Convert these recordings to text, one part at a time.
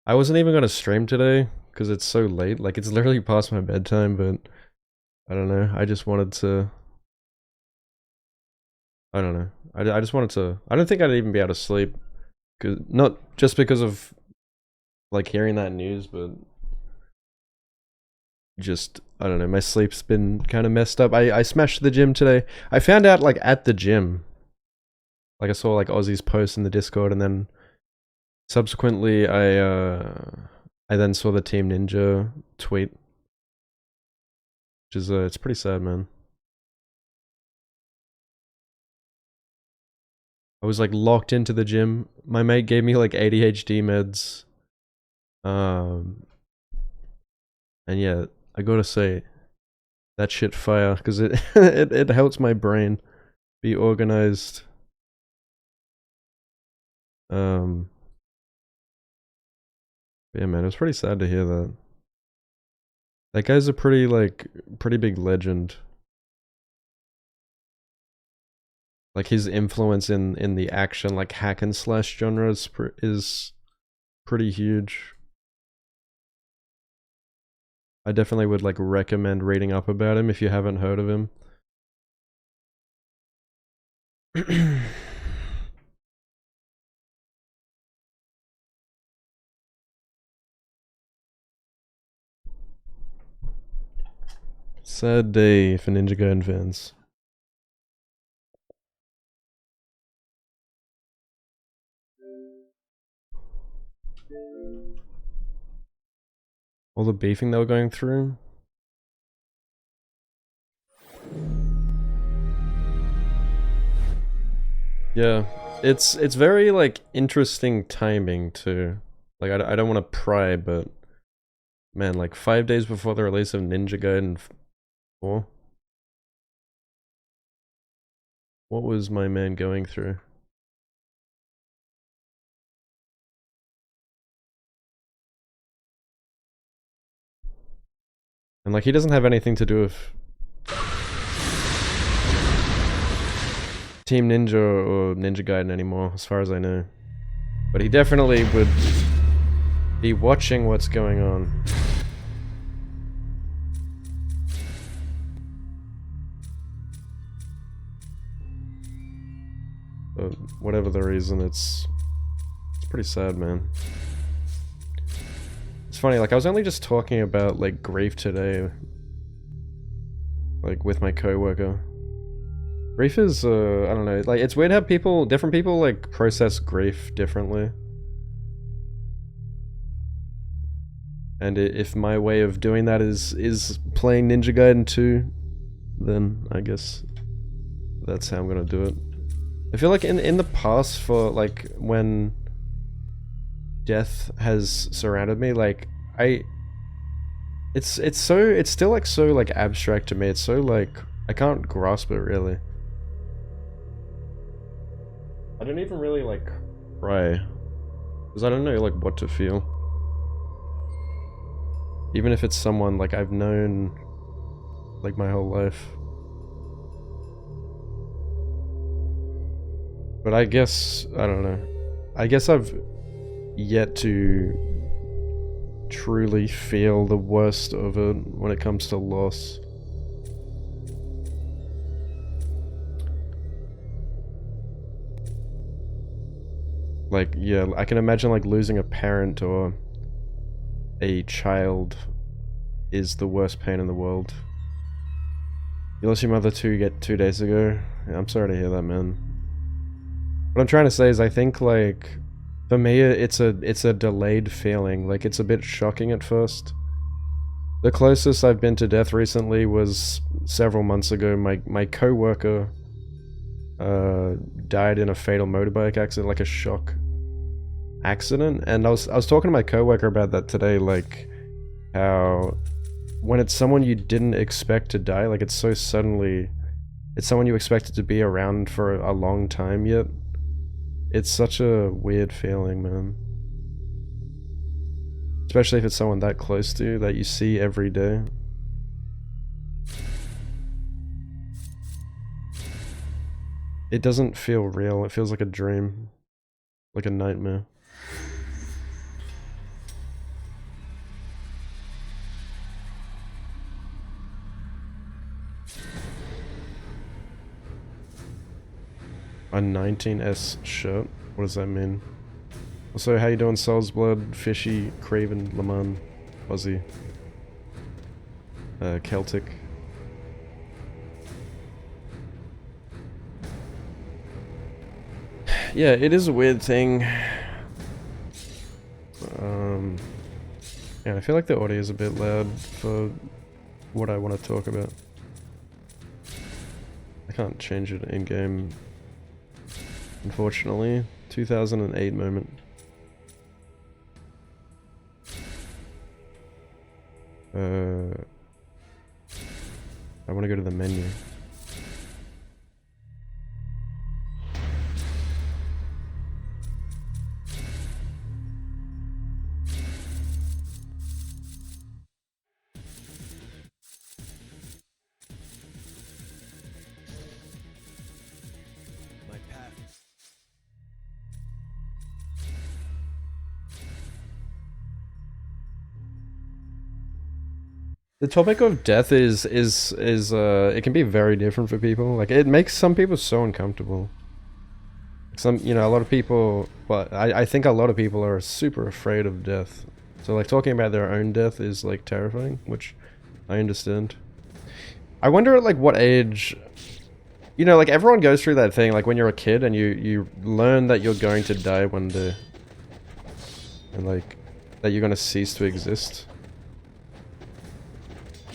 I wasn't even gonna stream today because it's so late. Like it's literally past my bedtime, but I don't know. I just wanted to. I don't know. I just wanted to. I don't think I'd even be able to sleep, cause not just because of like hearing that news, but just I don't know. My sleep's been kind of messed up. I smashed the gym today. I found out like at the gym. Like I saw like Ozzy's post in the Discord, and then subsequently I then saw the Team Ninja tweet, which is it's pretty sad, man. I was like locked into the gym. My mate gave me like ADHD meds. Um, and yeah, I gotta say that shit fire because it, it helps my brain be organized. Um, yeah, man, it was pretty sad to hear that. That guy's a pretty big legend. Like his influence in the action like hack and slash genre is pretty huge. I definitely would like recommend reading up about him if you haven't heard of him. Sad day for Ninja Gaiden fans. All the beefing they were going through. Yeah, it's very like interesting timing too. Like I don't want to pry, but man, like 5 days before the release of Ninja Gaiden 4, what was my man going through? And like he doesn't have anything to do with Team Ninja or Ninja Gaiden anymore, as far as I know. But he definitely would be watching what's going on. But whatever the reason, it's pretty sad, man. It's funny, like I was only just talking about like grief today, like with my coworker. Grief is, I don't know, like it's weird how different people like process grief differently. And if my way of doing that is playing Ninja Gaiden 2, then I guess that's how I'm gonna do it. I feel like in the past, for like when death has surrounded me, like it's still like so like abstract to me. It's so like I can't grasp it really. I don't even really like cry because I don't know like what to feel. Even if it's someone like I've known like my whole life. But I guess I don't know. I guess I've yet to truly feel the worst of it when it comes to loss. Like, yeah, I can imagine like losing a parent or a child is the worst pain in the world. You lost your mother 2 days ago. Yeah, I'm sorry to hear that, man. What I'm trying to say is I think like for me it's a delayed feeling. Like it's a bit shocking at first. The closest I've been to death recently was several months ago. My coworker died in a fatal motorbike accident, like a shock accident. And I was talking to my coworker about that today, like how when it's someone you didn't expect to die, like it's so suddenly, it's someone you expected to be around for a long time yet. It's such a weird feeling, man. Especially if it's someone that close to you that you see every day. It doesn't feel real. It feels like a dream. Like a nightmare. A 19S shirt? What does that mean? Also, how you doing, Soul's Blood, Fishy, Craven, Lemon, Aussie, Celtic. Yeah, it is a weird thing. Yeah, I feel like the audio is a bit loud for what I want to talk about. I can't change it in-game, unfortunately. 2008 moment. I want to go to the menu. The topic of death is it can be very different for people. Like, it makes some people so uncomfortable. Some, you know, a lot of people, but I think a lot of people are super afraid of death. So like talking about their own death is like terrifying, which I understand. I wonder at like what age, you know, like everyone goes through that thing, like when you're a kid and you learn that you're going to die one day. And like, that you're gonna cease to exist.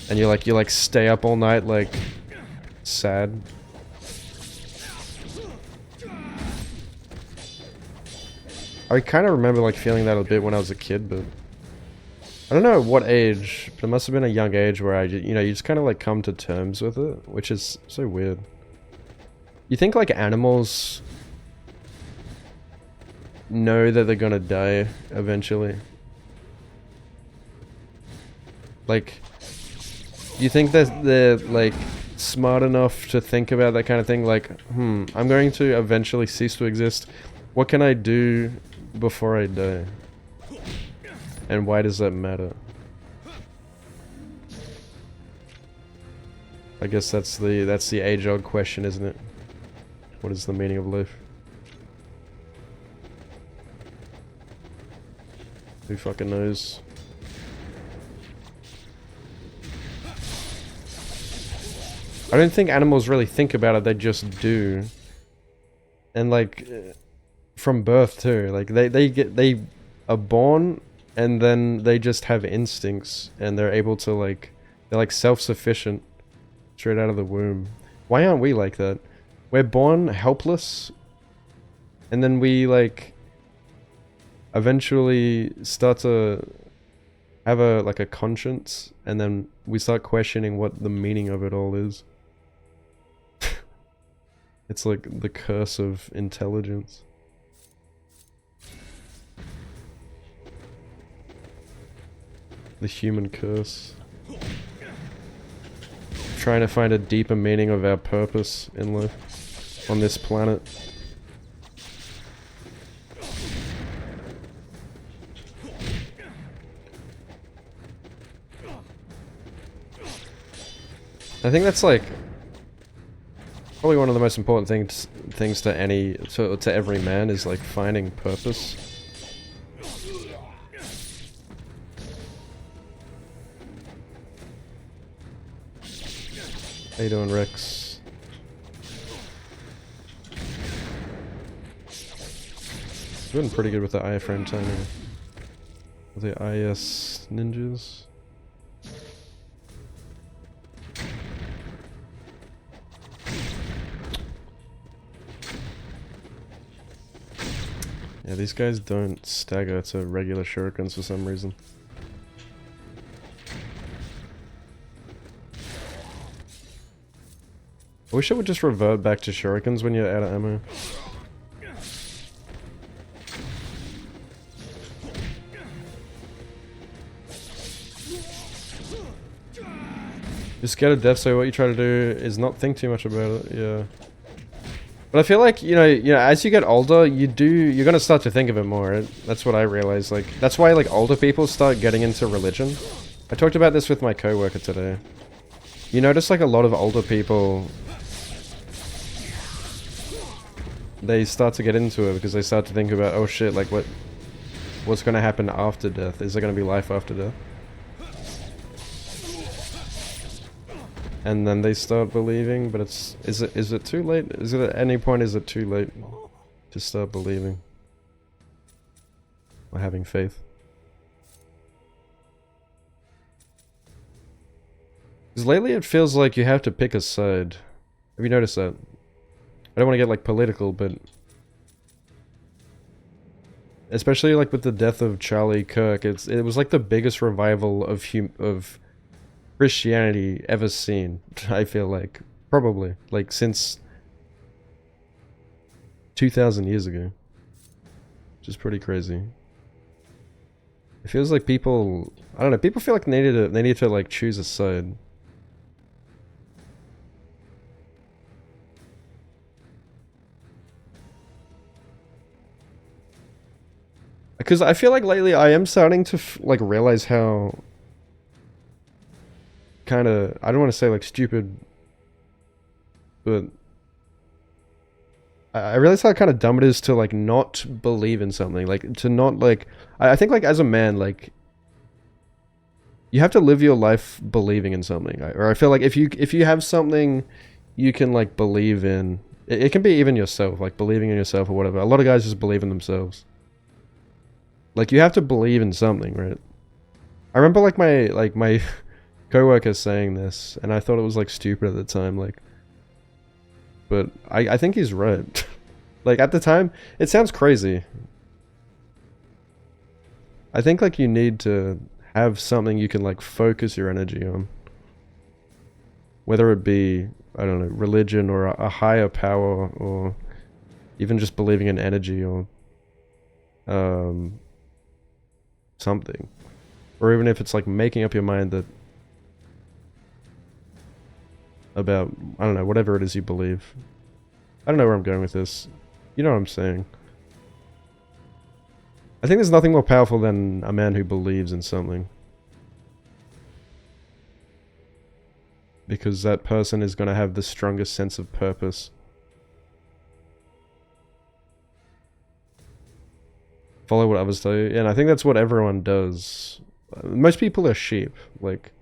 And you like stay up all night like sad. I kind of remember like feeling that a bit when I was a kid, but I don't know at what age, but it must have been a young age where you know, you just kind of like come to terms with it, which is so weird. You think like animals know that they're gonna die eventually? Like, you think that they're like smart enough to think about that kind of thing? Like, I'm going to eventually cease to exist. What can I do before I die? And why does that matter? I guess that's the age-old question, isn't it? What is the meaning of life? Who fucking knows? I don't think animals really think about it, they just do. And like, from birth too, like they are born and then they just have instincts and they're able to like, they're like self-sufficient straight out of the womb. Why aren't we like that? We're born helpless and then we like eventually start to have a conscience and then we start questioning what the meaning of it all is. It's like the curse of intelligence. The human curse. Trying to find a deeper meaning of our purpose in life on this planet. I think that's like probably one of the most important things to every man is like finding purpose. How you doing, Rex? Doing pretty good with the iframe timing. With the IS ninjas. Yeah, these guys don't stagger to regular shurikens for some reason. I wish it would just revert back to shurikens when you're out of ammo. Just get a death, so what you try to do is not think too much about it, yeah. But I feel like, you know, as you get older, you're gonna start to think of it more. That's what I realized. Like, that's why, like, older people start getting into religion. I talked about this with my coworker today. You notice, like, a lot of older people they start to get into it because they start to think about, oh shit, like what's going to happen after death? Is there going to be life after death? And then they start believing, but is it too late? Is it at any point, is it too late to start believing? Or having faith? Because lately it feels like you have to pick a side. Have you noticed that? I don't want to get like political, but especially like with the death of Charlie Kirk, it was like the biggest revival of Christianity ever seen. I feel like probably like since 2,000 years ago, which is pretty crazy. It feels like people, I don't know, people feel like they need to like choose a side. Because I feel like lately I am starting to like realize how kind of, I don't want to say like stupid, but I realize how kind of dumb it is to like not believe in something, like to not like, I think like as a man, like you have to live your life believing in something, or I feel like if you have something you can like believe in, it can be even yourself, like believing in yourself or whatever. A lot of guys just believe in themselves. Like you have to believe in something, right? I remember like my coworker saying this, and I thought it was like stupid at the time, like, but I think he's right. Like at the time, it sounds crazy. I think like you need to have something you can like focus your energy on. Whether it be, I don't know, religion or a higher power, or even just believing in energy, or something. Or even if it's like making up your mind that about, I don't know, whatever it is you believe. I don't know where I'm going with this. You know what I'm saying. I think there's nothing more powerful than a man who believes in something. Because that person is going to have the strongest sense of purpose. Follow what others tell you. And I think that's what everyone does. Most people are sheep, like...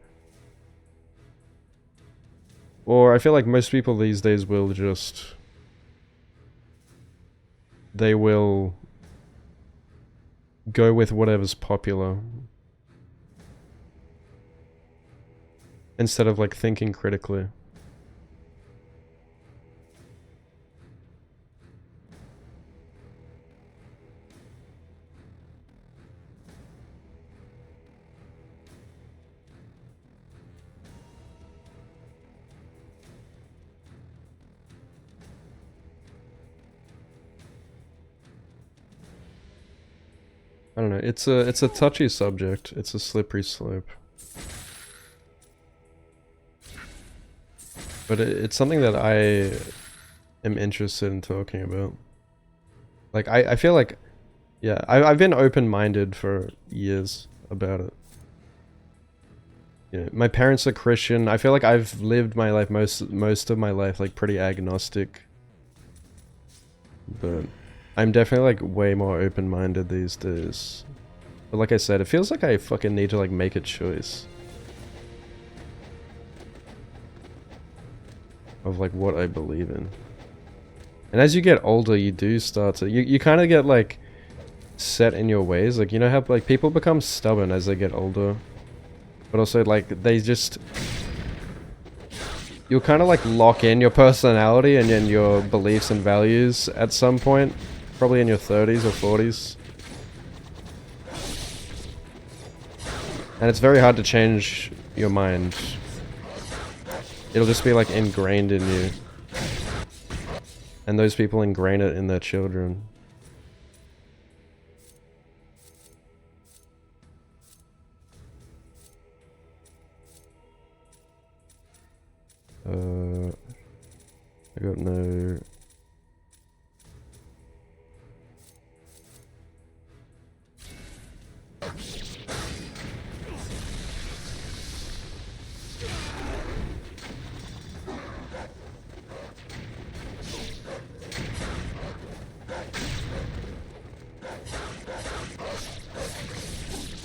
Or I feel like most people these days will just... They will go with whatever's popular. Instead of like thinking critically. I don't know, it's a touchy subject. It's a slippery slope. But it's something that I am interested in talking about. Like, I feel like, yeah, I've been open-minded for years about it. You know, my parents are Christian. I feel like I've lived my life, most of my life, like, pretty agnostic. But I'm definitely, like, way more open-minded these days. But like I said, it feels like I fucking need to, like, make a choice. Of like what I believe in. And as you get older, you do start to, you kind of get like set in your ways. Like, you know how like people become stubborn as they get older, but also like they just, you'll kind of like lock in your personality and your beliefs and values at some point, probably in your 30s or 40s. And it's very hard to change your mind. It'll just be like ingrained in you. And those people ingrain it in their children. I got no...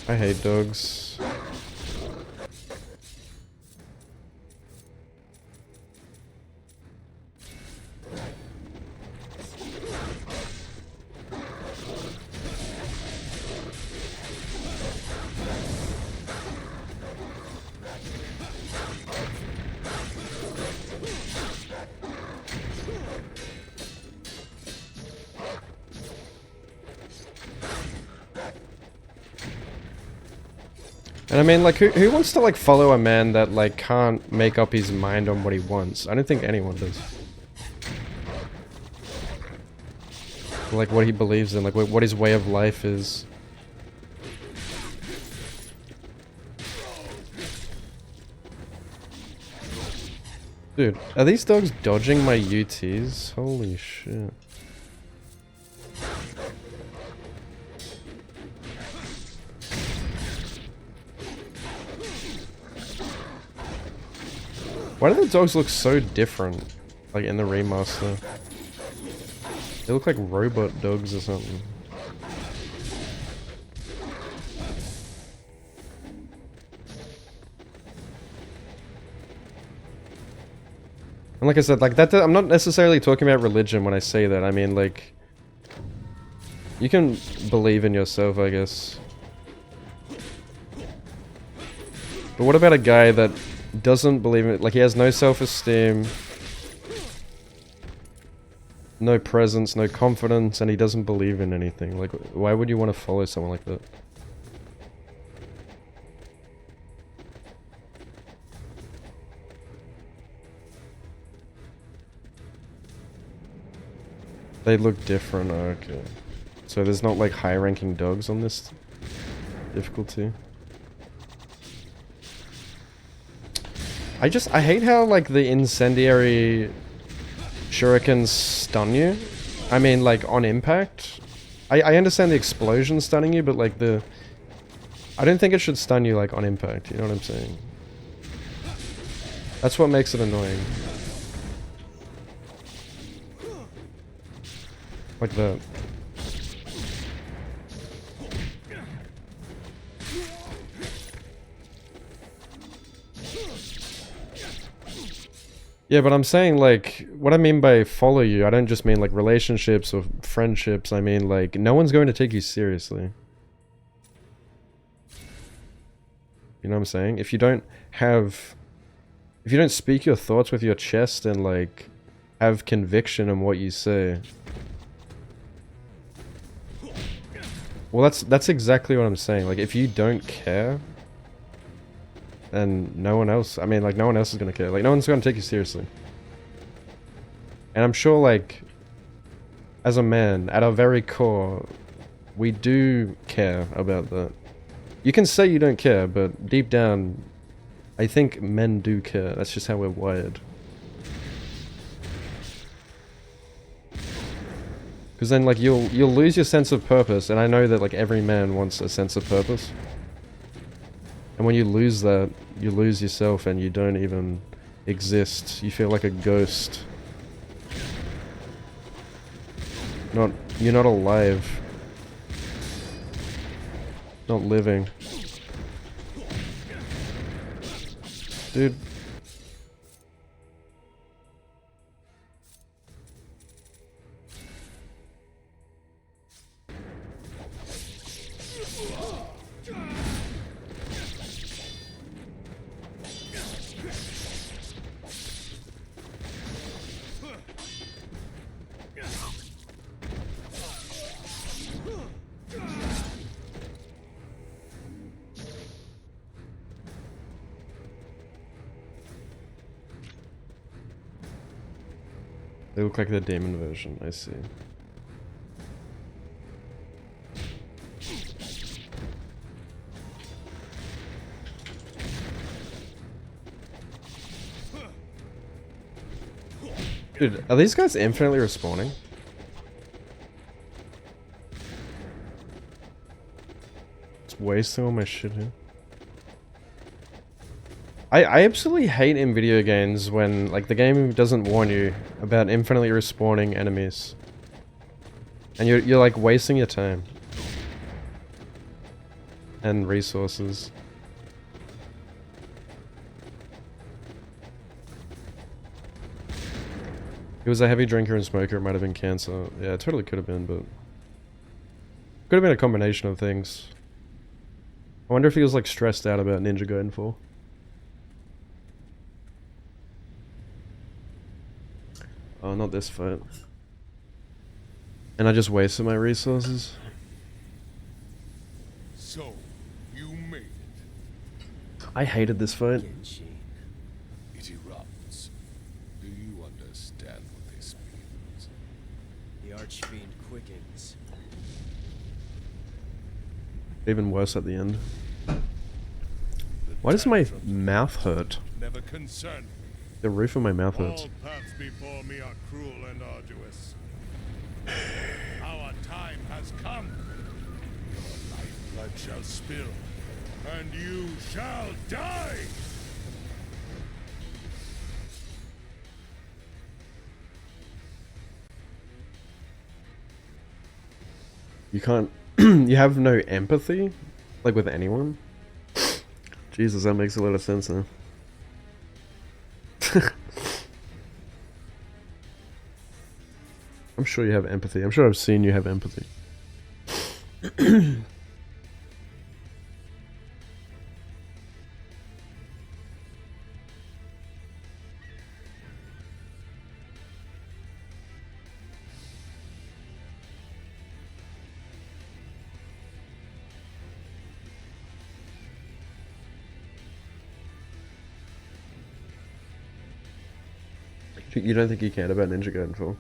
I hate dogs. And I mean, like, who wants to, like, follow a man that, like, can't make up his mind on what he wants? I don't think anyone does. Like, what he believes in, like, what his way of life is. Dude, are these dogs dodging my UTs? Holy shit. Why do the dogs look so different? Like in the remaster. They look like robot dogs or something. And like I said, like that, I'm not necessarily talking about religion when I say that. I mean, like, you can believe in yourself, I guess. But what about a guy that doesn't believe in it? Like, he has no self-esteem, no presence, no confidence, and he doesn't believe in anything. Like, why would you want to follow someone like that? They look different, okay. So there's not like high-ranking dogs on this difficulty? I hate how like the incendiary shurikens stun you. I mean, like, on impact. I understand the explosion stunning you, but like I don't think it should stun you like on impact, you know what I'm saying? That's what makes it annoying. Like that. Yeah, but I'm saying, like, what I mean by follow you, I don't just mean like relationships or friendships. I mean, like, no one's going to take you seriously. You know what I'm saying? If you don't speak your thoughts with your chest and like have conviction in what you say. Well, that's exactly what I'm saying. Like, if you don't care, then no one else, I mean, like, no one else is gonna care. Like, no one's gonna take you seriously. And I'm sure, like, as a man, at our very core, we do care about that. You can say you don't care, but deep down, I think men do care. That's just how we're wired. Because then, like, you'll lose your sense of purpose, and I know that, like, every man wants a sense of purpose. And when you lose that, you lose yourself and you don't even exist. You feel like a ghost. You're not alive. Not living. Dude. They look like the demon version, I see. Dude, are these guys infinitely respawning? It's wasting all my shit here. I absolutely hate in video games when, like, the game doesn't warn you about infinitely respawning enemies. And you're like, wasting your time. And resources. He was a heavy drinker and smoker, it might have been cancer. Yeah, it totally could have been, but... Could have been a combination of things. I wonder if he was like stressed out about Ninja Gaiden 4. Oh, not this fight. And I just wasted my resources. So, you made it. I hated this fight. It erupts. Do you understand what this means? The Archfiend quickens. Even worse at the end. Why does my mouth hurt? Never concerned me. The roof of my mouth hurts. All paths before me are cruel and arduous. Our time has come. Your lifeblood shall spill, and you shall die! You can't... you have no empathy? Like with anyone? Jesus, that makes a lot of sense now. I'm sure you have empathy. I'm sure I've seen you have empathy. You don't think you cared about Ninja Gaiden 4?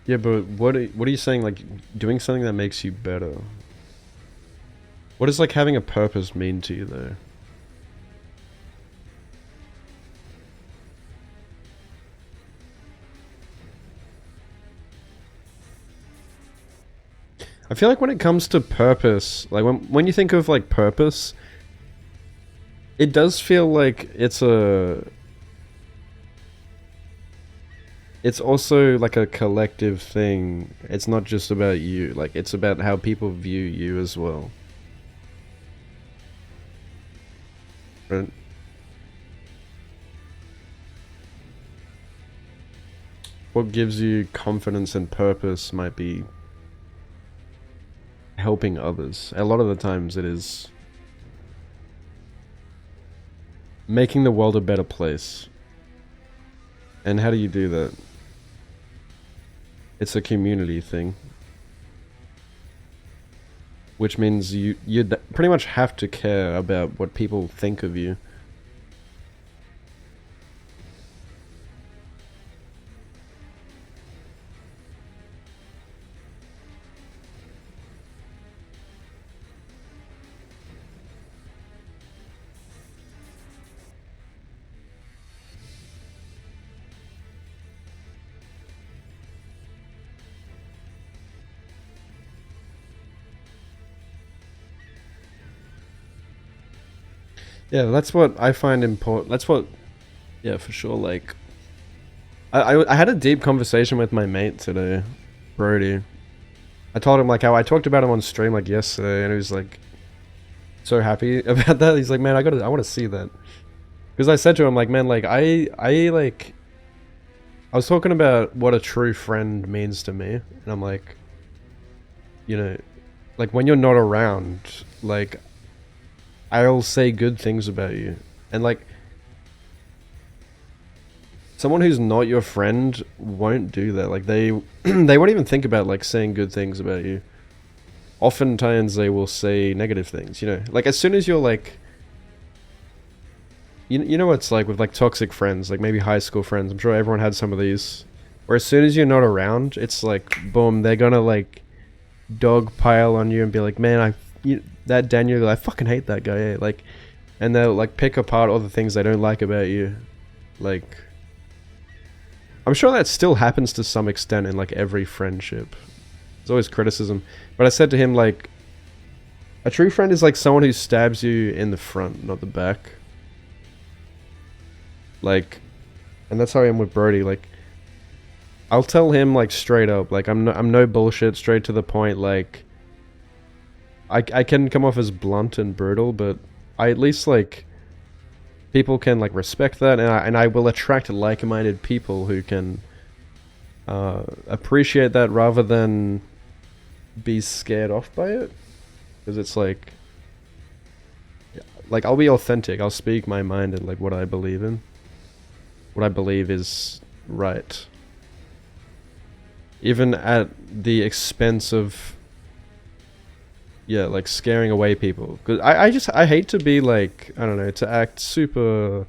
Yeah, but what are you saying, like, doing something that makes you better? What does, like, having a purpose mean to you, though? I feel like when it comes to purpose, like, when you think of, like, purpose, it does feel like it's also, like, a collective thing. It's not just about you. Like, it's about how people view you as well. Right? What gives you confidence and purpose might be helping others. A lot of the times it is making the world a better place. And how do you do that? It's a community thing. Which means you pretty much have to care about what people think of you. Yeah, that's what I find important. That's what, yeah, for sure. Like, I had a deep conversation with my mate today, Brody. I told him like how I talked about him on stream like yesterday, and he was like so happy about that. He's like, man, I want to see that, because I said to him like, man, like I was talking about what a true friend means to me, and I'm like, you know, like when you're not around, like, I'll say good things about you. And like, someone who's not your friend won't do that. Like they won't even think about like saying good things about you. Oftentimes they will say negative things, you know. Like as soon as you're like, you know what it's like with like toxic friends, like maybe high school friends. I'm sure everyone had some of these. Where as soon as you're not around, it's like, boom, they're gonna like dog pile on you and be like, man, that Daniel, I fucking hate that guy, eh? Like, and they'll like pick apart all the things they don't like about you. Like, I'm sure that still happens to some extent in like every friendship. There's always criticism. But I said to him, like, a true friend is like someone who stabs you in the front, not the back. Like, and that's how I am with Brody. Like, I'll tell him like straight up, like I'm no bullshit, straight to the point. Like, I can come off as blunt and brutal, but I at least like people can like respect that, and I will attract like-minded people who can appreciate that rather than be scared off by it. Because it's like I'll be authentic. I'll speak my mind and like what I believe in. What I believe is right. Even at the expense of, yeah, like scaring away people. Because I hate to be like, I don't know, to act super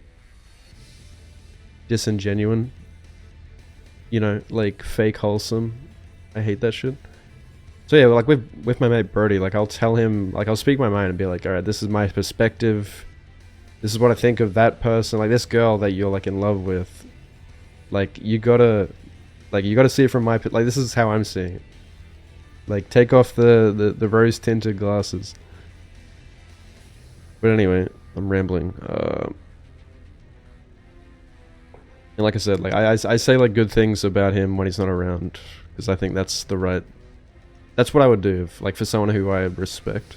disingenuous. You know, like fake wholesome. I hate that shit. So yeah, like with my mate Brody, like I'll tell him, like I'll speak my mind and be like, alright, this is my perspective. This is what I think of that person. Like this girl that you're like in love with. Like you gotta see it from my, like this is how I'm seeing it. Like take off the rose tinted glasses. But anyway, I'm rambling. And like I said, like I say like good things about him when he's not around, because I think that's the right. That's what I would do, if, like for someone who I respect.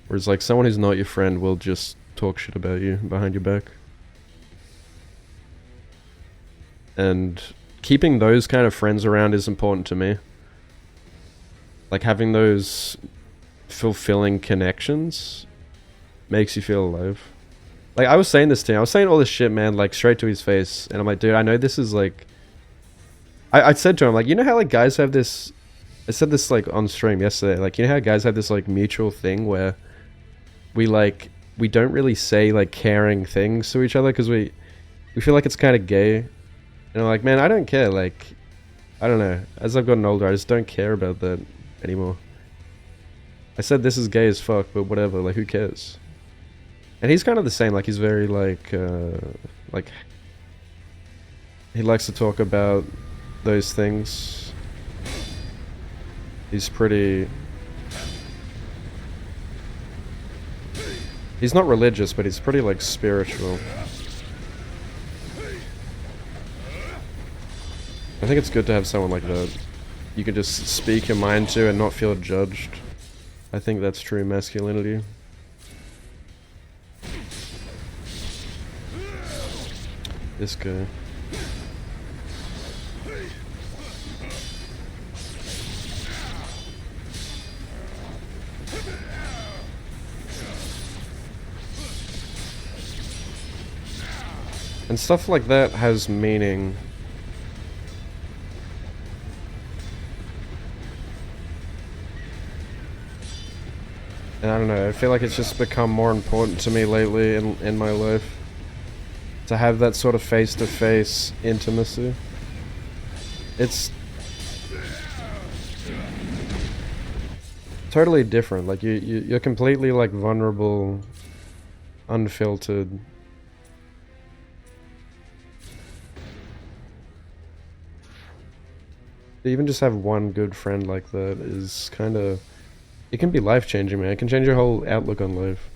Whereas like someone who's not your friend will just talk shit about you behind your back. And keeping those kind of friends around is important to me. Like having those fulfilling connections makes you feel alive. Like I was saying this to him, I was saying all this shit, man, like straight to his face, and I'm like, dude, I know this is like, I said to him, like, you know how like guys have this, I said this like on stream yesterday, like, you know how guys have this like mutual thing where we don't really say like caring things to each other because we feel like it's kind of gay. And I'm like, man, I don't care. Like, I don't know. As I've gotten older, I just don't care about that anymore. I said this is gay as fuck, but whatever. Like, who cares? And he's kind of the same. Like, he's very like he likes to talk about those things. He's pretty. He's not religious, but he's pretty like spiritual. I think it's good to have someone like that. You can just speak your mind to and not feel judged. I think that's true masculinity. This guy. And stuff like that has meaning. And I don't know, I feel like it's just become more important to me lately in my life. To have that sort of face-to-face intimacy. It's totally different. Like you're completely like vulnerable, unfiltered. To even just have one good friend like that is kind of, it can be life-changing, man. It can change your whole outlook on life.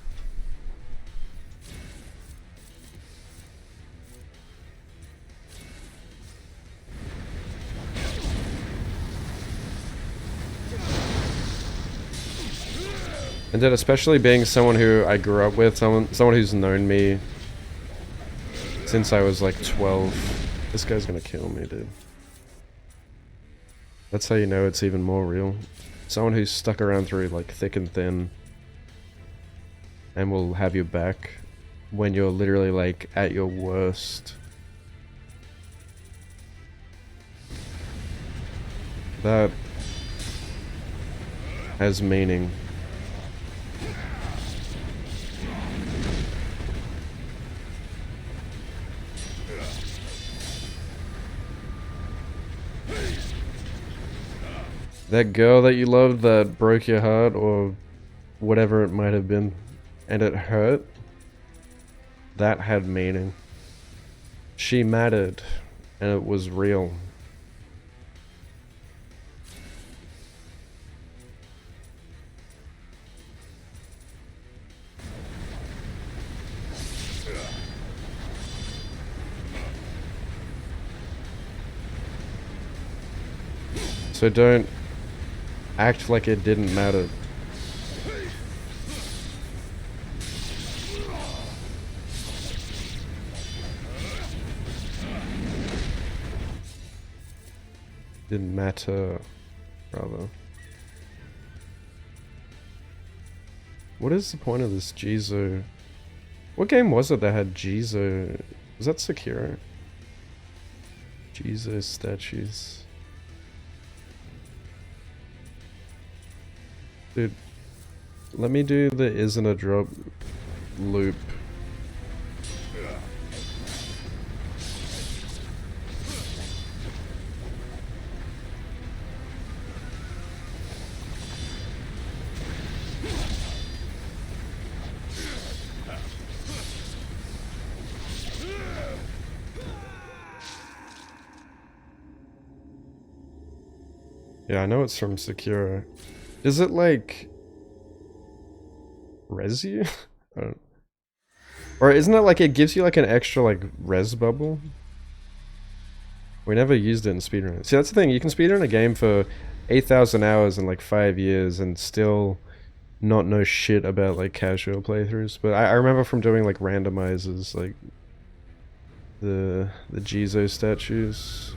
And then especially being someone who I grew up with, someone who's known me since I was like 12. This guy's gonna kill me, dude. That's how you know it's even more real. Someone who's stuck around through like thick and thin and will have your back when you're literally like at your worst. That has meaning. That girl that you loved that broke your heart, or whatever it might have been, and it hurt, that had meaning. She mattered. and it was real. So don't act like it didn't matter. Didn't matter, rather. What is the point of this Jizo? What game was it that had Jizo? Was that Sekiro? Jizo statues. Dude, let me do the isn't a drop loop. Yeah, I know it's from Sekiro. Is it like Resi? I don't. Or isn't it like it gives you like an extra like res bubble? We never used it in speedrun. See, that's the thing. You can speedrun a game for 8,000 hours in like 5 years and still not know shit about like casual playthroughs. But I remember from doing like randomizers, like the Jizo statues.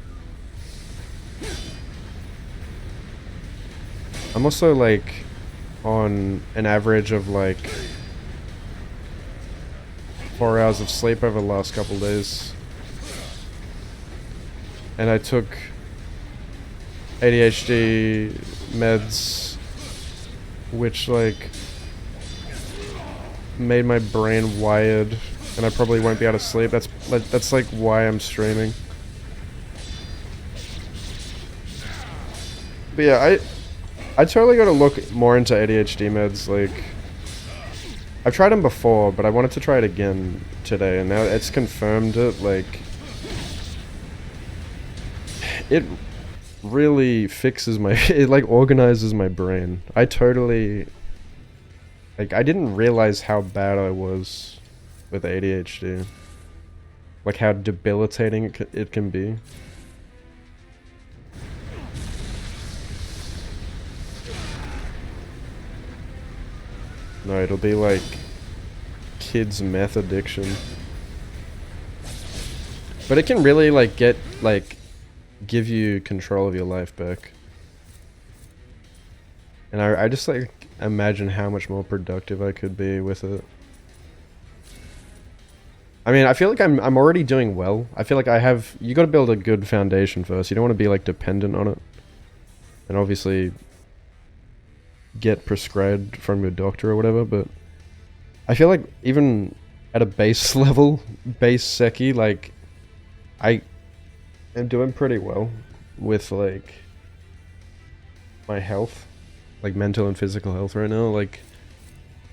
I'm also like on an average of like 4 hours of sleep over the last couple days. And I took ADHD meds, which like made my brain wired, and I probably won't be able to sleep. That's like why I'm streaming. But yeah, I totally gotta look more into ADHD meds. Like, I've tried them before, but I wanted to try it again today, and now it's confirmed it. Like, it really fixes my, it like organizes my brain. I totally, like, I didn't realize how bad I was with ADHD. Like how debilitating it can be. No, it'll be like kids' meth addiction. But it can really like give you control of your life back. And I just like imagine how much more productive I could be with it. I mean, I feel like I'm already doing well. I feel like you got to build a good foundation first. You don't want to be like dependent on it. And obviously get prescribed from your doctor or whatever, but I feel like even at a base level, base Seki, like I am doing pretty well with like my health, like mental and physical health right now, like,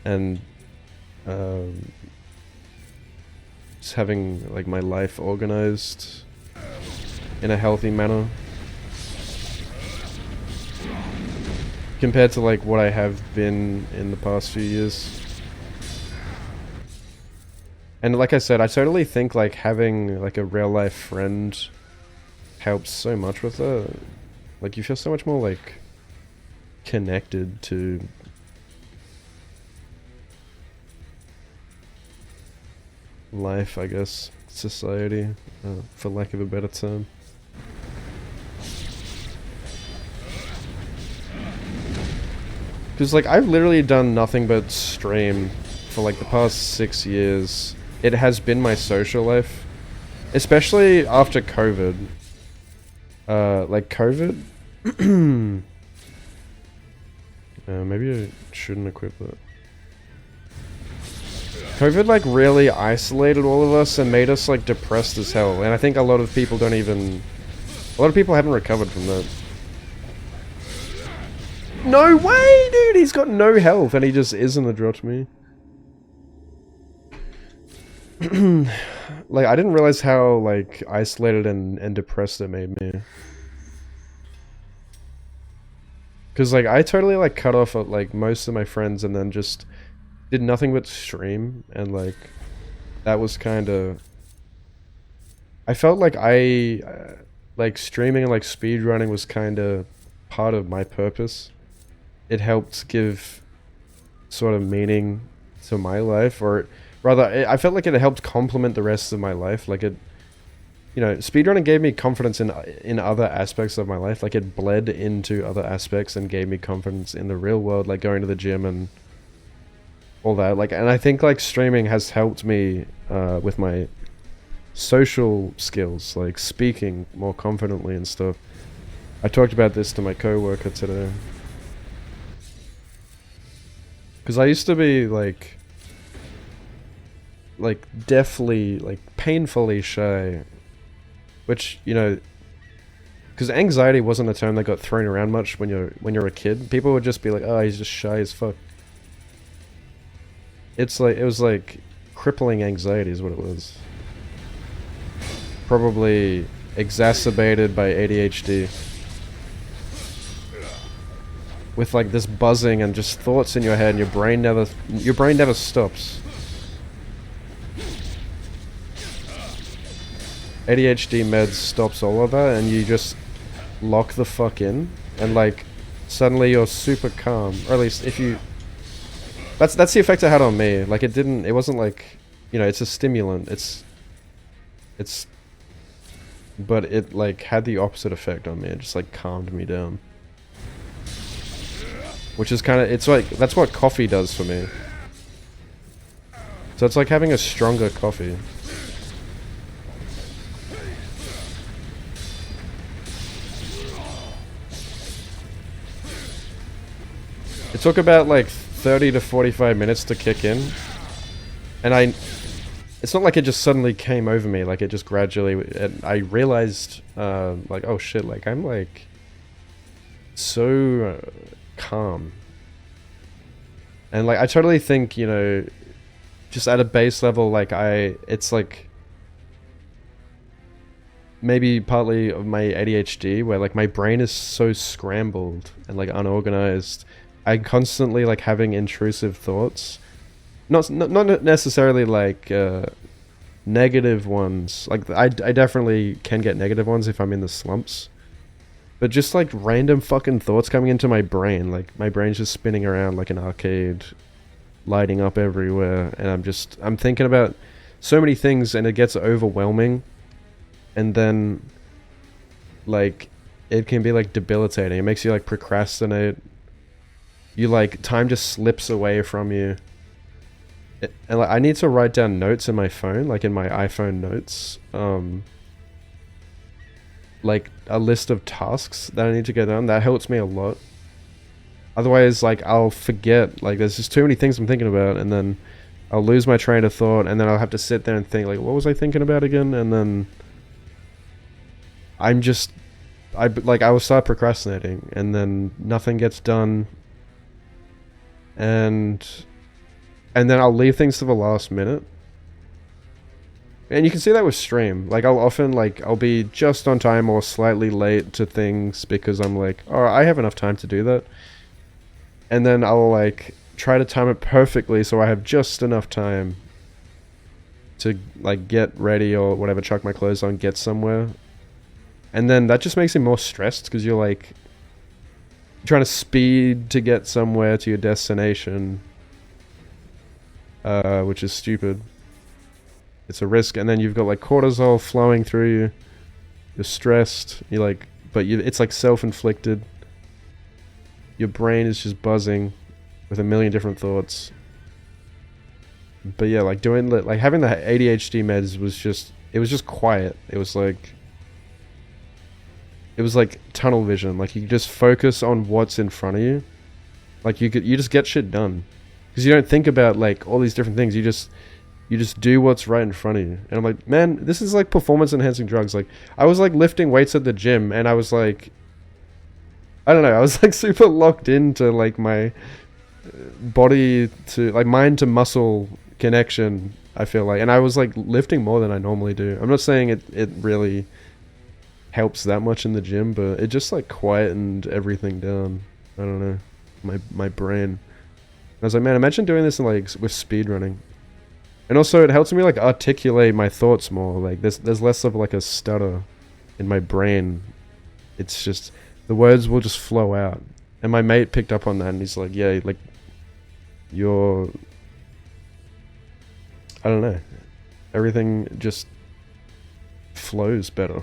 and just having like my life organized in a healthy manner compared to like what I have been in the past few years. And like I said, I totally think like having like a real life friend helps so much with that. Like you feel so much more like connected to life, I guess, society, for lack of a better term. Because like I've literally done nothing but stream for like the past 6 years. It has been my social life, especially after COVID. Like COVID. Maybe I shouldn't equip that. COVID like really isolated all of us and made us like depressed as hell. And I think a lot of people haven't recovered from that. No way, dude! He's got no health and he just isn't a drop to me. like, I didn't realize how, like, isolated and depressed it made me. Because, like, I totally, like, cut off, like, most of my friends and then just did nothing but stream. And, like, that was kind of... I felt like like, streaming and, like, speedrunning was kind of part of my purpose. It helped give sort of meaning to my life, or rather, I felt like it helped complement the rest of my life. Like, it... You know, speedrunning gave me confidence in other aspects of my life. Like, it bled into other aspects and gave me confidence in the real world, like going to the gym and all that. Like, and I think, like, streaming has helped me with my social skills, like speaking more confidently and stuff. I talked about this to my coworker today. Because I used to be, like, deathly, like, painfully shy. Which, you know, because anxiety wasn't a term that got thrown around much when you're a kid. People would just be like, "Oh, he's just shy as fuck." It's like, it was like crippling anxiety is what it was. Probably exacerbated by ADHD. With, like, this buzzing and just thoughts in your head, and your brain never stops. ADHD meds stops all of that, and you just lock the fuck in, and, like, suddenly you're super calm, or at least if you... That's the effect it had on me. Like, it wasn't like, you know, it's a stimulant, but it, like, had the opposite effect on me. It just, like, calmed me down. Which is kind of, it's like, that's what coffee does for me. So it's like having a stronger coffee. It took about, like, 30 to 45 minutes to kick in. And it's not like it just suddenly came over me, like, it just gradually... And I realized, like, oh shit, like, I'm, like, so calm. And, like, I totally think, you know, just at a base level, like, it's, like... Maybe partly of my ADHD, where, like, my brain is so scrambled and, like, unorganized. I'm constantly, like, having intrusive thoughts. Not necessarily, like, negative ones. Like, I definitely can get negative ones if I'm in the slumps. But just, like, random fucking thoughts coming into my brain. Like, my brain's just spinning around like an arcade, lighting up everywhere. And I'm thinking about so many things, and it gets overwhelming. And then, like, it can be, like, debilitating. It makes you, like, procrastinate. You, like, time just slips away from you. And, like, I need to write down notes in my phone, like in my iPhone notes. Like, a list of tasks that I need to get done. That helps me a lot. Otherwise, like, I'll forget. Like, there's just too many things I'm thinking about, and then I'll lose my train of thought, and then I'll have to sit there and think, like, what was I thinking about again? And then I will start procrastinating, and then nothing gets done. And then I'll leave things to the last minute. And you can see that with stream. Like, I'll often, like, I'll be just on time or slightly late to things because I'm like, oh, I have enough time to do that. And then I'll, like, try to time it perfectly so I have just enough time to, like, get ready or whatever, chuck my clothes on, get somewhere. And then that just makes me more stressed because you're, like, trying to speed to get somewhere to your destination, which is stupid. It's a risk, and then you've got, like, cortisol flowing through you. You're stressed. You're like, it's like self-inflicted. Your brain is just buzzing with a million different thoughts. But yeah, like, having the ADHD meds was just quiet. It was like tunnel vision. Like, you could just focus on what's in front of you. Like, you just get shit done. Because you don't think about, like, all these different things. You just do what's right in front of you. And I'm like, man, this is like performance enhancing drugs. Like, I was, like, lifting weights at the gym, and I was like, I don't know, I was, like, super locked into, like, my body to, like, mind to muscle connection I feel like. And I was like lifting more than I normally do. I'm not saying it really helps that much in the gym, but it just like quietened everything down. I don't know. My brain. I was like, man, imagine doing this in like with speed running. And also it helps me like articulate my thoughts more. Like there's less of like a stutter in my brain. It's just the words will just flow out. And my mate picked up on that and he's like, yeah, like you're, I don't know, everything just flows better.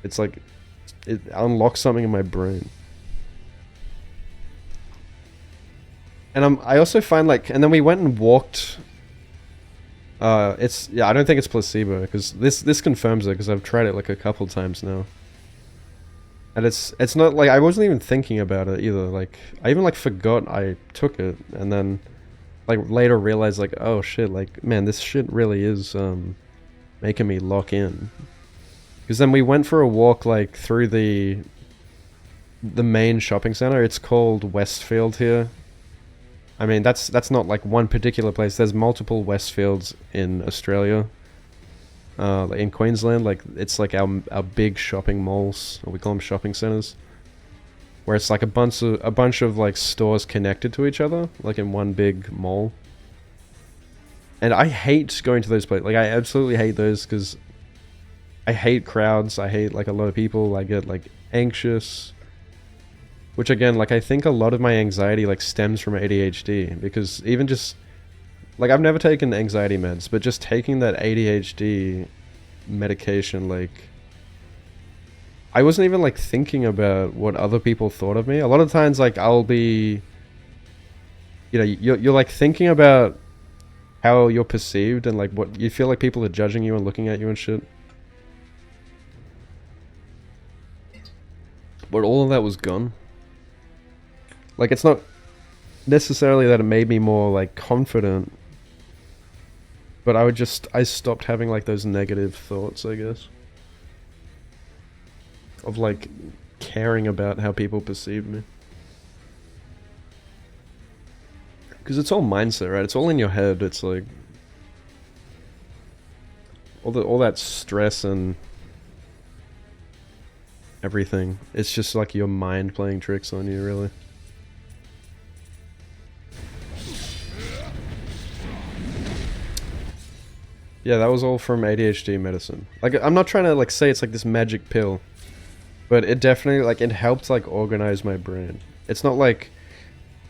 It's like it unlocks something in my brain. And I also find like, and then we went and walked. I don't think it's placebo because this confirms it because I've tried it like a couple times now. And it's not like I wasn't even thinking about it either. Like I even like forgot I took it, and then like later realized like, oh shit, like man, this shit really is making me lock in. Because then we went for a walk like through the main shopping center. It's called Westfield here. I mean, that's not like one particular place. There's multiple Westfields in Australia. In Queensland, like it's like our big shopping malls, or we call them shopping centers, where it's like a bunch of like stores connected to each other, like in one big mall. And I hate going to those places. Like I absolutely hate those because I hate crowds. I hate like a lot of people. I get like anxious. Which again, like I think a lot of my anxiety like stems from ADHD, because even just like I've never taken anxiety meds, but just taking that ADHD medication, like I wasn't even like thinking about what other people thought of me. A lot of times like I'll be, you know, you're like thinking about how you're perceived and like what you feel like people are judging you and looking at you and shit. But all of that was gone. Like, it's not necessarily that it made me more, like, confident. But I stopped having, like, those negative thoughts, I guess. Of, like, caring about how people perceive me. Because it's all mindset, right? It's all in your head. It's, like... all that stress and... everything. It's just, like, your mind playing tricks on you, really. Yeah, that was all from ADHD medicine. Like, I'm not trying to, like, say it's, like, this magic pill. But it definitely, like, it helped, like, organize my brain. It's not like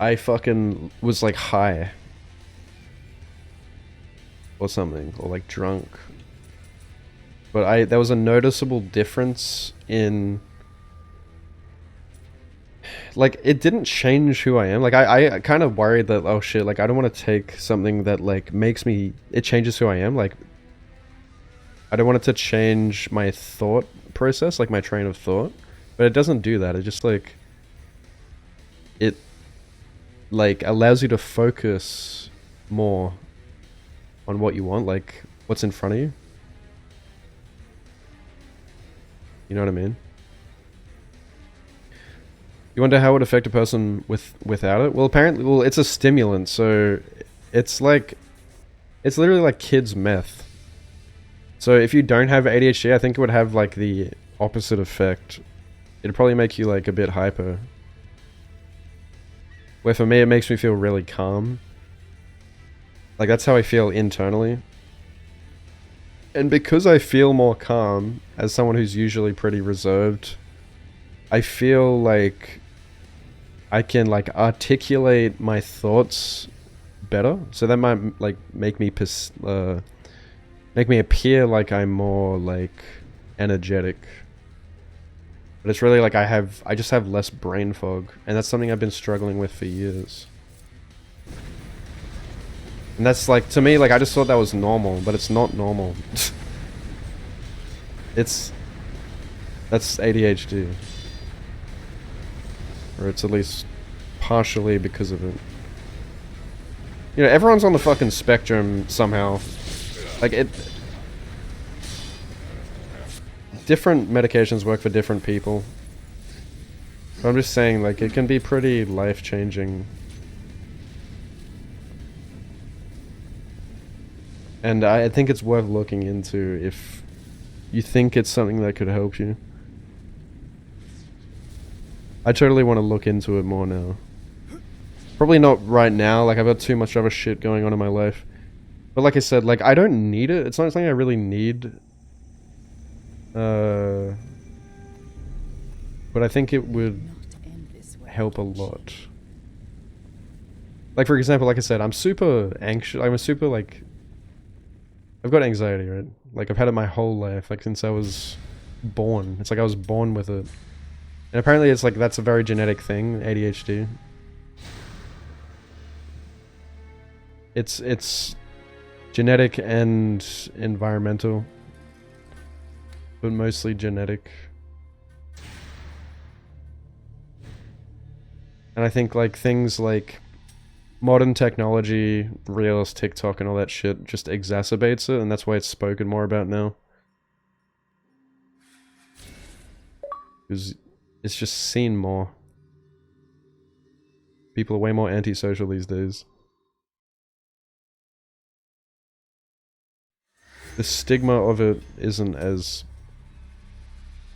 I fucking was, like, high. Or something. Or, like, drunk. But there was a noticeable difference in... like, it didn't change who I am. Like, I kind of worried that, oh shit, like, I don't want to take something that, like, makes me... it changes who I am. Like, I don't want it to change my thought process, like, my train of thought. But it doesn't do that. It just, like... it, like, allows you to focus more on what you want, like, what's in front of you. You know what I mean? You wonder how it would affect a person without it? Well, apparently, it's a stimulant, so it's like, it's literally like kids' meth. So if you don't have ADHD, I think it would have like the opposite effect. It'd probably make you like a bit hyper. Where for me, it makes me feel really calm. Like that's how I feel internally. And because I feel more calm, as someone who's usually pretty reserved, I feel like I can like articulate my thoughts better. So that might like make me appear like I'm more like energetic. But it's really like I just have less brain fog, and that's something I've been struggling with for years. And that's like, to me, like I just thought that was normal, but it's not normal. That's ADHD. Or it's at least partially because of it. You know, everyone's on the fucking spectrum somehow. Like, different medications work for different people. But I'm just saying, like, it can be pretty life-changing. And I think it's worth looking into if you think it's something that could help you. I totally want to look into it more now. Probably not right now, like I've got too much other shit going on in my life. But like I said, like I don't need it. It's not something I really need. But I think it would help a lot. Like for example, like I said, I'm super anxious. I'm a super like... I've got anxiety, right? Like I've had it my whole life, like since I was born. It's like I was born with it. And apparently it's like that's a very genetic thing, ADHD. It's genetic and environmental, but mostly genetic. And I think like things like modern technology, Reels, TikTok and all that shit just exacerbates it, and that's why it's spoken more about now. Because it's just seen more. People are way more antisocial these days. The stigma of it isn't as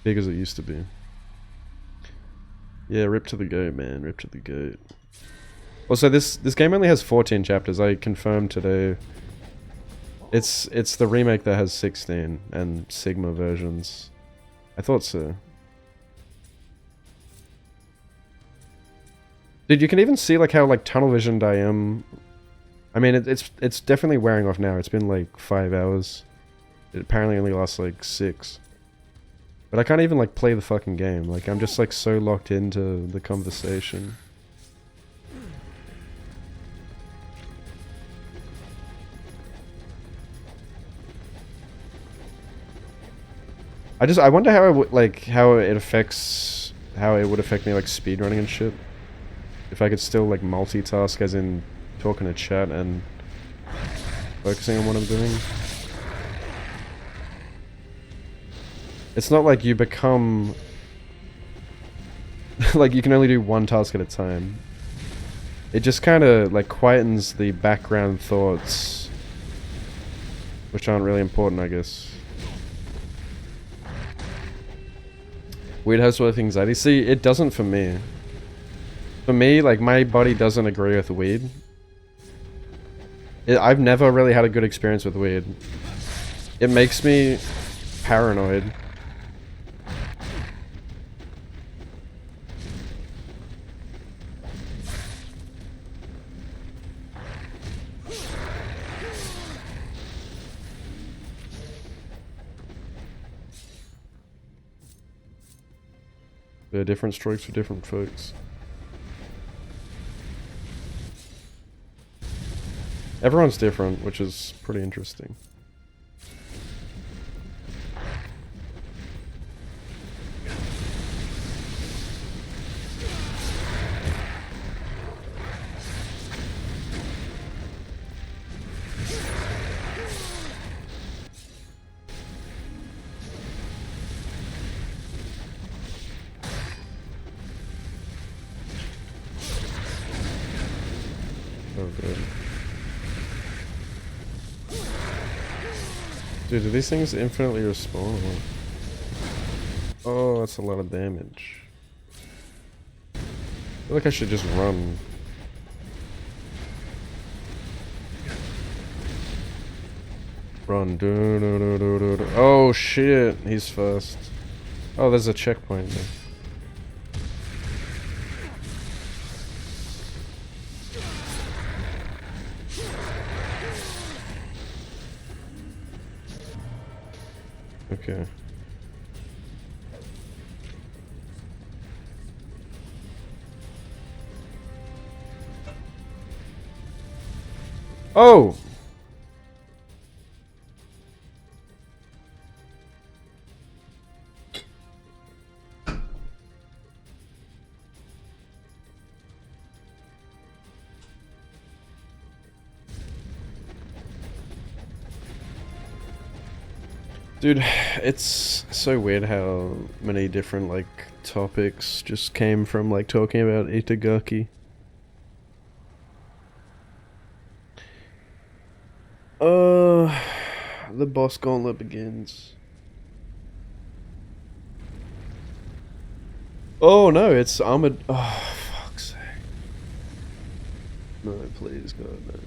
big as it used to be. Yeah, rip to the goat, man. Rip to the goat. Also, this game only has 14 chapters. I confirmed today. It's the remake that has 16 and Sigma versions. I thought so. Dude, you can even see like how like tunnel visioned I am. I mean, it's definitely wearing off now. It's been like 5 hours. It apparently only lasts like 6. But I can't even like play the fucking game. Like I'm just like so locked into the conversation. I wonder how it would like how it would affect me like speedrunning and shit. If I could still like multitask, as in talking to chat and focusing on what I'm doing. It's not like you become... like you can only do one task at a time. It just kind of like quietens the background thoughts, which aren't really important, I guess. Weird housework anxiety. See, it doesn't for me. For me, like my body doesn't agree with weed. I've never really had a good experience with weed. It makes me paranoid. There are different strokes for different folks. Everyone's different, which is pretty interesting. Oh, good. Dude, do these things infinitely respawn? Oh, that's a lot of damage. I feel like I should just run. Run. Oh shit, he's first. Oh, there's a checkpoint there. Okay. Oh! Dude, it's so weird how many different, like, topics just came from, like, talking about Itagaki. Uh... The boss gauntlet begins. Oh no, it's armored. Oh, fuck's sake. No, please, God, no.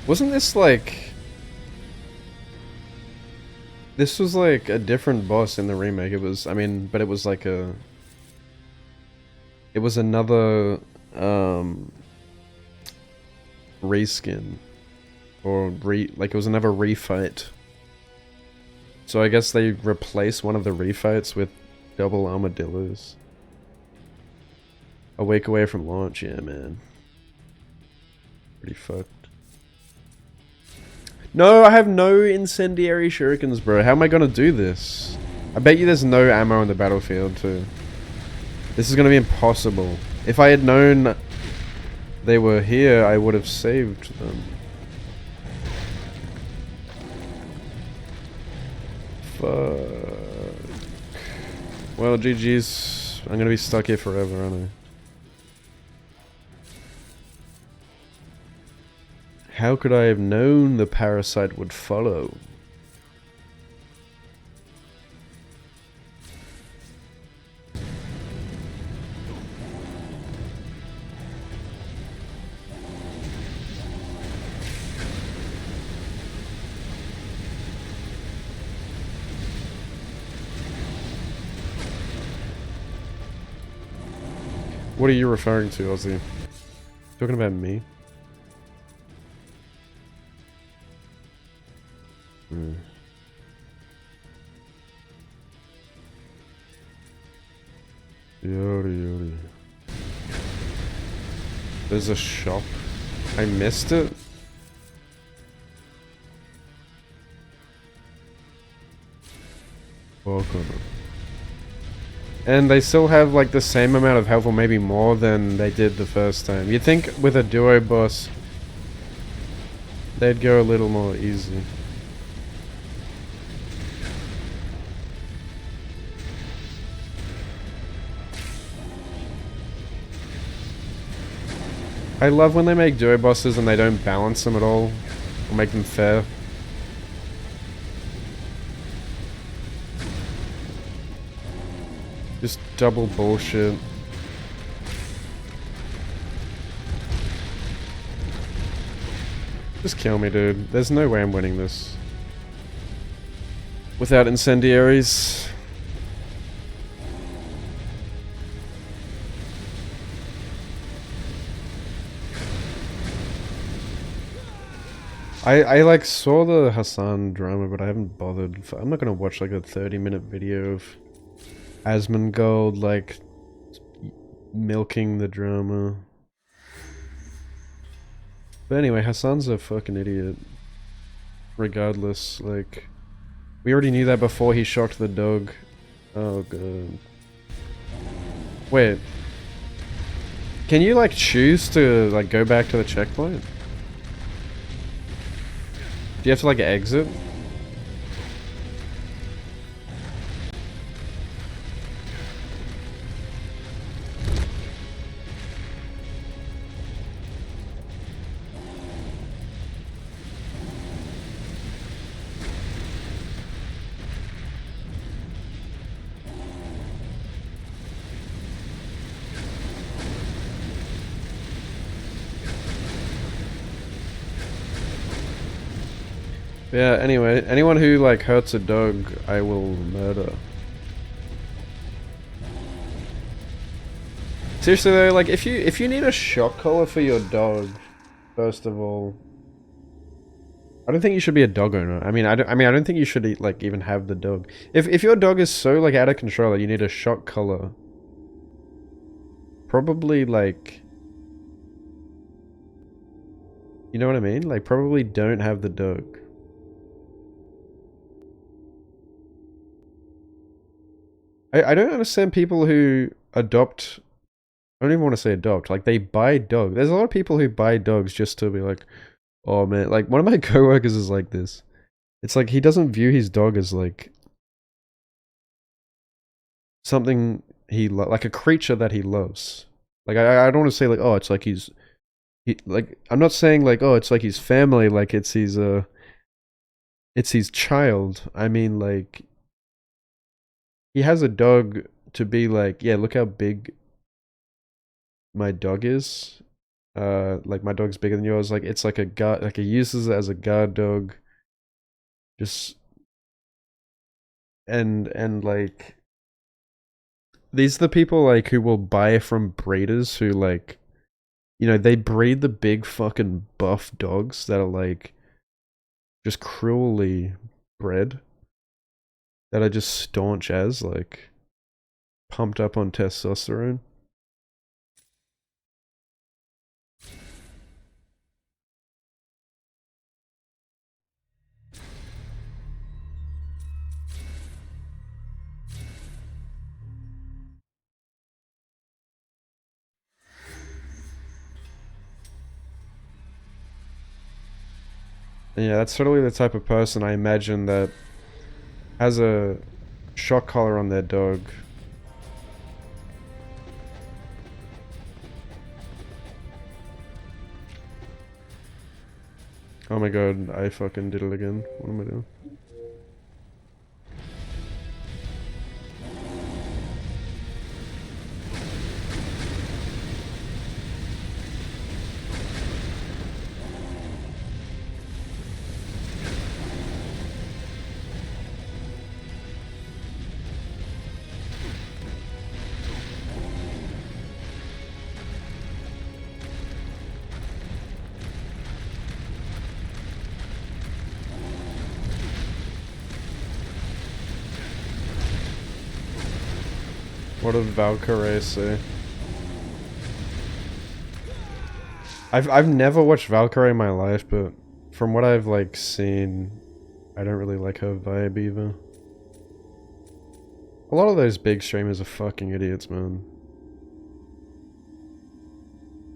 Wasn't this like... This was like a different boss in the remake. It was, I mean, but it was like a... It was another, reskin. Or like it was another refight. So I guess they replaced one of the refights with double armadillos. A week away from launch, yeah man. Pretty fucked. No, I have no incendiary shurikens, bro. How am I gonna do this? I bet you there's no ammo on the battlefield too. This is gonna be impossible. If I had known they were here, I would have saved them. Fuck. Well, GG's. I'm gonna be stuck here forever, aren't I? How could I have known the parasite would follow? What are you referring to, Ozzy? Talking about me? Yori. There's a shop. I missed it? Welcome. And they still have like the same amount of health or maybe more than they did the first time. You'd think with a duo boss they'd go a little more easy. I love when they make duo bosses and they don't balance them at all or make them fair. Just double bullshit. Just kill me, dude. There's no way I'm winning this without incendiaries. I like saw the Hassan drama, but I haven't bothered. I'm not gonna watch like a 30-minute video of Asmongold like milking the drama. But anyway, Hassan's a fucking idiot. Regardless, like we already knew that before he shocked the dog. Oh god. Wait. Can you like choose to like go back to the checkpoint? Do you have to like exit? Yeah, anyway, anyone who like hurts a dog, I will murder. Seriously though, like if you need a shock collar for your dog, first of all, I don't think you should be a dog owner. I don't think you should like even have the dog. If your dog is so like out of control that you need a shock collar, probably like, you know what I mean? Like probably don't have the dog. I don't understand people who adopt. I don't even want to say adopt. Like they buy dog. There's a lot of people who buy dogs just to be like, oh man. Like one of my coworkers is like this. It's like he doesn't view his dog as like something like a creature that he loves. Like I don't want to say like, oh, it's like like I'm not saying like, oh, it's like his family, like it's his child. I mean like he has a dog to be like, yeah, look how big my dog is. Like my dog's bigger than yours. Like it's like a guard, like he uses it as a guard dog. Just and like these are the people like who will buy from breeders who like, you know, they breed the big fucking buff dogs that are like just cruelly bred, that are just staunch as like pumped up on testosterone. And yeah, that's totally the type of person I imagine that has a shock collar on their dog. Oh my god, I fucking did it again. What am I doing? What did Valkyrie say? I've never watched Valkyrie in my life, but from what I've like seen, I don't really like her vibe either. A lot of those big streamers are fucking idiots, man.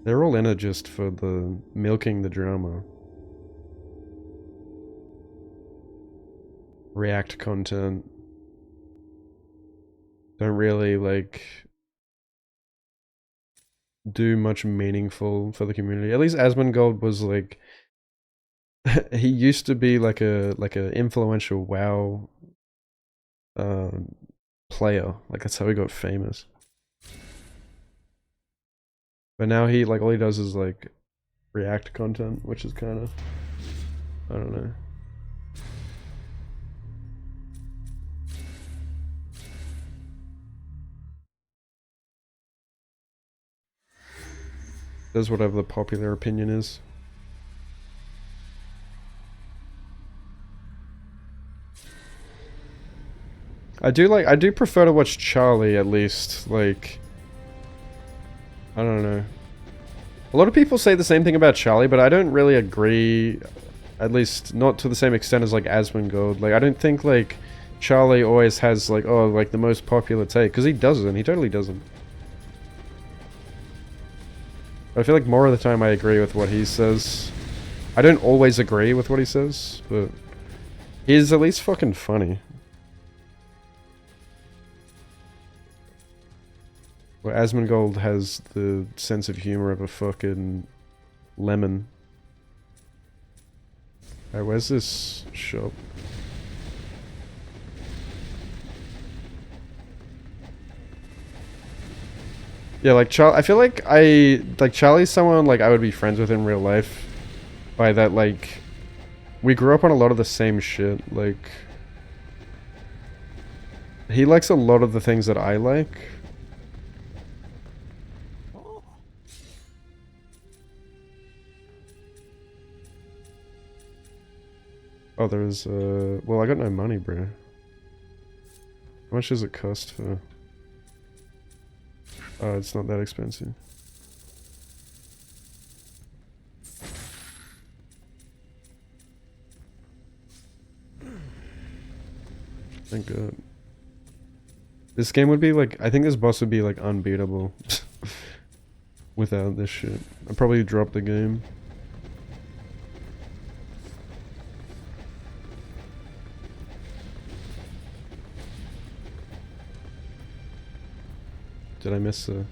They're all in it just for the milking the drama. React content. Don't really like do much meaningful for the community. At least Asmongold was like he used to be like a influential WoW player. Like that's how he got famous. But now he like all he does is like react content, which is kind of, I don't know. Does whatever the popular opinion is. I do prefer to watch Charlie at least, like, I don't know. A lot of people say the same thing about Charlie, but I don't really agree, at least not to the same extent as like Asmongold. Like I don't think like Charlie always has like, oh, like the most popular take, because he doesn't, he totally doesn't. I feel like more of the time I agree with what he says. I don't always agree with what he says, but he's at least fucking funny. Well, Asmongold has the sense of humor of a fucking lemon. Alright, where's this shop? Yeah, like I feel like Charlie's someone like I would be friends with in real life. By that, like, we grew up on a lot of the same shit. Like, he likes a lot of the things that I like. Oh, there's well, I got no money, bro. How much does it cost for? Oh, it's not that expensive. Thank God. This game would be like, I think this boss would be like unbeatable without this shit. I'd probably drop the game. Did I miss a...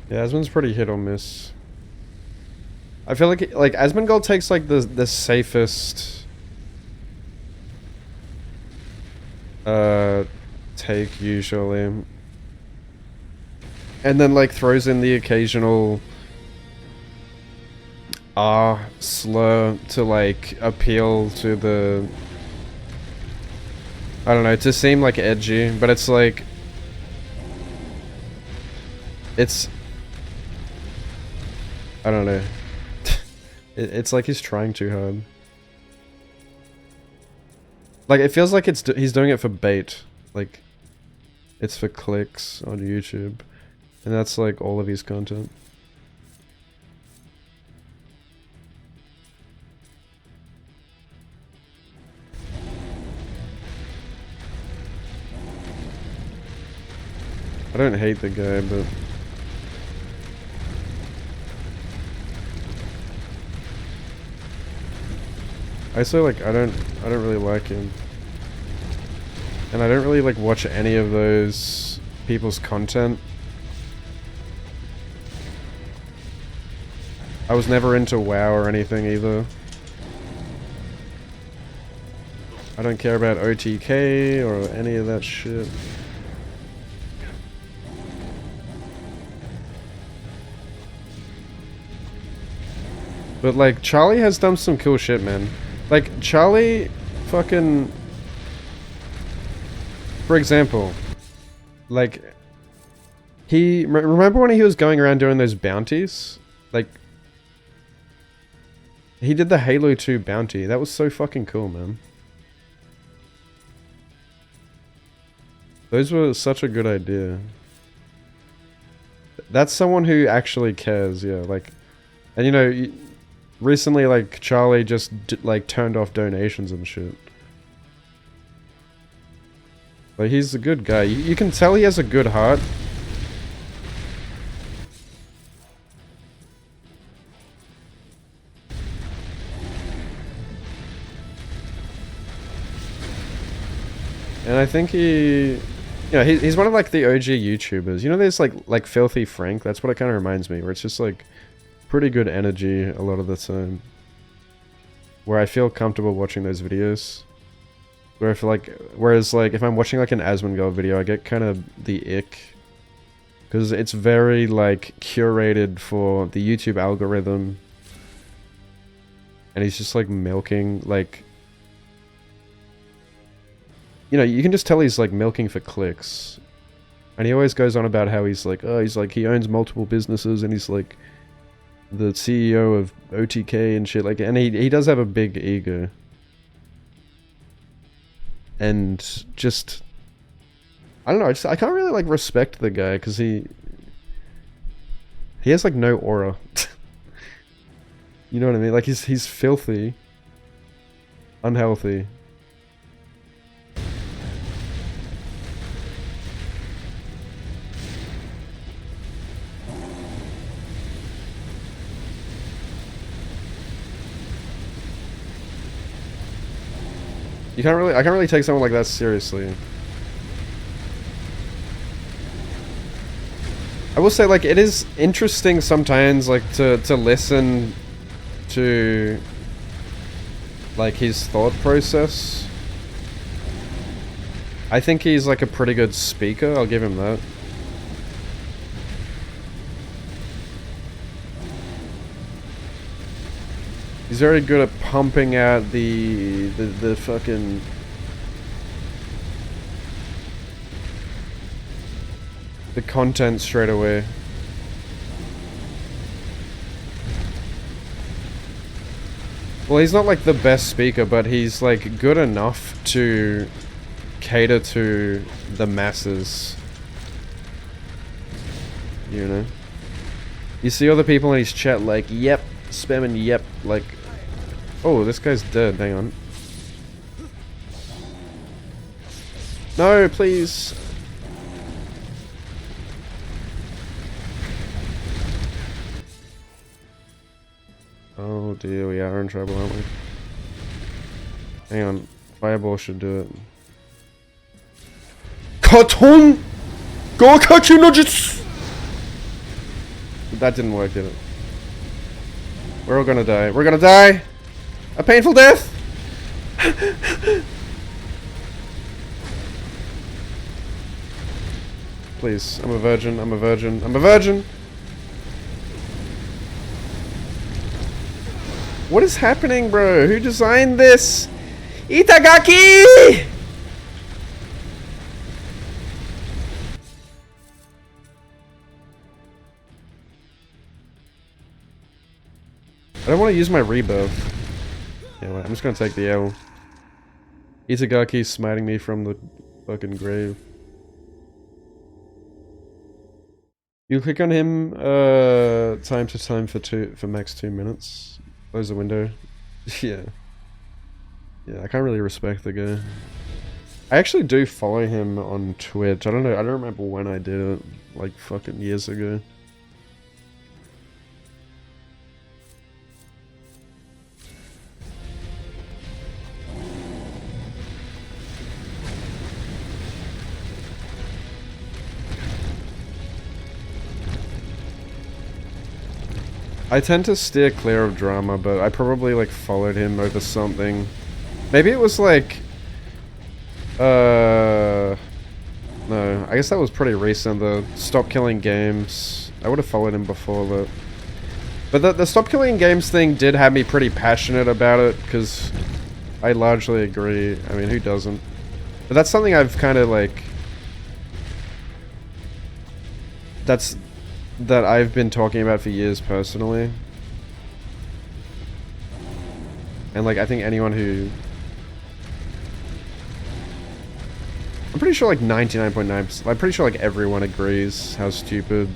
Yeah, Asmon's pretty hit or miss. I feel like Asmongold takes like the safest take usually. And then like throws in the occasional R slur to like appeal to the, I don't know, to seem like edgy, but it's like it's, I don't know. It's like he's trying too hard. Like it feels like he's doing it for bait. Like it's for clicks on YouTube. And that's like all of his content. I don't hate the guy, but I say like I don't really like him. And I don't really like watch any of those people's content. I was never into WoW or anything either. I don't care about OTK or any of that shit. But like, Charlie has done some cool shit, man. Like, Charlie fucking... For example, like, remember when he was going around doing those bounties? Like, he did the Halo 2 bounty. That was so fucking cool, man. Those were such a good idea. That's someone who actually cares, yeah. Like, and you know, recently, like, Charlie just like turned off donations and shit. Like, he's a good guy. You can tell he has a good heart. And I think he... You know, he's one of like the OG YouTubers. You know there's like Filthy Frank? That's what it kind of reminds me, where it's just like pretty good energy a lot of the time. Where I feel comfortable watching those videos. Where I feel like... Whereas like if I'm watching like an Asmongold video, I get kind of the ick. Because it's very like curated for the YouTube algorithm. And he's just like milking like... You know, you can just tell he's like milking for clicks. And he always goes on about how he's like, oh, he owns multiple businesses and he's like the CEO of OTK and shit. Like, and he does have a big ego. And just, I don't know, I can't really like respect the guy because he has like no aura. You know what I mean? Like he's filthy, unhealthy. I can't really take someone like that seriously. I will say, like, it is interesting sometimes, like, to listen to, like, his thought process. I think he's, like, a pretty good speaker, I'll give him that. He's very good at pumping out the fucking... the content straight away. Well, he's not like the best speaker, but he's like good enough to cater to the masses. You know? You see other people in his chat like, yep, spamming yep, like... Oh, this guy's dead, hang on. No, please! Oh dear, we are in trouble, aren't we? Hang on, Fireball should do it. Katon! Gokatsu no Jutsu! That didn't work, did it? We're all gonna die. We're gonna die! A painful death! Please, I'm a virgin, I'm a virgin, I'm a virgin! What is happening, bro? Who designed this? Itagaki! I don't want to use my rebirth. Yeah, wait, I'm just gonna take the L. Itagaki's smiting me from the fucking grave. You click on him, time to time for max 2 minutes. Close the window. Yeah. Yeah, I can't really respect the guy. I actually do follow him on Twitch. I don't know, I don't remember when I did it. Like fucking years ago. I tend to steer clear of drama, but I probably like followed him over something. Maybe it was like... No, I guess that was pretty recent, the Stop Killing Games. I would have followed him before that. But the Stop Killing Games thing did have me pretty passionate about it, because I largely agree. I mean, who doesn't? But that's something I've kind of like... that I've been talking about for years personally. And like, I think anyone who... I'm pretty sure like 99.9%, I'm pretty sure like everyone agrees how stupid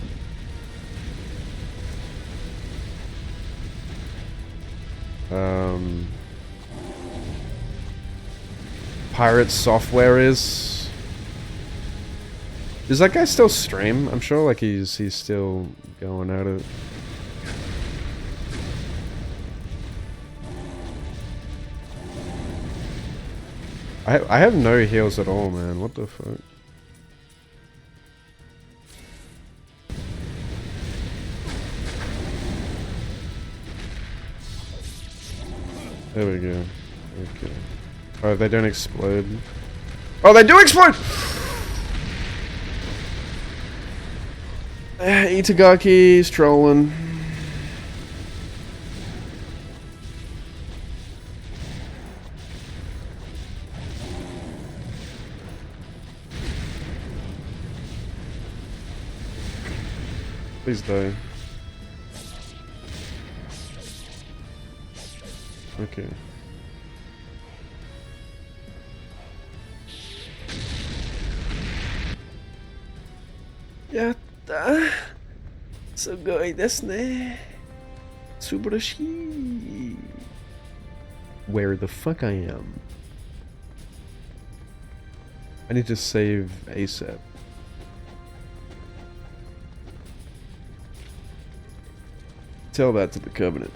pirate software is. Does that guy still stream? I'm sure like he's still going at it. I have no heals at all, man. What the fuck? There we go. Okay. Oh, they don't explode. Oh, they do explode! Itagaki's trolling. Please die. Okay. Yatta. Sugoi desu ne. Subarashi. Where the fuck I am? I need to save ASAP. Tell that to the Covenant.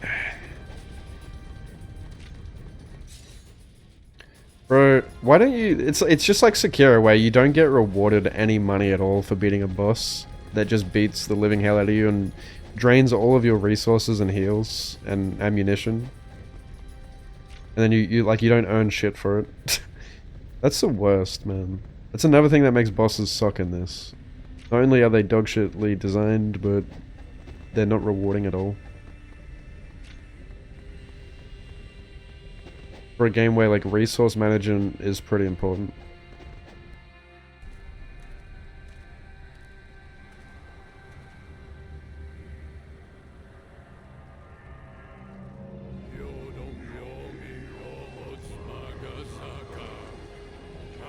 Bro, why don't you... It's just like Sekiro, where you don't get rewarded any money at all for beating a boss that just beats the living hell out of you and drains all of your resources and heals and ammunition. And then you don't earn shit for it. That's the worst, man. That's another thing that makes bosses suck in this. Not only are they dogshitly designed, but they're not rewarding at all. For a game where like resource management is pretty important.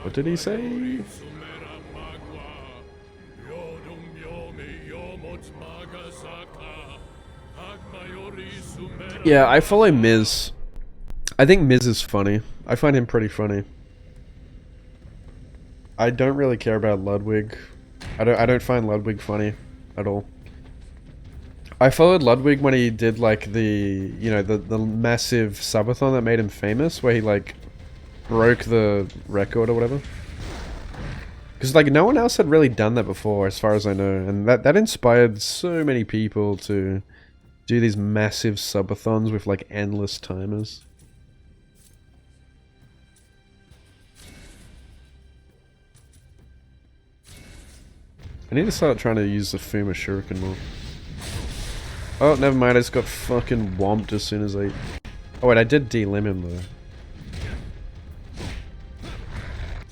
What did he say? Yeah, I follow Miz. I think Miz is funny. I find him pretty funny. I don't really care about Ludwig. I don't find Ludwig funny at all. I followed Ludwig when he did like the, you know, the massive subathon that made him famous, where he like broke the record or whatever. Because like no one else had really done that before, as far as I know, and that inspired so many people to do these massive subathons with like endless timers. I need to start trying to use the Fuma Shuriken more. Oh, never mind, I just got fucking whomped as soon as I... Oh wait, I did delim him though.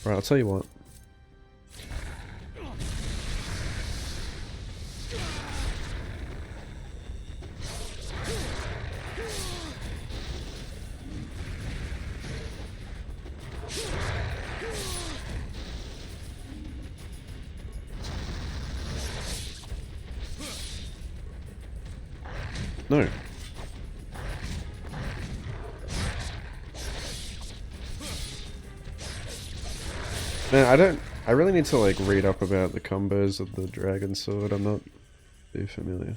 Right, I'll tell you what. No. Man, I really need to like read up about the combos of the Dragon Sword. I'm not too familiar.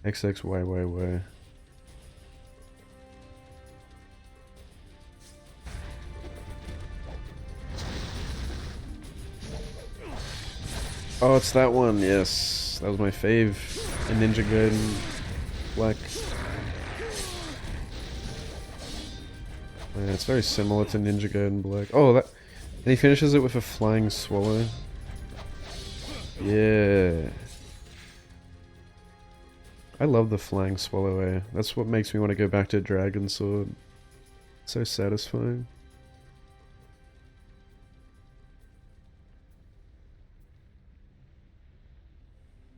XXYYY. Oh, it's that one, yes. That was my fave in Ninja Gaiden Black. Yeah, it's very similar to Ninja Gaiden Black. Oh, that... And he finishes it with a flying swallow. Yeah. I love the flying swallow air. That's what makes me want to go back to Dragon Sword. So satisfying.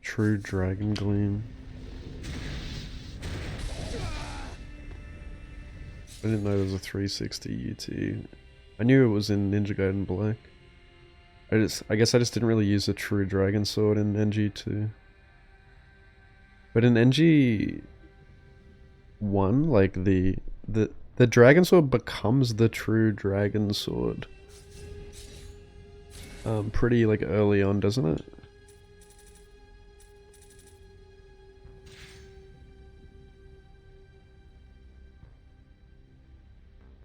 True Dragon Gleam. I didn't know there was a 360 UT. I knew it was in Ninja Gaiden Black. I guess I just didn't really use the True Dragon Sword in NG2. But in NG1, like the Dragon Sword becomes the True Dragon Sword. Pretty like early on, doesn't it?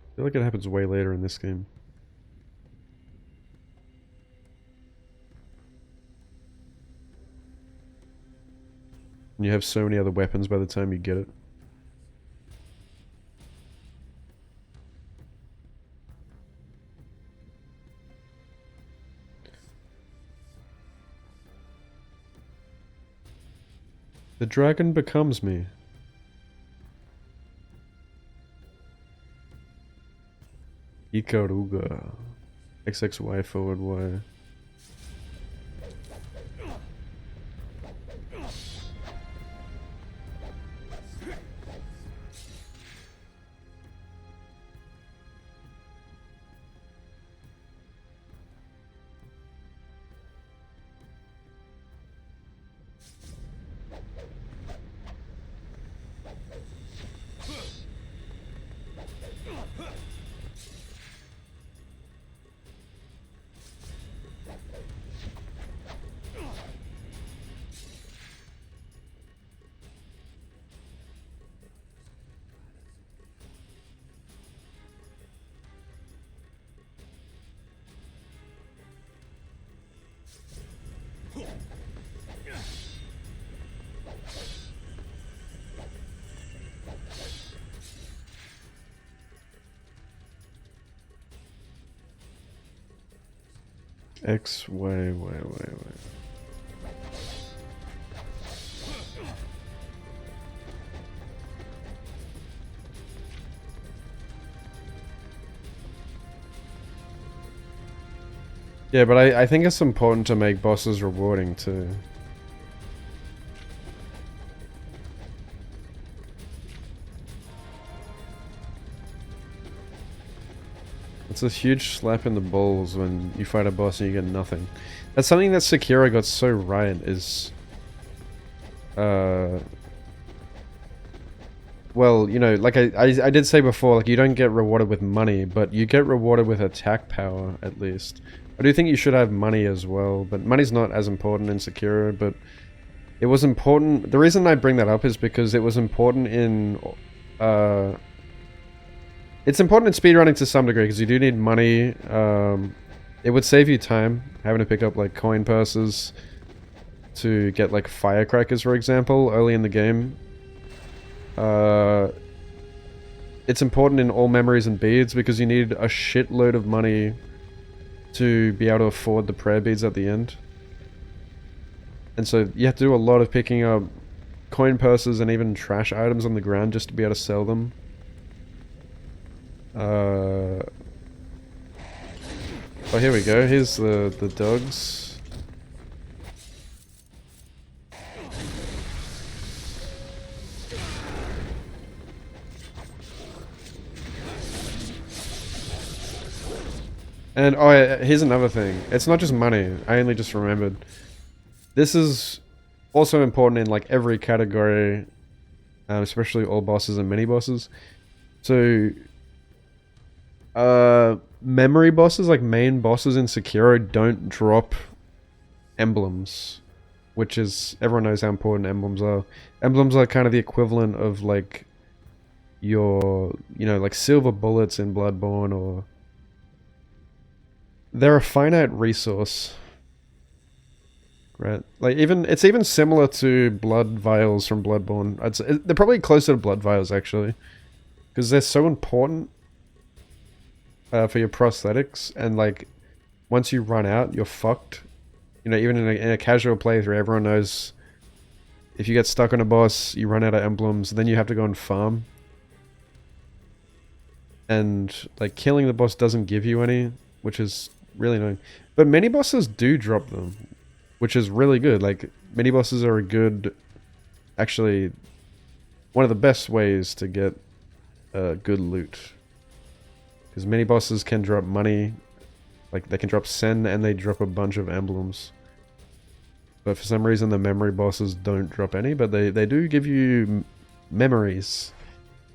I feel like it happens way later in this game. And you have so many other weapons by the time you get it. The dragon becomes me. Ikaruga. XXY forward Y. X, Y, Y, Y, Y. Yeah, but I think it's important to make bosses rewarding too. It's a huge slap in the balls when you fight a boss and you get nothing. That's something that Sekiro got so right, is... well, you know, like I did say before, like you don't get rewarded with money, but you get rewarded with attack power, at least. I do think you should have money as well, but money's not as important in Sekiro, but... It was important... The reason I bring that up is because it was important in It's important in speedrunning to some degree because you do need money. It would save you time having to pick up like coin purses to get like firecrackers, for example, early in the game. It's important in all memories and beads because you need a shitload of money to be able to afford the prayer beads at the end. And so you have to do a lot of picking up coin purses and even trash items on the ground just to be able to sell them. Oh, here we go. Here's the dogs. And oh yeah, here's another thing. It's not just money. I only just remembered. This is also important in like every category, especially all bosses and mini bosses. So, memory bosses, like main bosses in Sekiro, don't drop emblems, which is, everyone knows how important emblems are. Emblems are kind of the equivalent of like your, you know, like silver bullets in Bloodborne, or they're a finite resource. Right, like it's even similar to blood vials from Bloodborne. I'd say they're probably closer to blood vials actually, because they're so important for your prosthetics, and like once you run out, you're fucked. You know, even in a casual playthrough, everyone knows if you get stuck on a boss, you run out of emblems, then you have to go and farm. And like killing the boss doesn't give you any, which is really annoying. But many bosses do drop them, which is really good. Like, mini bosses are a good, actually, one of the best ways to get good loot. Because mini bosses can drop money, like they can drop sen, and they drop a bunch of emblems. But for some reason the memory bosses don't drop any, but they do give you memories,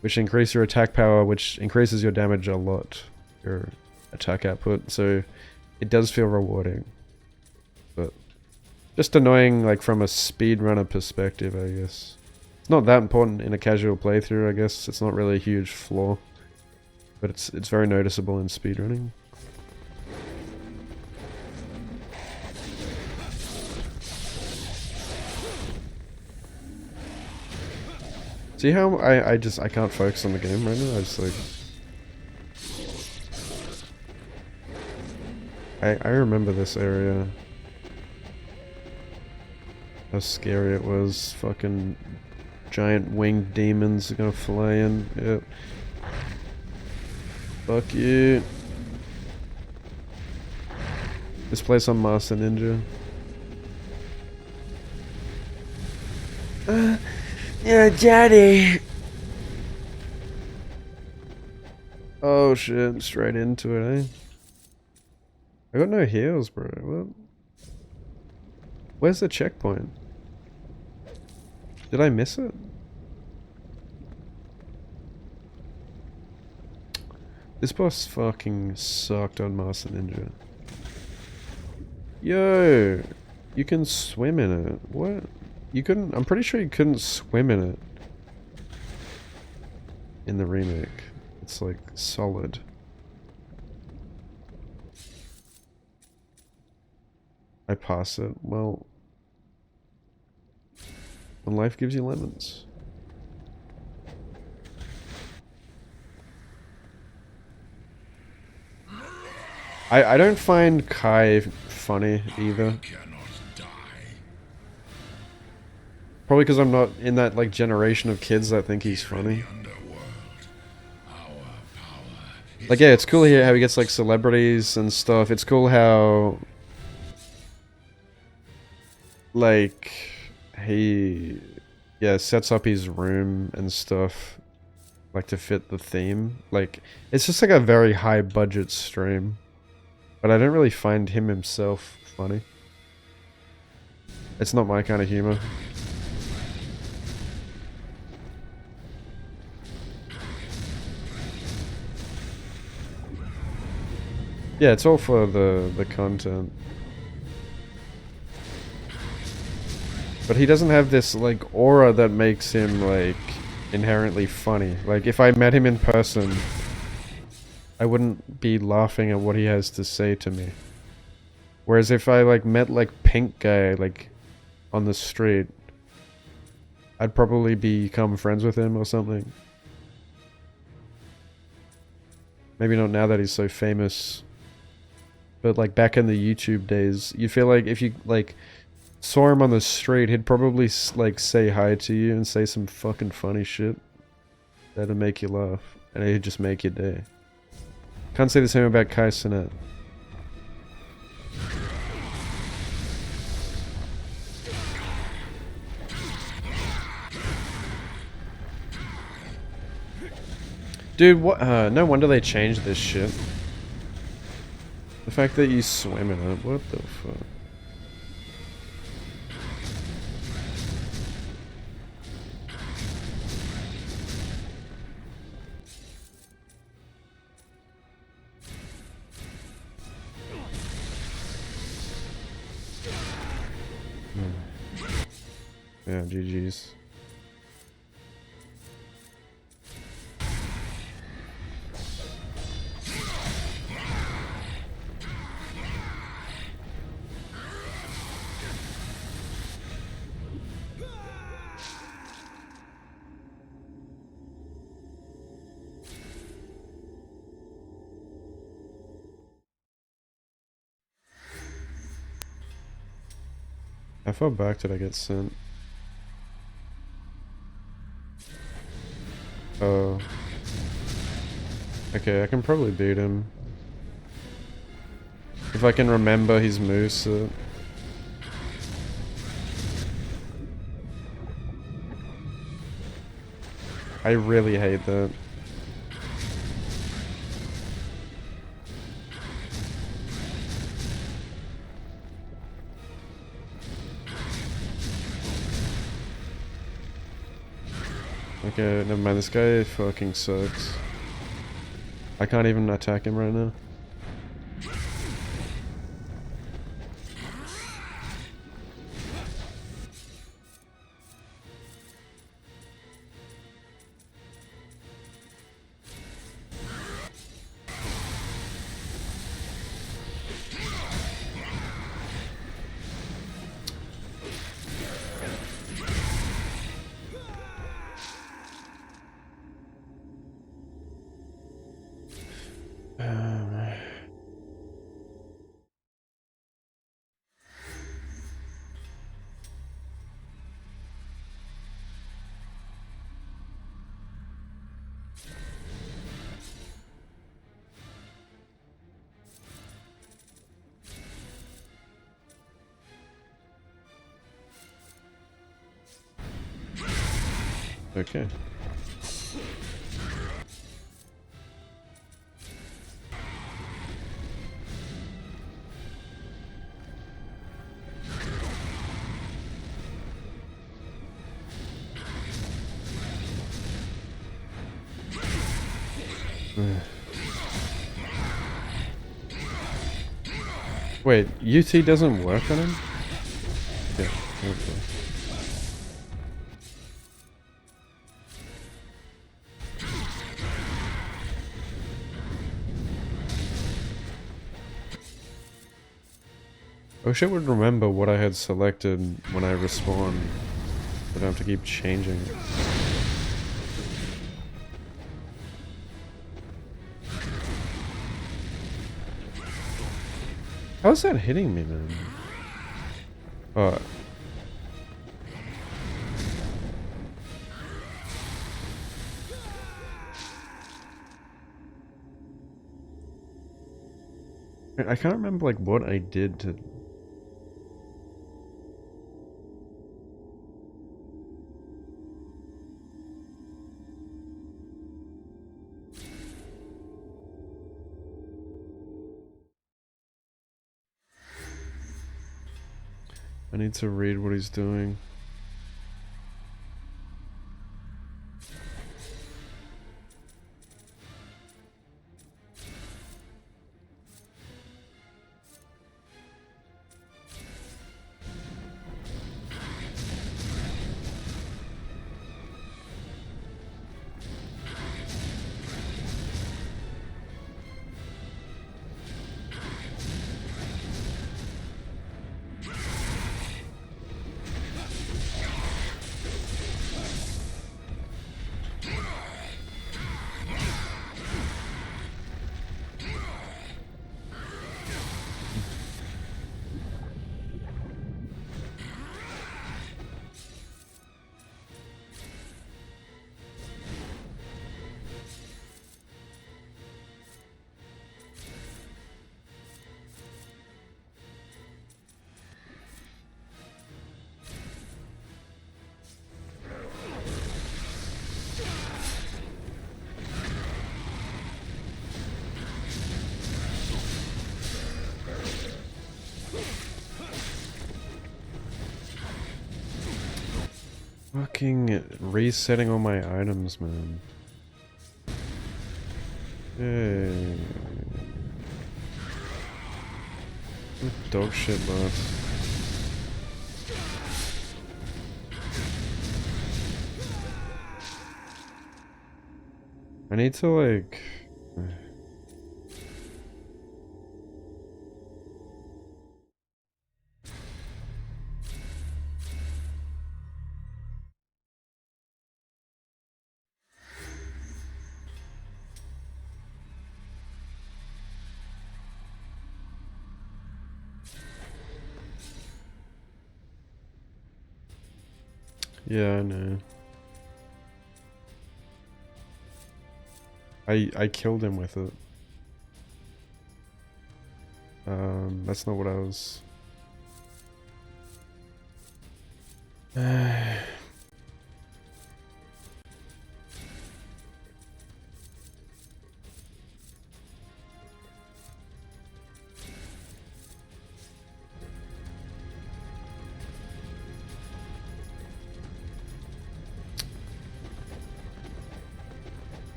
which increase your attack power, which increases your damage a lot, your attack output, so it does feel rewarding. But just annoying, like, from a speedrunner perspective, I guess. It's not that important in a casual playthrough, I guess. It's not really a huge flaw. But it's very noticeable in speedrunning. See how I can't focus on the game right now? I just, like... I remember this area. How scary it was. Fucking giant winged demons are gonna fly in. Yep. Fuck you. This place on Master Ninja. Yeah, Daddy. Oh shit, straight into it, eh? I got no heals, bro. What? Where's the checkpoint? Did I miss it? This boss fucking sucked on Master Ninja. Yo! You can swim in it. What? You couldn't... I'm pretty sure you couldn't swim in it. In the remake. It's like solid. I pass it. Well... when life gives you lemons. I don't find Kai funny either. Probably because I'm not in that like generation of kids that think he's funny. Like, yeah, it's cool here how he gets like celebrities and stuff. It's cool how like he sets up his room and stuff like to fit the theme. Like, it's just like a very high budget stream. But I don't really find him himself funny. It's not my kind of humor. Yeah, it's all for the content. But he doesn't have this like aura that makes him like inherently funny. Like, if I met him in person, I wouldn't be laughing at what he has to say to me. Whereas if I, like, met, like, Pink Guy, like, on the street, I'd probably become friends with him or something. Maybe not now that he's so famous. But, like, back in the YouTube days, you feel like if you, like, saw him on the street, he'd probably, like, say hi to you and say some fucking funny shit that'd make you laugh. And it'd just make your day. Can't say the same about Kai Cenat. Dude, what? No wonder they changed this shit. The fact that you swim in it, what the fuck? Yeah, GG's. How far back did I get sent? Oh. Okay, I can probably beat him. If I can remember his moveset. I really hate that. Okay, never mind, this guy fucking sucks. I can't even attack him right now. Okay. Wait, UT doesn't work on him? Yeah, okay. I wish I would remember what I had selected when I respawn. I don't have to keep changing it. How's that hitting me, man? Oh. I can't remember, like, what I did to... I need to read what he's doing. fucking resetting all my items, man. Hey. What dog shit, boss. I need to like... Yeah, I know. I killed him with it. That's not what I was...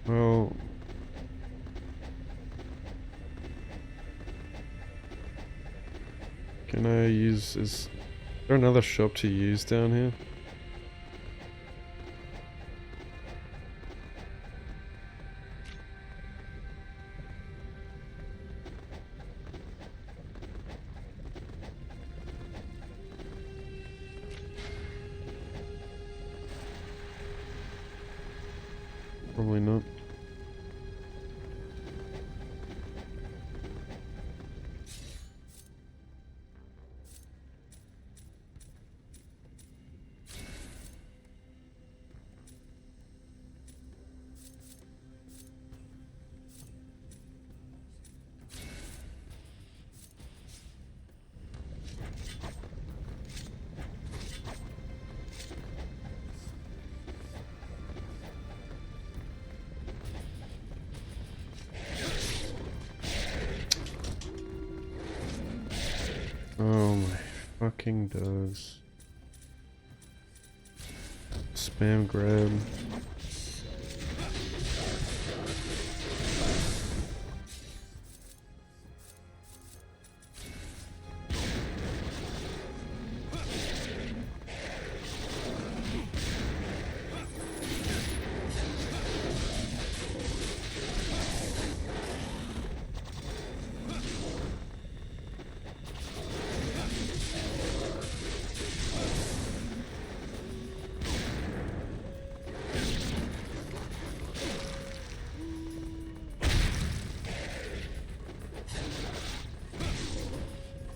Well... Can I use... Is there another shop to use down here? Probably not. Oh my fucking does. Spam grab.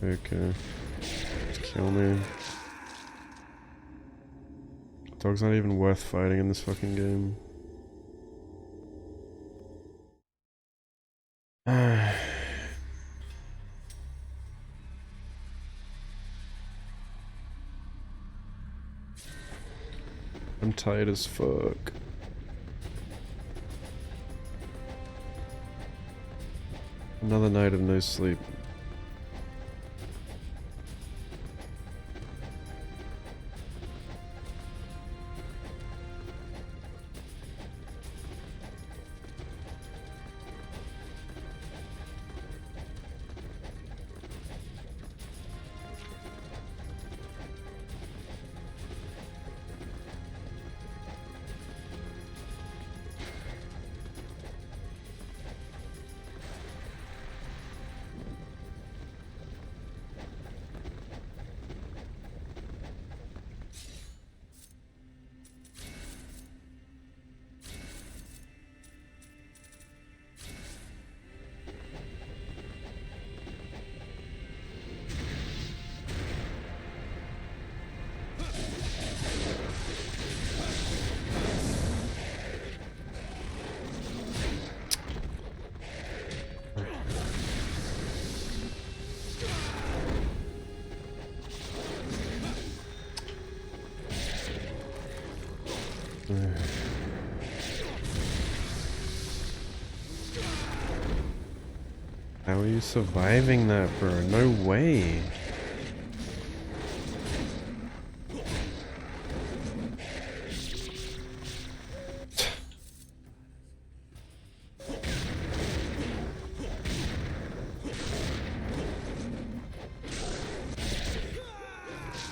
Okay. Just kill me. Dog's not even worth fighting in this fucking game. I'm tired as fuck. Another night of no sleep. How are you surviving that, bro? No way.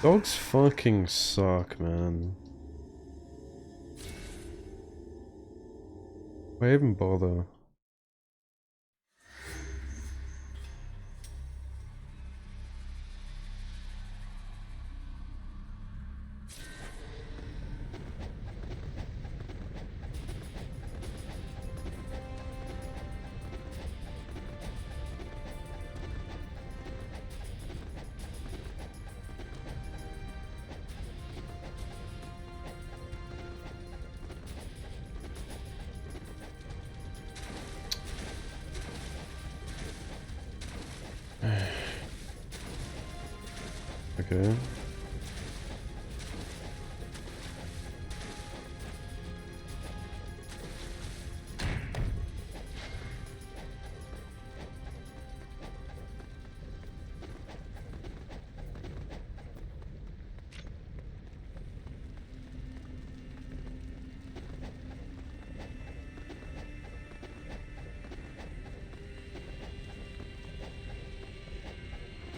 Dogs fucking suck, man. Why even bother? Okay.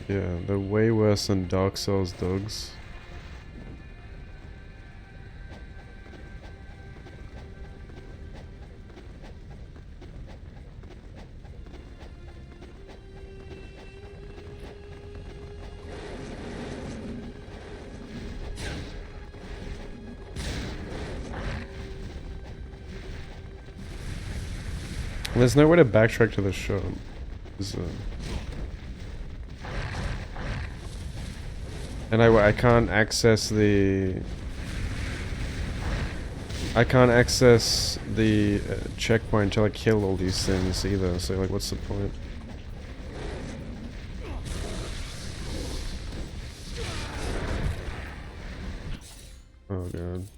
Yeah, they're way worse than Dark Souls dogs. There's no way to backtrack to the shop. And I can't access the... I can't access the checkpoint until I kill all these things either, so like what's the point? Oh god.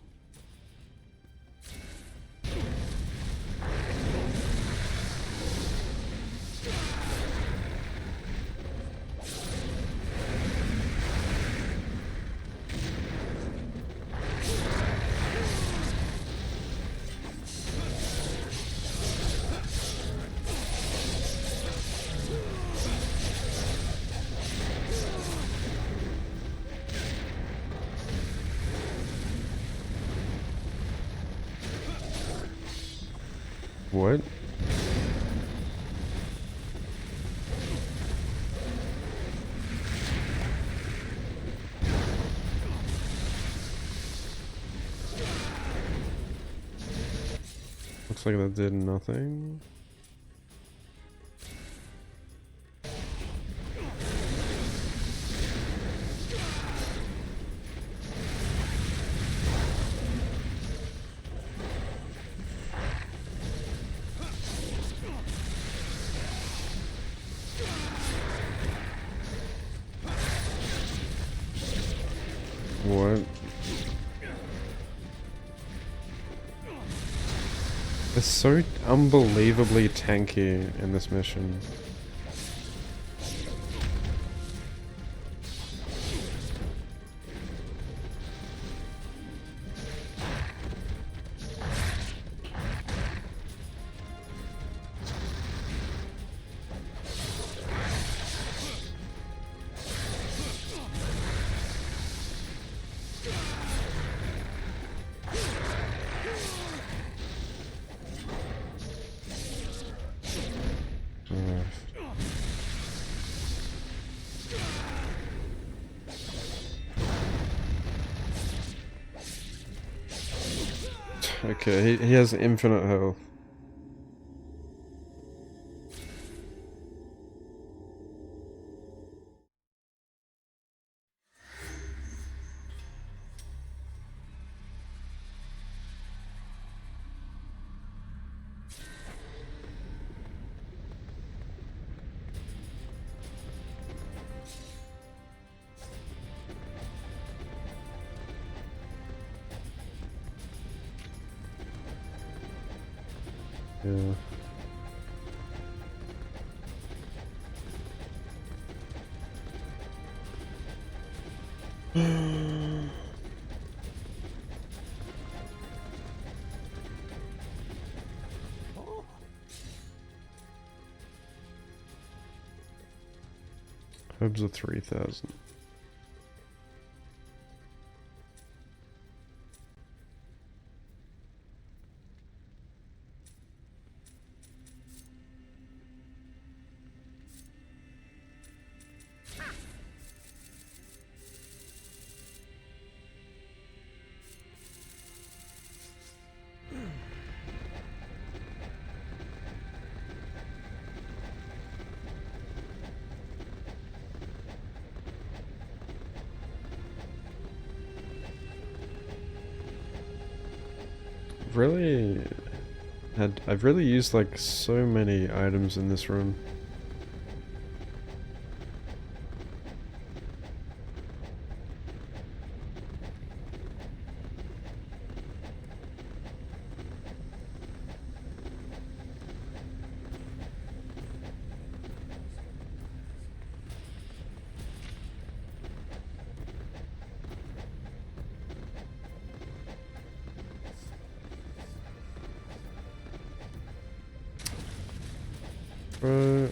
What? Looks like that did nothing. What? It's so unbelievably tanky in this mission. Okay, he has infinite health. Yeah. Herbs are 3,000. I've really used like so many items in this room. Right.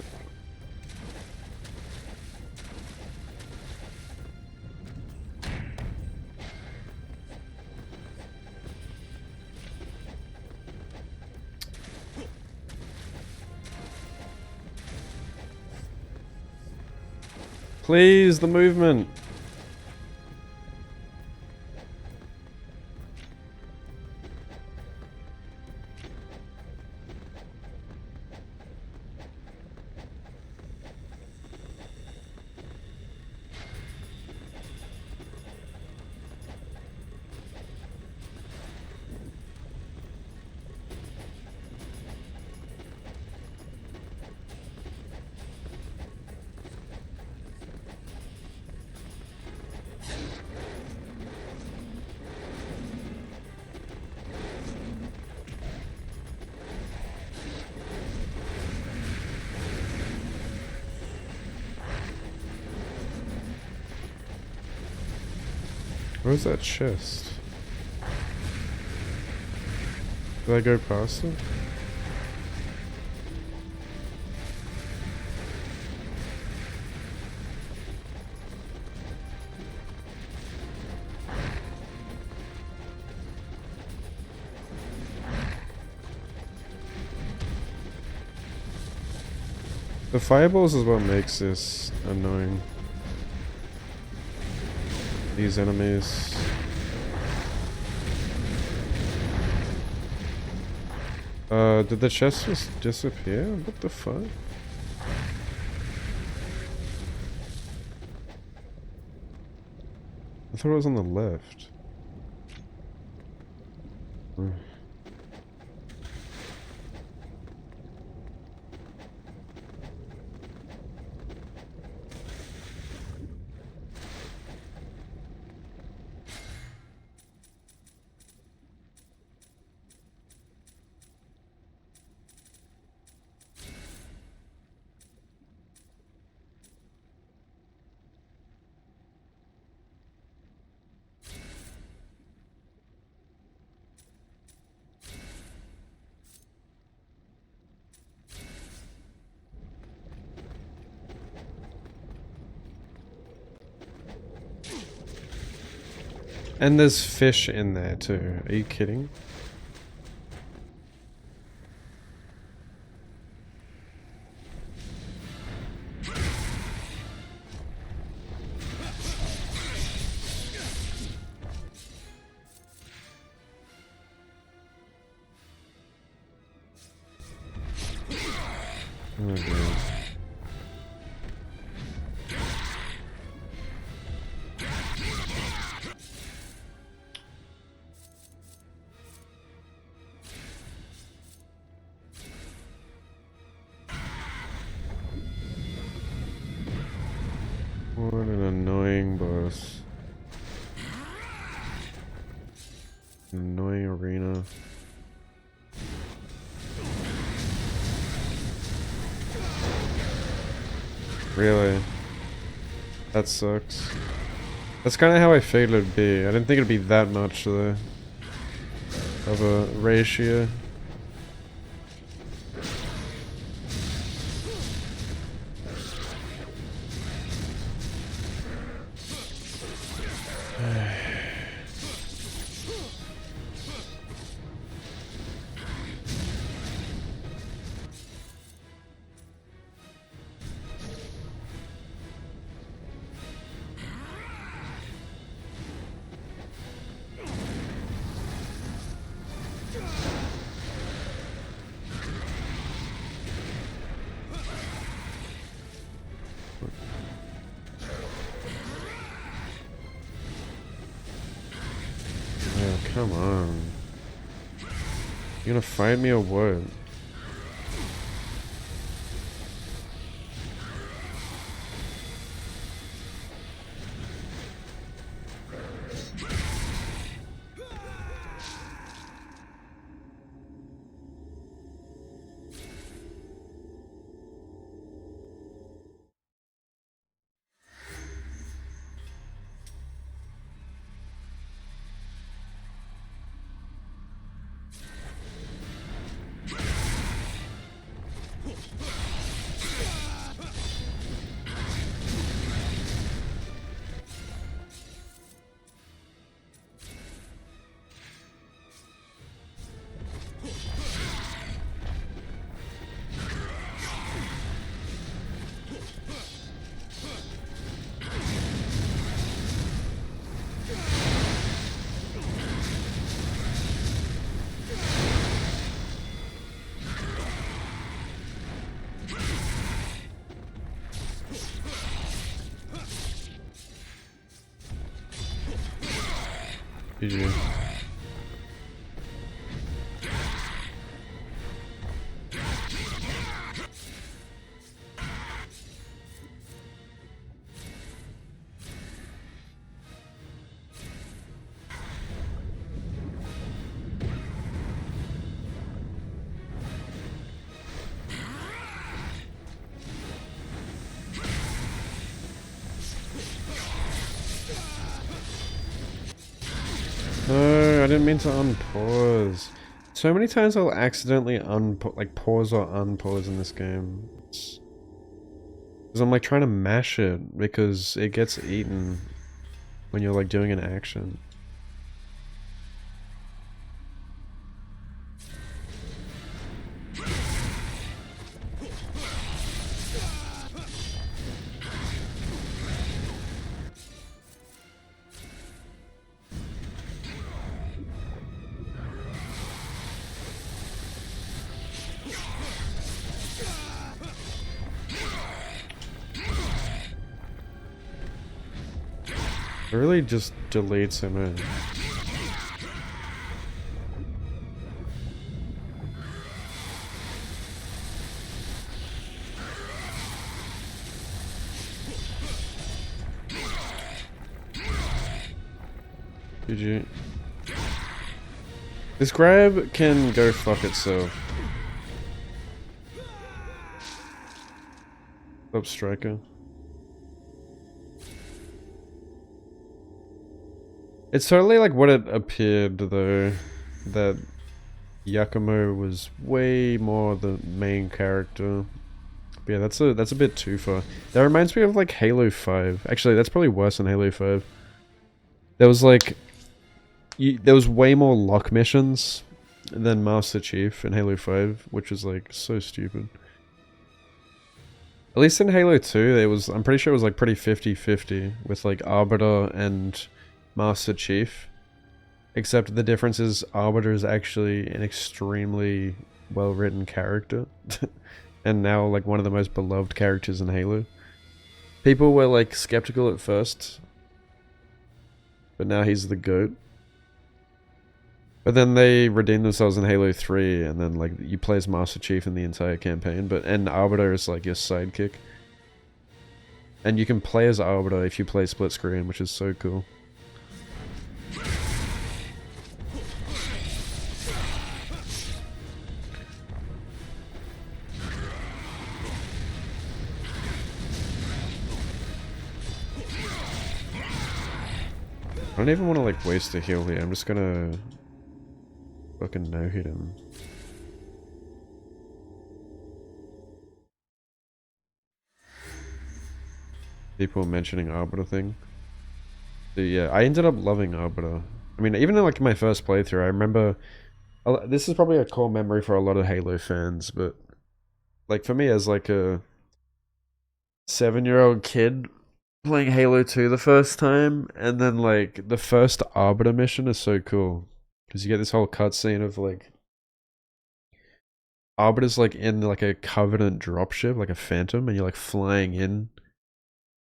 Please, the movement. Where's that chest? Did I go past it? The fireballs is what makes this annoying. These enemies. Did the chest just disappear? What the fuck? I thought it was on the left. And there's fish in there too. Are you kidding? Oh dear. What an annoying boss. An annoying arena. Really? That sucks. That's kind of how I figured it'd be. I didn't think it'd be that much though, of a ratio. Oh, come on. You gonna fight me or what? GG. No, I didn't mean to unpause. So many times I'll accidentally pause or unpause in this game. Because I'm like trying to mash it because it gets eaten when you're like doing an action. It really just deletes him in. GG. This grab can go fuck itself. Up striker. It's totally like what it appeared though, that Yakumo was way more the main character. But yeah, that's a bit too far. That reminds me of like Halo 5. Actually, that's probably worse than Halo 5. There was like there was way more lock missions than Master Chief in Halo 5, which was like so stupid. At least in Halo 2, I'm pretty sure it was like pretty 50-50 with like Arbiter and Master Chief. Except the difference is Arbiter is actually an extremely well-written character. And now like one of the most beloved characters in Halo. People were like skeptical at first, but now he's the GOAT. But then they redeemed themselves in Halo 3, and then like you play as Master Chief in the entire campaign, and Arbiter is like your sidekick. And you can play as Arbiter if you play split screen, which is so cool. don't even want to like waste a heal here. I'm just gonna fucking no-hit him. People mentioning Arbiter thing. So yeah, I ended up loving Arbiter. I mean, even in like my first playthrough, I remember... This is probably a core memory for a lot of Halo fans, but... Like, for me as like a 7-year-old kid playing Halo 2 the first time, and then like the first Arbiter mission is so cool. Because you get this whole cutscene of like... Arbiter's like in like a Covenant dropship, like a Phantom, and you're like flying in.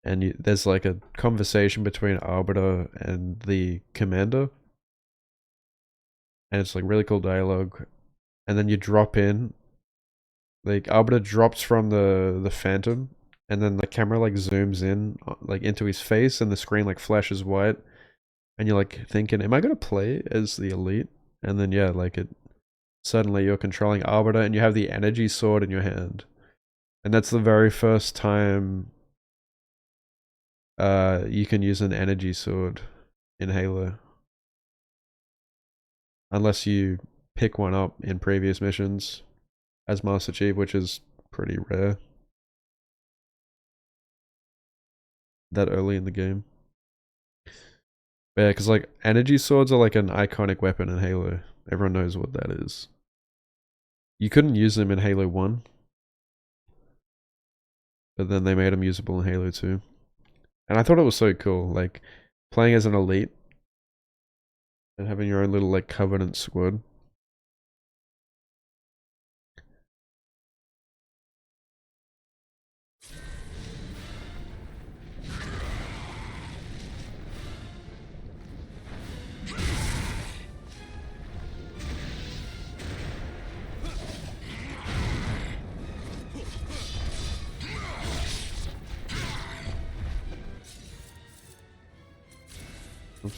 And there's like a conversation between Arbiter and the commander. And it's like really cool dialogue. And then you drop in. Like Arbiter drops from the Phantom, and then the camera like zooms in like into his face, and the screen like flashes white. And you're like thinking, am I gonna play as the elite? And then yeah, like it suddenly you're controlling Arbiter and you have the energy sword in your hand. And that's the very first time you can use an energy sword in Halo. Unless you pick one up in previous missions as Master Chief, which is pretty rare that early in the game. But yeah, because like energy swords are like an iconic weapon in Halo. Everyone knows what that is. You couldn't use them in Halo 1. But then they made them usable in Halo 2. And I thought it was so cool, like playing as an elite and having your own little like Covenant squad. Oops.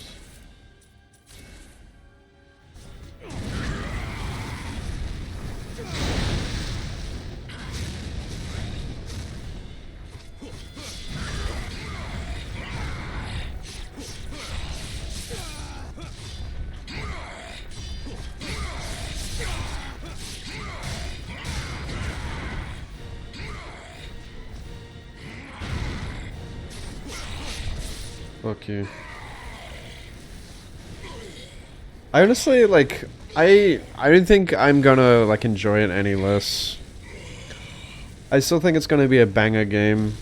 Fuck you. I honestly like I don't think I'm gonna like enjoy it any less. I still think it's gonna be a banger game.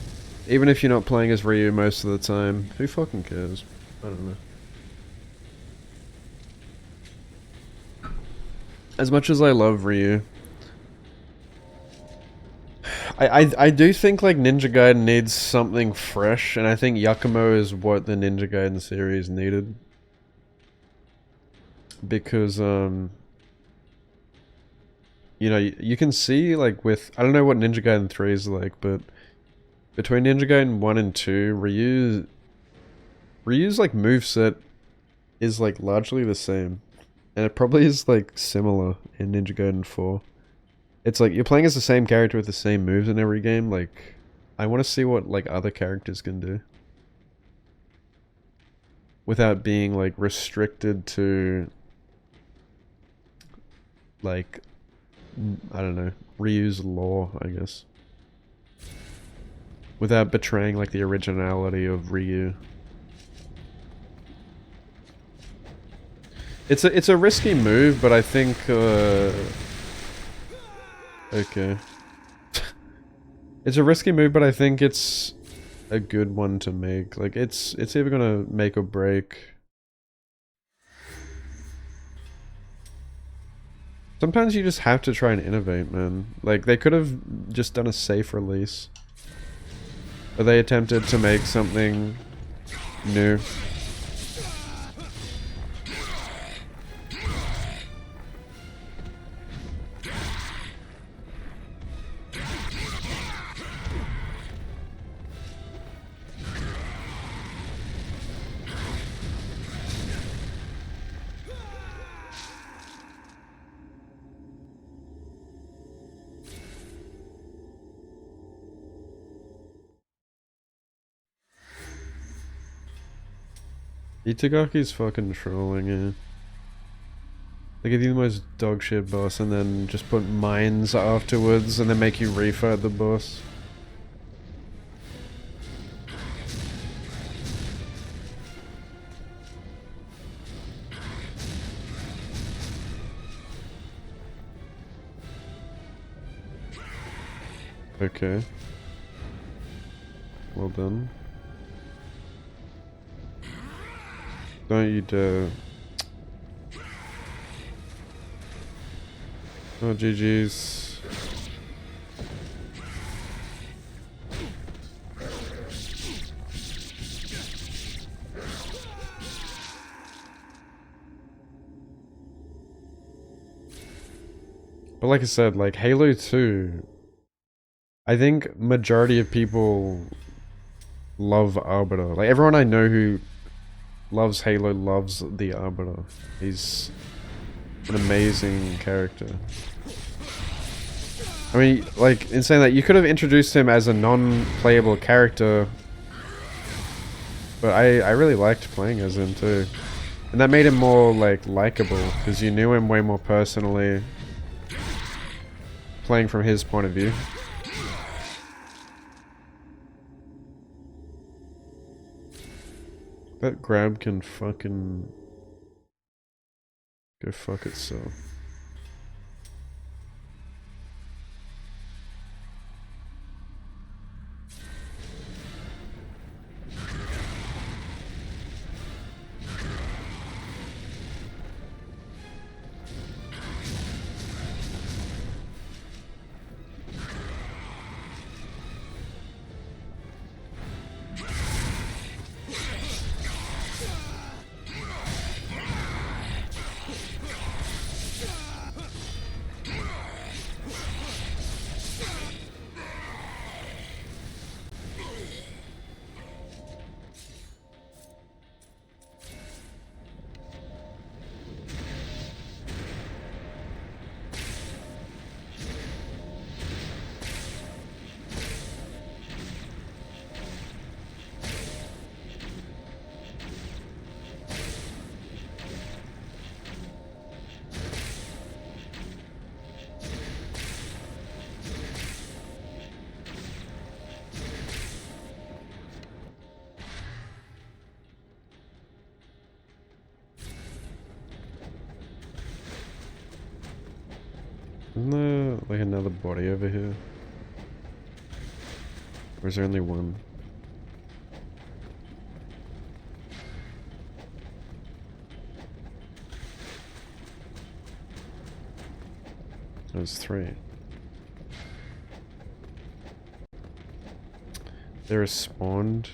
Even if you're not playing as Ryu most of the time. Who fucking cares? I don't know. As much as I love Ryu, I do think like Ninja Gaiden needs something fresh, and I think Yakumo is what the Ninja Gaiden series needed. Because you know, you can see like with I don't know what Ninja Gaiden 3 is like, but between Ninja Gaiden 1 and 2, Ryu's like moveset is like largely the same. And it probably is like similar in Ninja Gaiden 4. It's like you're playing as the same character with the same moves in every game. Like, I want to see what like other characters can do without being like restricted to like I don't know, Ryu's lore, I guess. Without betraying like the originality of Ryu. It's a risky move, but I think okay. It's a risky move, but I think it's a good one to make. Like it's either gonna make or break. Sometimes you just have to try and innovate, man. Like they could have just done a safe release. But they attempted to make something new. Itagaki's fucking trolling, yeah. They give you the most dogshit boss and then just put mines afterwards and then make you refight the boss. Okay. Well done. Don't you dare. Oh, GG's. But like I said, like Halo 2, I think majority of people love Arbiter. Like everyone I know who loves Halo loves the Arbiter. He's an amazing character. I mean, like, in saying that, you could have introduced him as a non-playable character, but I really liked playing as him too. And that made him more, like, likable, because you knew him way more personally, playing from his point of view. That grab can fucking go fuck itself. Isn't there like another body over here? Or is there only one? There's three. They respawned.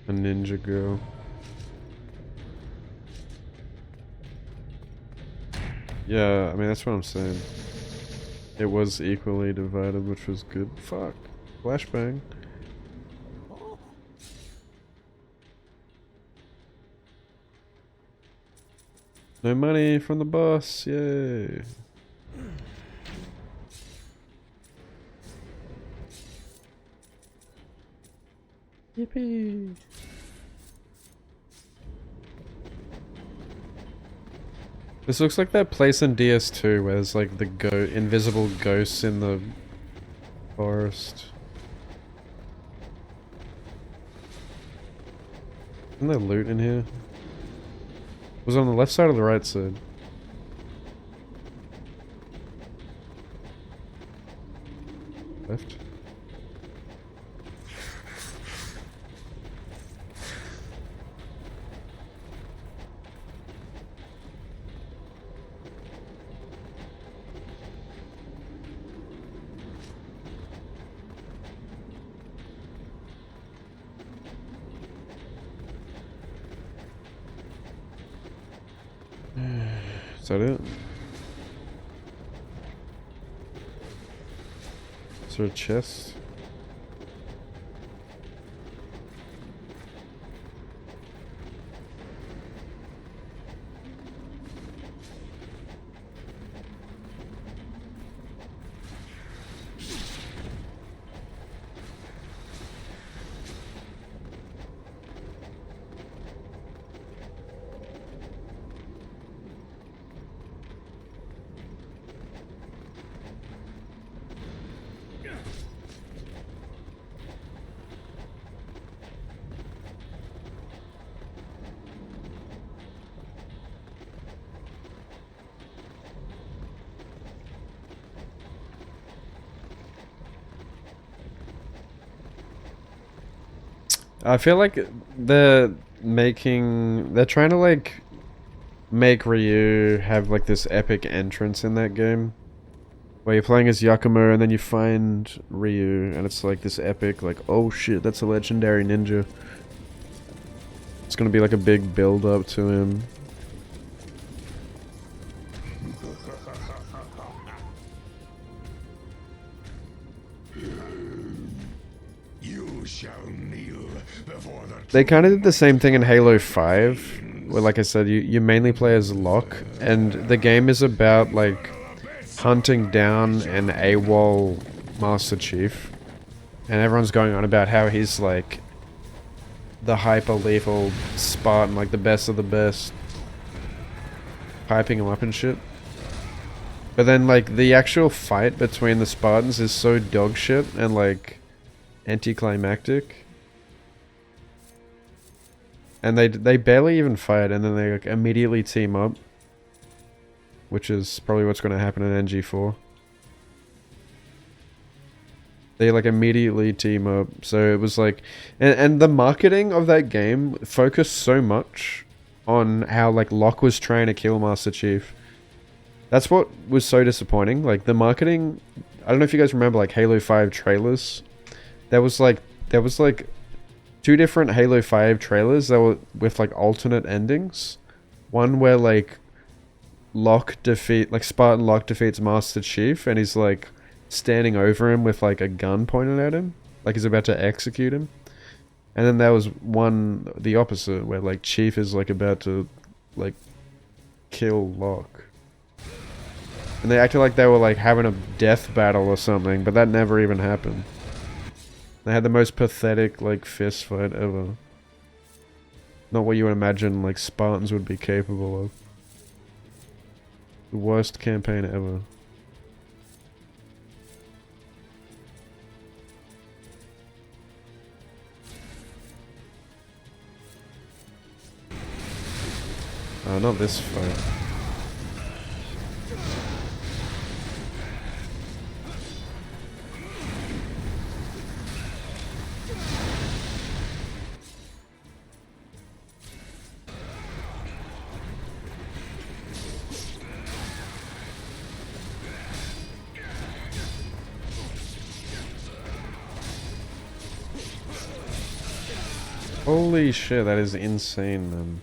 A ninja girl. Yeah, I mean, that's what I'm saying. It was equally divided, which was good. Fuck. Flashbang. No money from the boss. Yay. Yippee. This looks like that place in DS2 where there's like the invisible ghosts in the forest. Isn't there loot in here? Was it on the left side or the right side? Left? Is that it? Is there a chest? I feel like they're trying to like make Ryu have like this epic entrance in that game. Where you're playing as Yakumo and then you find Ryu and it's like this epic, like, oh shit, that's a legendary ninja. It's gonna be like a big build up to him. They kind of did the same thing in Halo 5, where like I said, you mainly play as Locke, and the game is about like hunting down an AWOL Master Chief, and everyone's going on about how he's like the hyper lethal Spartan, like the best of the best, hyping him up and shit. But then like the actual fight between the Spartans is so dog shit and like anticlimactic. And they barely even fight, and then they like immediately team up, which is probably what's going to happen in NG4. They like immediately team up, so it was like, and the marketing of that game focused so much on how like Locke was trying to kill Master Chief. That's what was so disappointing. Like the marketing, I don't know if you guys remember like Halo 5 trailers. There was like 2 different Halo 5 trailers that were with like alternate endings. One where like Spartan Locke defeats Master Chief and he's like standing over him with like a gun pointed at him, like he's about to execute him. And then there was one, the opposite, where like Chief is like about to like kill Locke. And they acted like they were like having a death battle or something, but that never even happened. They had the most pathetic, like, fist fight ever. Not what you would imagine, like, Spartans would be capable of. The worst campaign ever. Oh, not this fight. Holy shit, that is insane, man.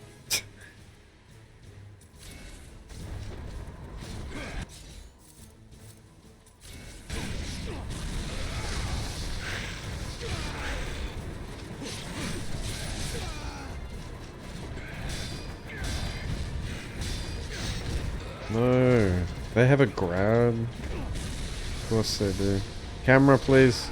No, they have a grab. Of course they do. Camera, please.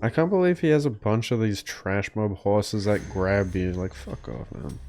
I can't believe he has a bunch of these trash mob horses that grab you. Like, fuck off, man.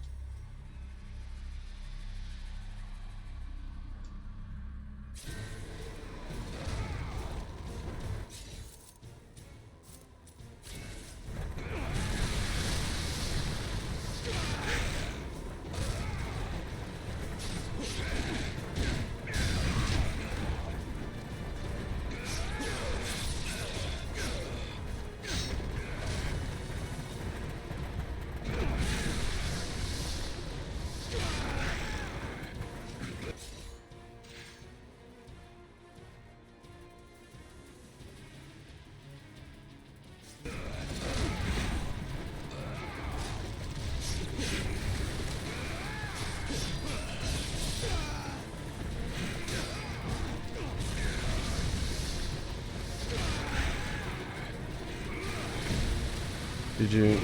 GG.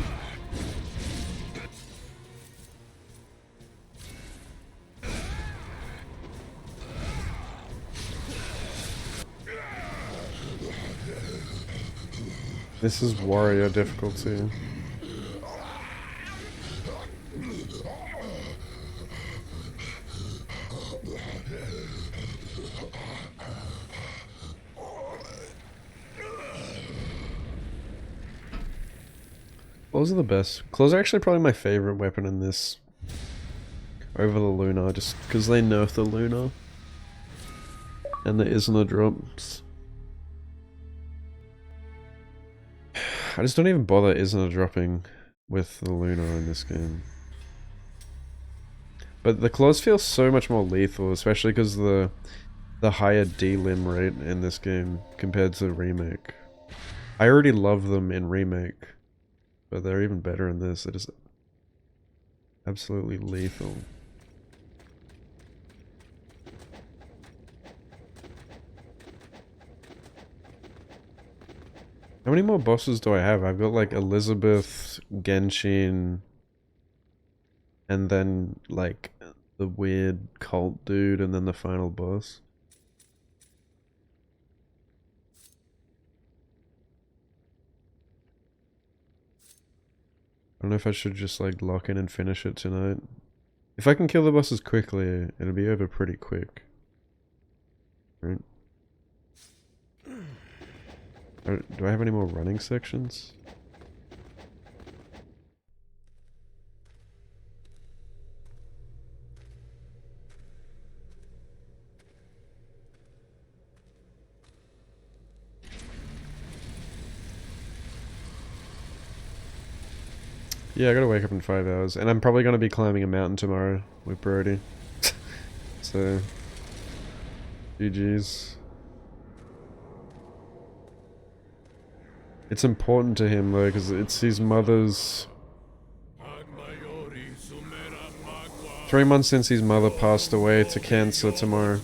This is warrior difficulty. Claws are the best. Claws are actually probably my favorite weapon in this. Over the Lunar, just because they nerf the Lunar. And there isn't a drops. I just don't even bother isn't a dropping with the Lunar in this game. But the claws feel so much more lethal, especially because the higher D-limb rate in this game compared to the remake. I already love them in remake, but they're even better in this. It is absolutely lethal. How many more bosses do I have? I've got like Elizabeth, Genshin, and then like the weird cult dude, and then the final boss. I don't know if I should just like lock in and finish it tonight. If I can kill the bosses quickly, it'll be over pretty quick. Right? Do I have any more running sections? Yeah, I gotta wake up in 5 hours, and I'm probably gonna be climbing a mountain tomorrow with Brody. So, GG's. It's important to him though, because it's his mother's... 3 months since his mother passed away to cancer tomorrow.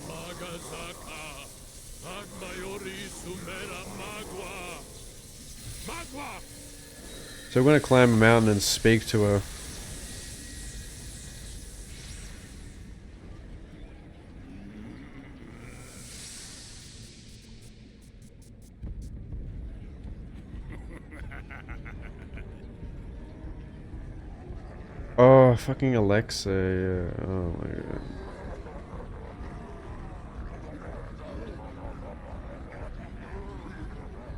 So we're gonna climb a mountain and speak to her. Oh, fucking Alexa, yeah. Oh my god.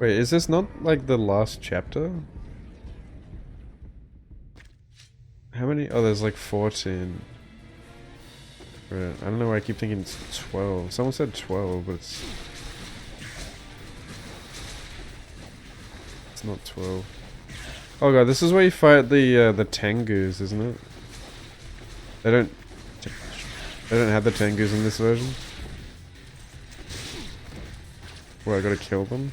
Wait, is this not like the last chapter? How many? Oh, there's like 14. Right, I don't know why I keep thinking it's 12. Someone said 12, but it's not 12. Oh god, this is where you fight the Tengus, isn't it? They don't have the Tengus in this version. Well, I gotta kill them.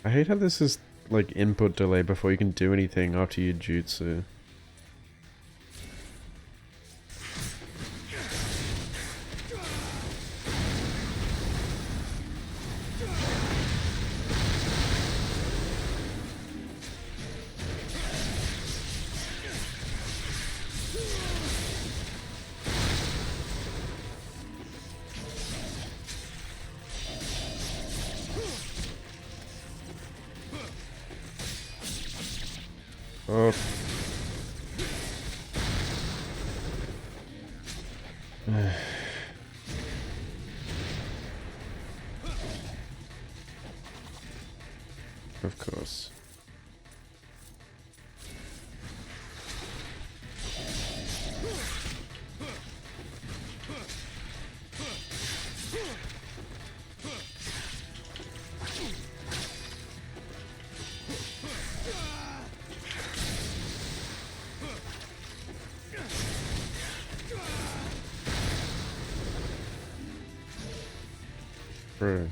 I hate how this is like input delay before you can do anything after your jutsu. Oh. Of course. Bro.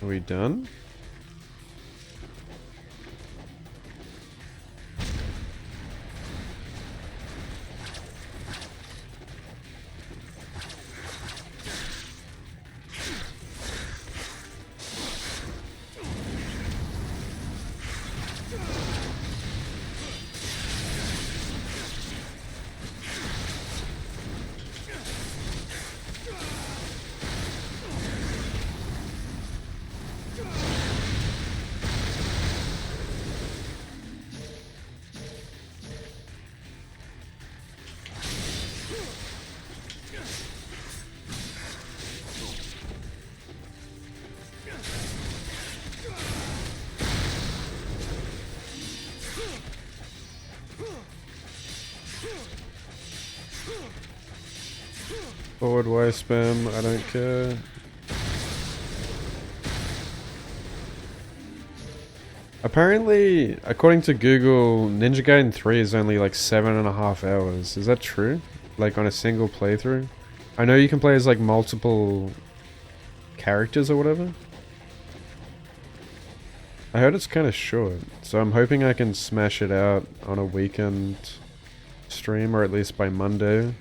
Are we done? Forward Y spam, I don't care. Apparently, according to Google, Ninja Gaiden 3 is only like 7.5 hours. Is that true? Like on a single playthrough? I know you can play as like multiple characters or whatever. I heard it's kind of short, so I'm hoping I can smash it out on a weekend stream, or at least by Monday.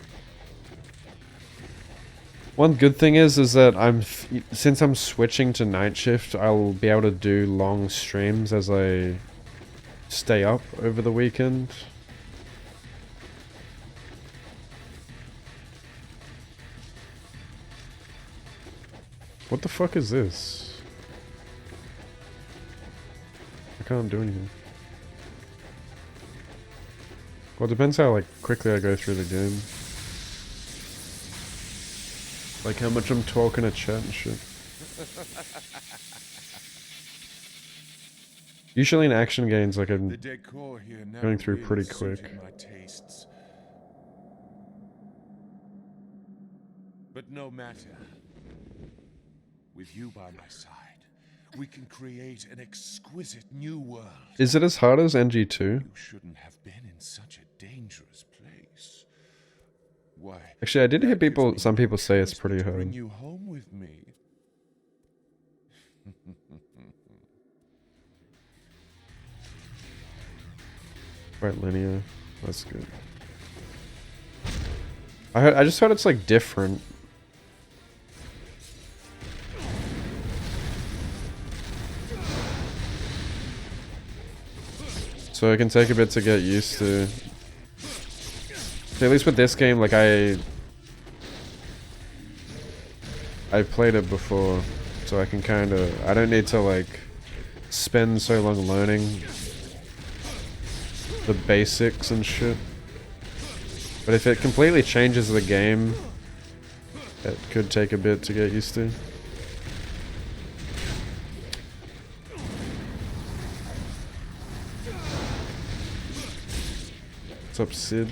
One good thing is that since I'm switching to night shift, I'll be able to do long streams as I stay up over the weekend. What the fuck is this? I can't do anything. Well, it depends how like quickly I go through the game. Like how much I'm talking to chat and shit. Usually in action games, like I'm going through pretty quick. My tastes. But no matter. With you by my side, we can create an exquisite new world. Is it as hard as NG2? You shouldn't have been in such a dangerous place. Why? Actually, I did hear some people say it's pretty hard. Bring you home with me. Quite linear. That's good. I just heard it's like different. So it can take a bit to get used to. At least with this game, like I played it before, so I can kind of, I don't need to like spend so long learning the basics and shit. But if it completely changes the game, it could take a bit to get used to. What's up, Sid?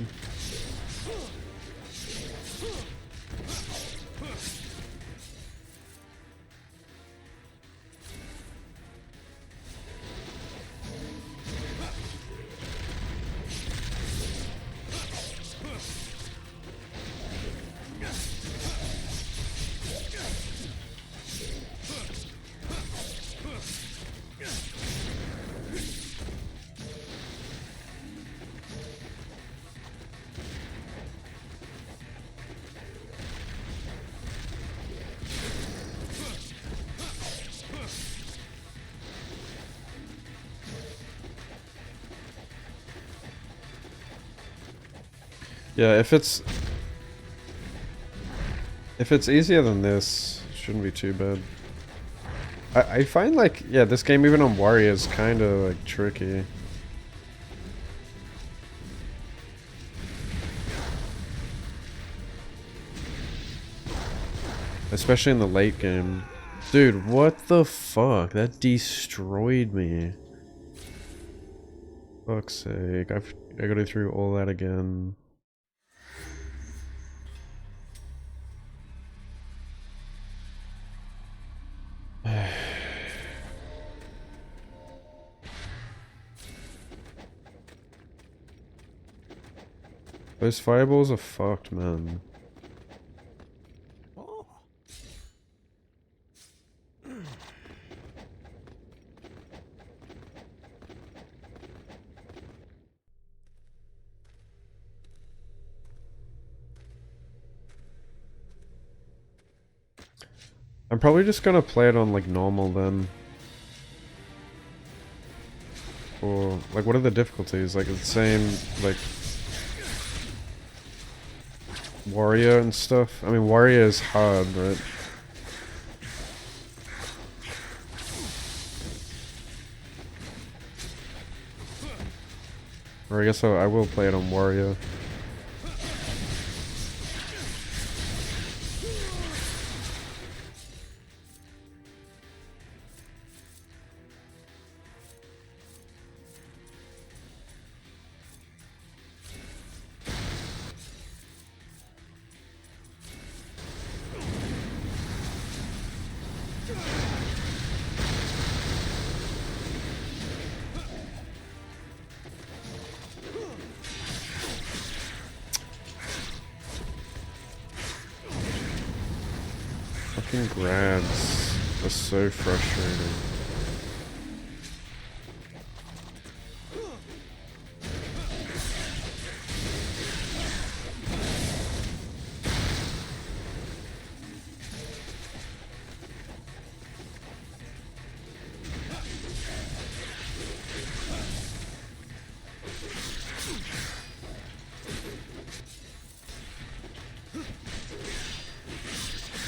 Yeah, if it's easier than this, it shouldn't be too bad. I find like, yeah, this game even on Warrior is kind of like tricky. Especially in the late game. Dude, what the fuck? That destroyed me. Fuck's sake, I gotta go through all that again. Those fireballs are fucked, man. I'm probably just gonna play it on like normal then. Or like, what are the difficulties? Like, it's the same like warrior and stuff. I mean, warrior is hard, right? Or I guess I will play it on warrior. Fucking grabs are so frustrating.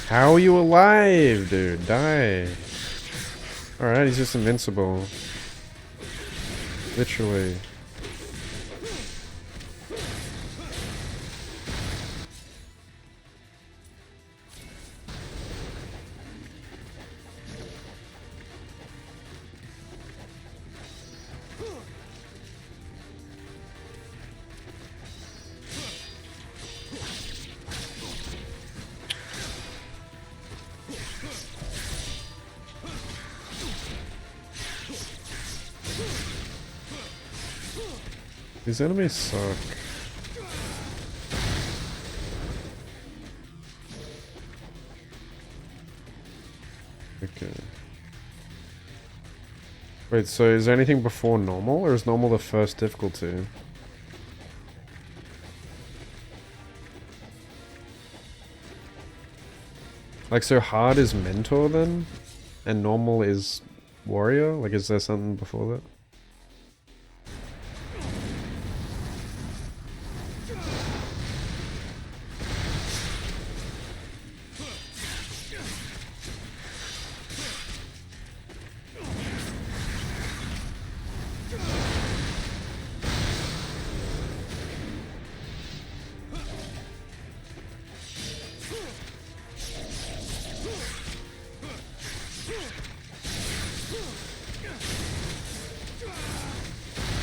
How are you alive, dude? Die. Alright, he's just invincible. Literally. These enemies suck. Okay. Wait, so is there anything before normal, or is normal the first difficulty? Like, so hard is mentor then? And normal is warrior? Like, is there something before that?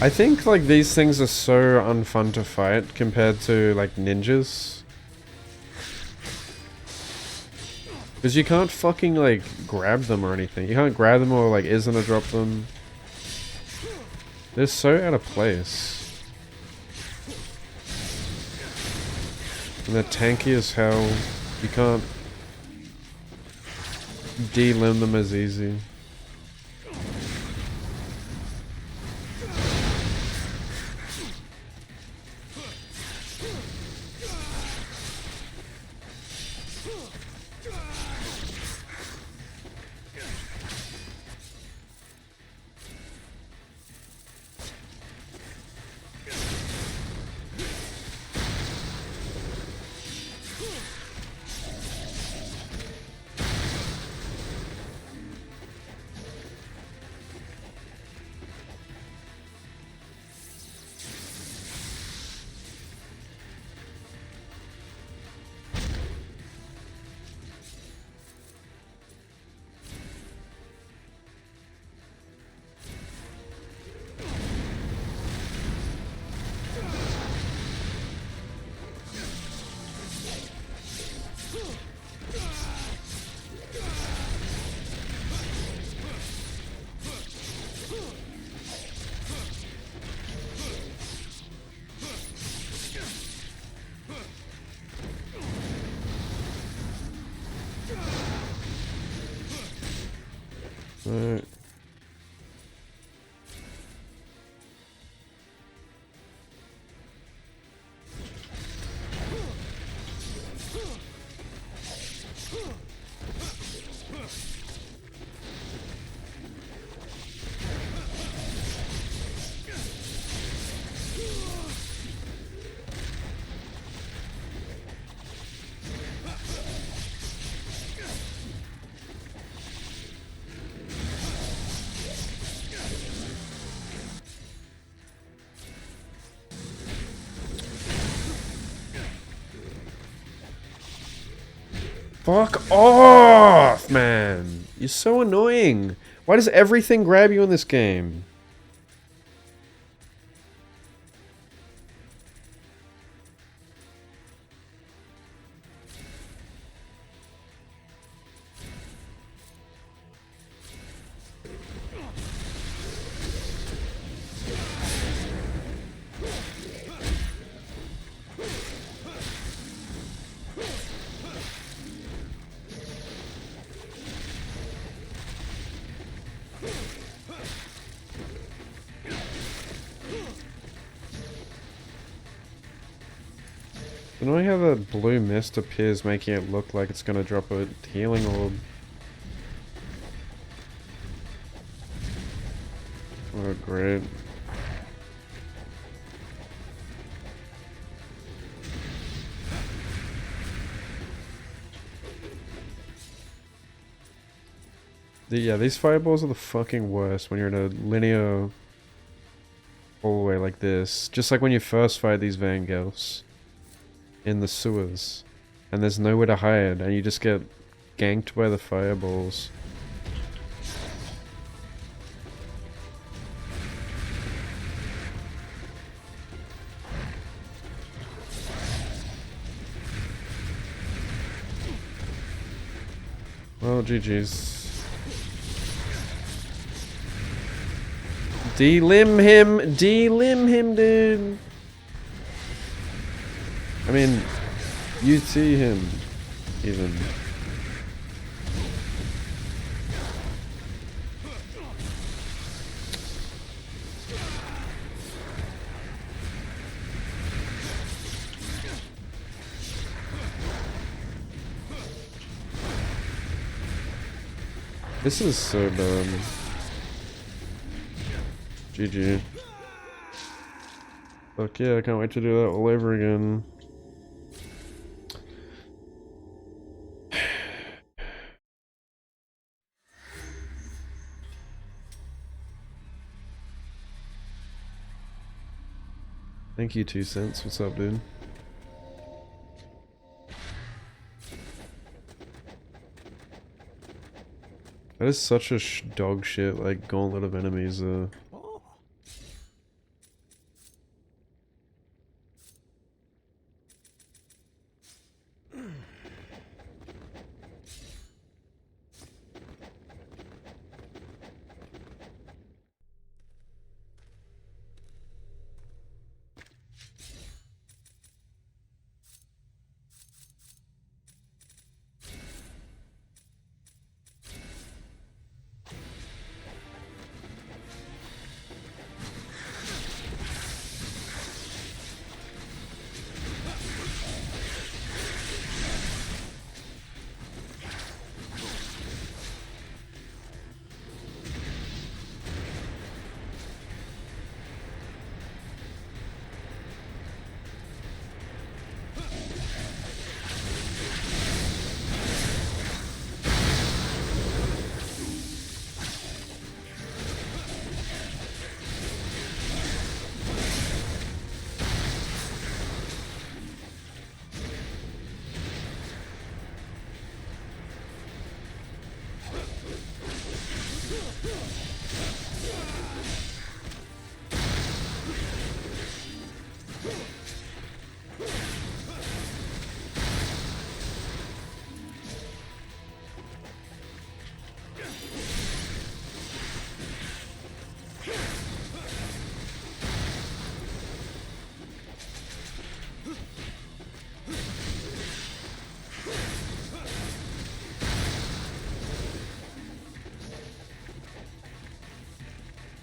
I think like these things are so unfun to fight compared to like ninjas. Because you can't fucking like grab them or anything. You can't grab them or like isn't a drop them. They're so out of place. And they're tanky as hell. You can't de-limb them as easy. Alright. Fuck off, man! You're so annoying! Why does everything grab you in this game? Annoying how the blue mist appears, making it look like it's gonna drop a healing orb. Oh, great. Yeah, these fireballs are the fucking worst when you're in a linear hallway like this. Just like when you first fight these Vangels in the sewers, and there's nowhere to hide, and you just get ganked by the fireballs. Well, GG's. Delimb him! Delimb him, dude! I mean, you see him, even. This is so bad. GG. Fuck yeah, I can't wait to do that all over again. Thank you, 2 cents. What's up, dude? That is such a dog shit, like, gauntlet of enemies,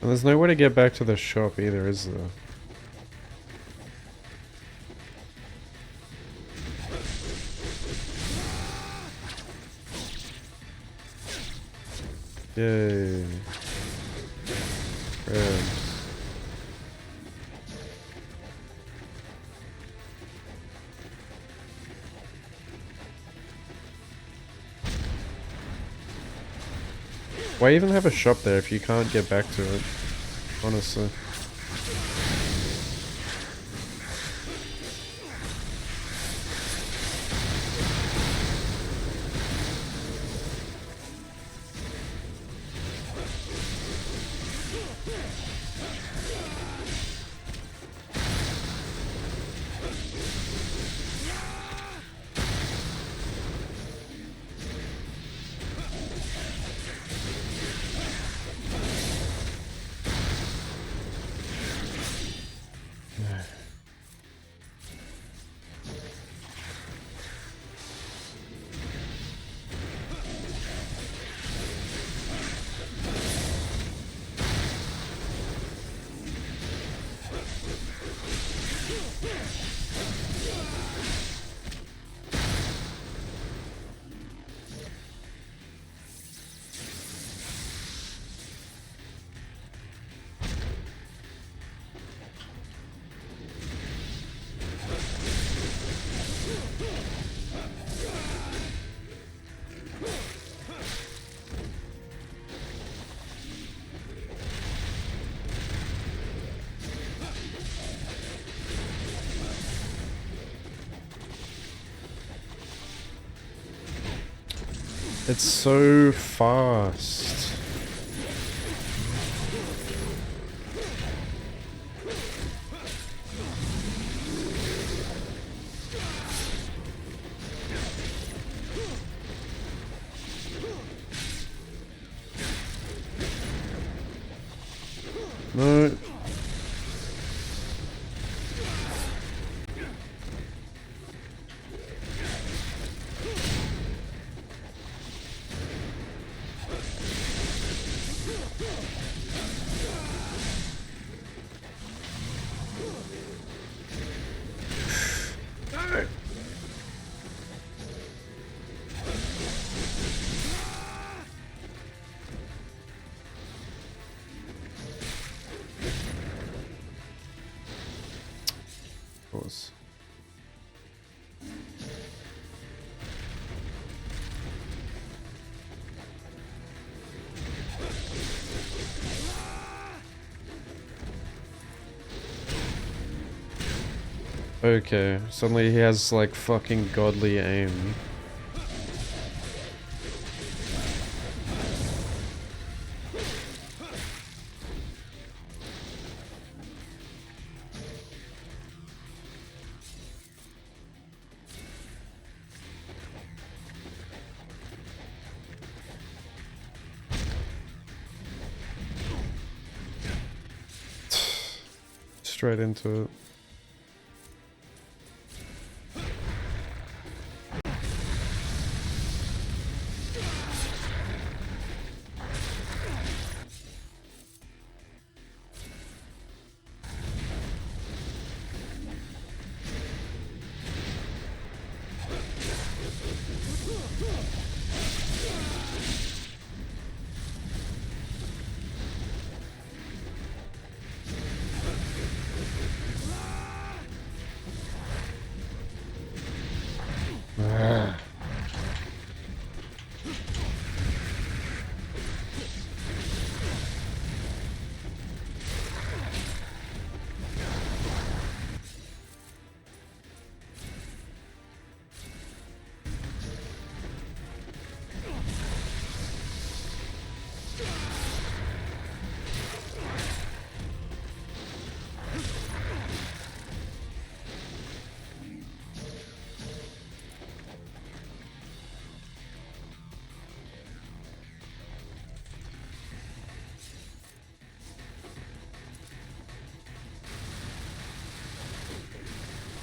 And there's no way to get back to the shop either, is there? Yay. Crabs. Why even have a shop there if you can't get back to it? Honestly. It's so fast. No. Of course. Okay, suddenly he has like fucking godly aim. Straight into it.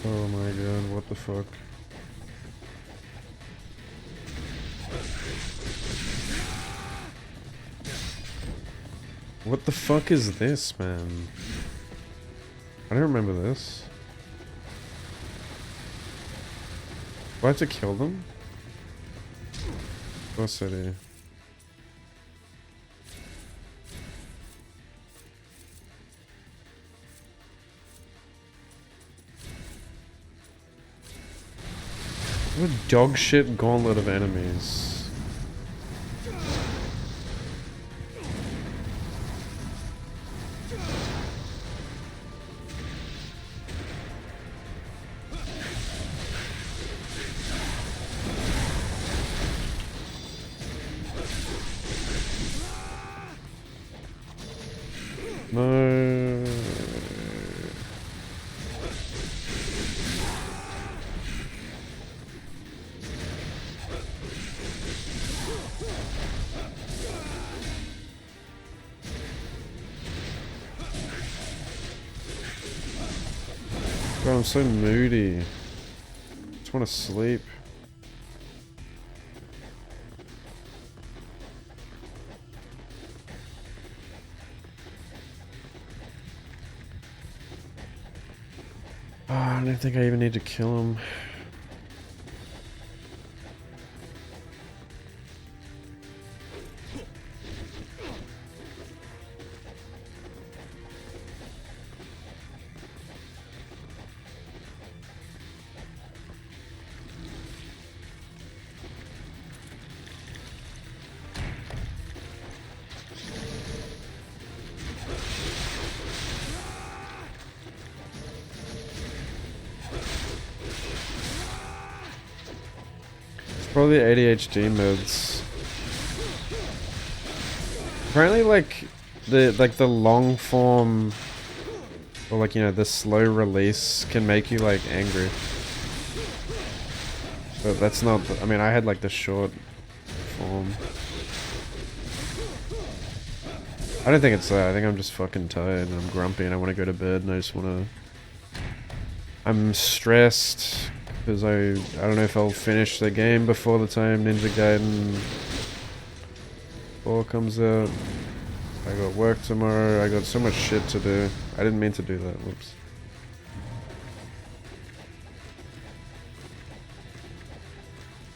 Oh my god, what the fuck? What the fuck is this, man? I don't remember this. Do I have to kill them? What city? What a dog shit gauntlet of enemies. No. God, I'm so moody. Just want to sleep. Oh, I don't think I even need to kill him. Probably ADHD meds. Apparently, like the long form, or like, you know, the slow release can make you like angry. But that's not. I mean, I had like the short form. I don't think it's that. I think I'm just fucking tired and I'm grumpy and I want to go to bed and I just want to. I'm stressed because I don't know if I'll finish the game before the time Ninja Gaiden 4 comes out. I got work tomorrow. I got so much shit to do. I didn't mean to do that. Whoops.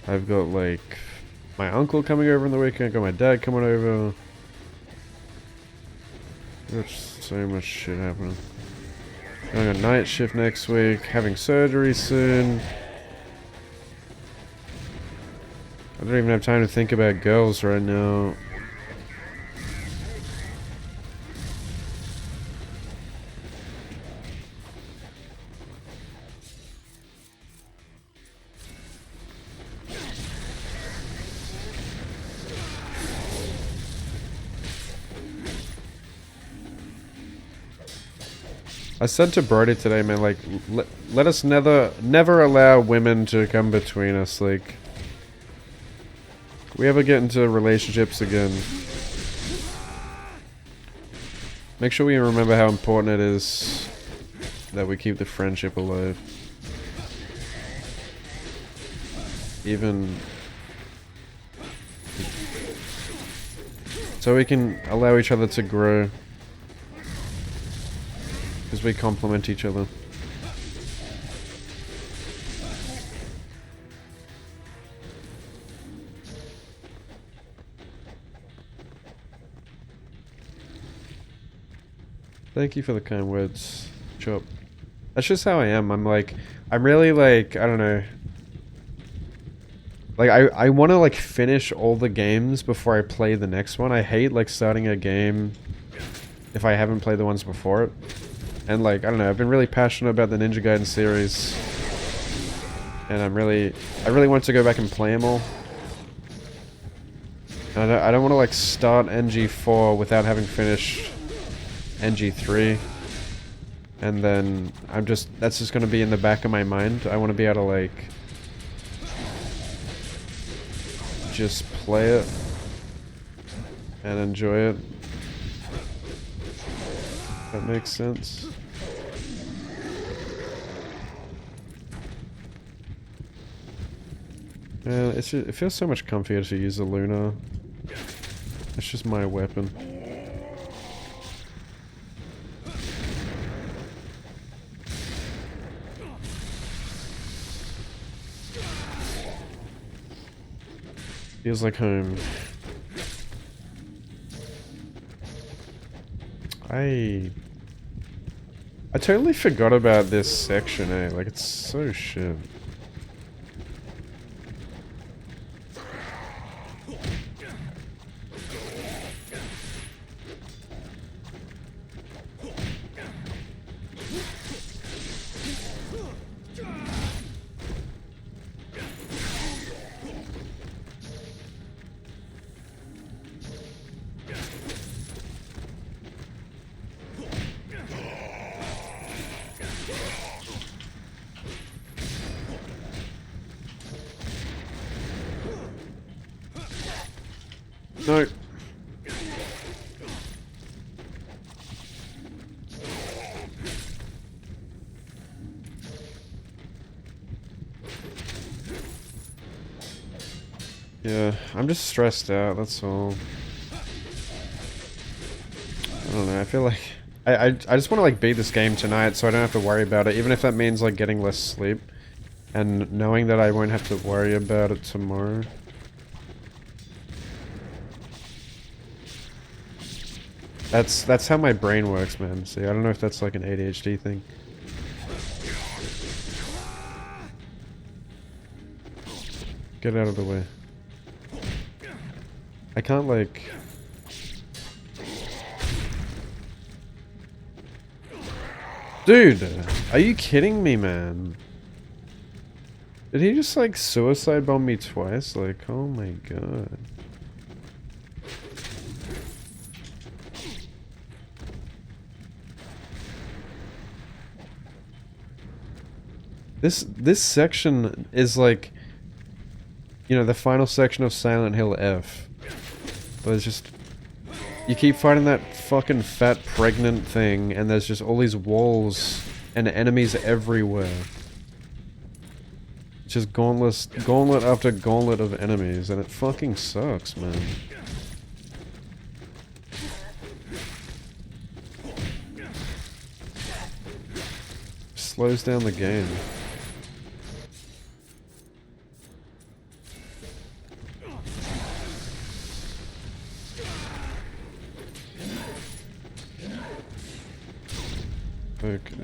I've got like my uncle coming over on the weekend. I got my dad coming over. There's so much shit happening. Going on night shift next week. Having surgery soon. I don't even have time to think about girls right now. I said to Brody today, man, like, let us never allow women to come between us, like, if we ever get into relationships again, make sure we remember how important it is that we keep the friendship alive. Even so we can allow each other to grow. Because we complement each other. Thank you for the kind words, Chop. That's just how I am. I'm really like, I don't know. Like, I want to like finish all the games before I play the next one. I hate like starting a game if I haven't played the ones before it. And like, I don't know, I've been really passionate about the Ninja Gaiden series. And I really want to go back and play them all. And I don't want to like start NG4 without having finished NG3. And then that's just going to be in the back of my mind. I want to be able to like just play it and enjoy it. That makes sense. Man, it feels so much comfier to use the Luna. It's just my weapon. Feels like home. I totally forgot about this section, eh? Like, it's so shit. No. Yeah, I'm just stressed out, that's all. I don't know, I feel like I just want to like beat this game tonight so I don't have to worry about it, even if that means like getting less sleep and knowing that I won't have to worry about it tomorrow. That's how my brain works, man. See, I don't know if that's like an ADHD thing. Get out of the way. I can't like... Dude, are you kidding me, man? Did he just like suicide bomb me twice? Like, oh my god. This section is like, you know, the final section of Silent Hill F. But it's just, you keep fighting that fucking fat pregnant thing, and there's just all these walls and enemies everywhere. It's just gauntlet after gauntlet of enemies, and it fucking sucks, man. Slows down the game. Okay.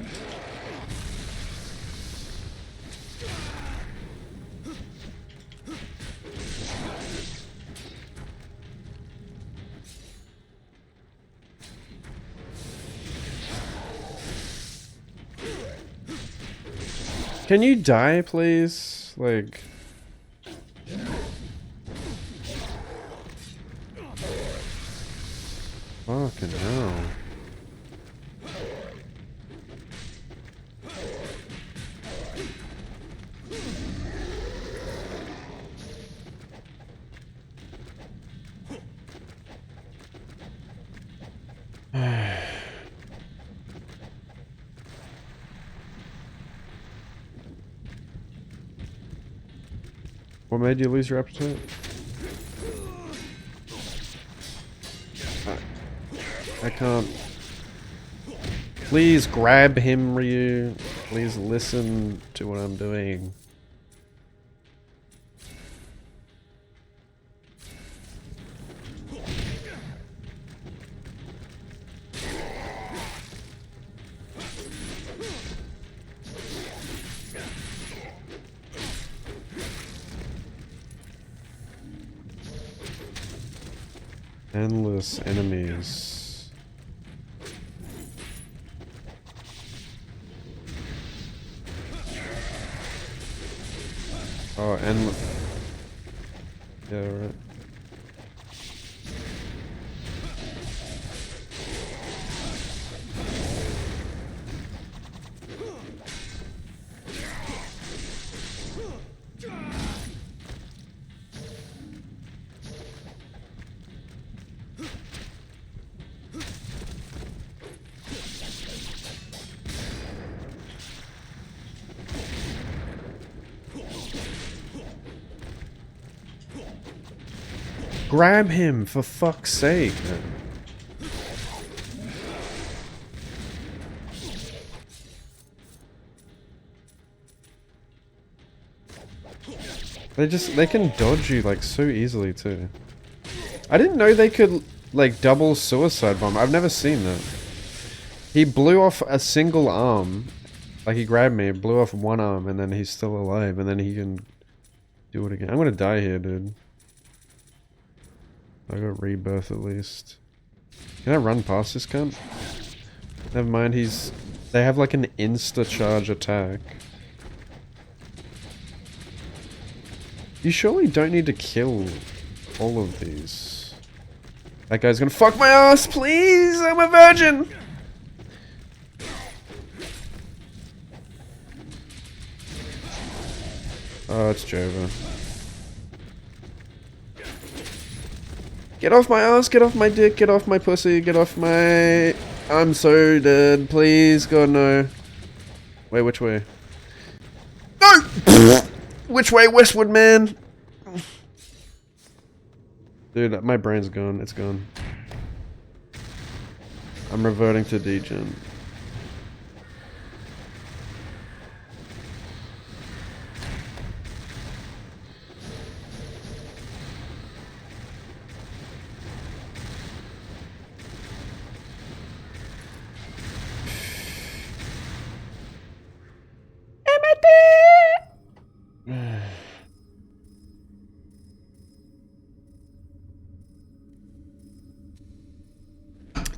Can you die, please? Like... Fucking hell. What made you lose your appetite? I can't. Please grab him, Ryu. Please listen to what I'm doing. Endless enemies. Oh, endless. Yeah, right. Grab him, for fuck's sake, man. They can dodge you, like, so easily, too. I didn't know they could, like, double suicide bomb. I've never seen that. He blew off a single arm. Like, he grabbed me, blew off one arm, and then he's still alive, and then he can do it again. I'm gonna die here, dude. I got rebirth at least. Can I run past this cunt? Never mind, they have like an insta-charge attack. You surely don't need to kill all of these. That guy's gonna fuck my ass, please! I'm a virgin! Oh, it's Jova. Get off my ass, get off my dick, get off my pussy, get off my... I'm so dead, please, God no. Wait, which way? No! Which way, westward, man? Dude, my brain's gone, it's gone. I'm reverting to degen.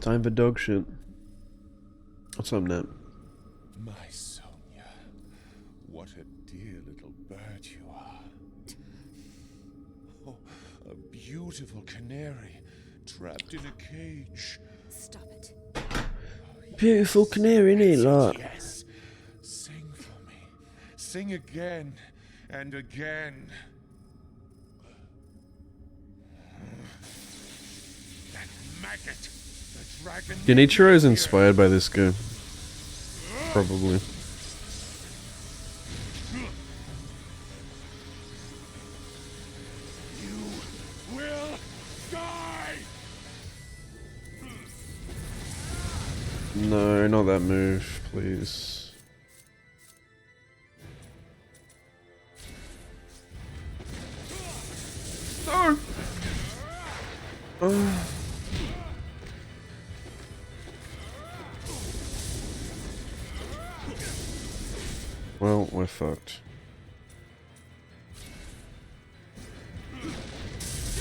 Time for dog shit. What's up, Nat? My Sonia, what a dear little bird you are. Oh, a beautiful canary trapped in a cage. Stop it. Beautiful canary, innit, like? Yes, sing for me. sing again and again. That maggot, the dragon. Genichiro is inspired by this game. Probably. You will die. No, not that move, please. No! Oh. Well, we're fucked.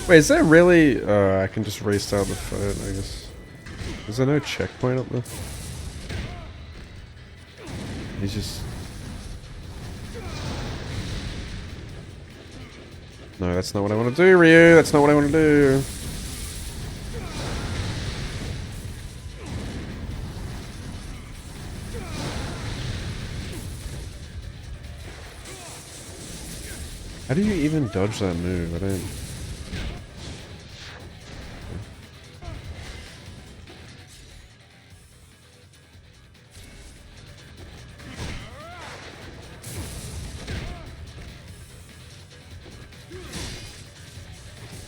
Wait, is there really... I can just restart the fight, I guess. Is there no checkpoint up there? He's just... No, that's not what I want to do, Ryu! That's not what I want to do! How do you even dodge that move? I don't...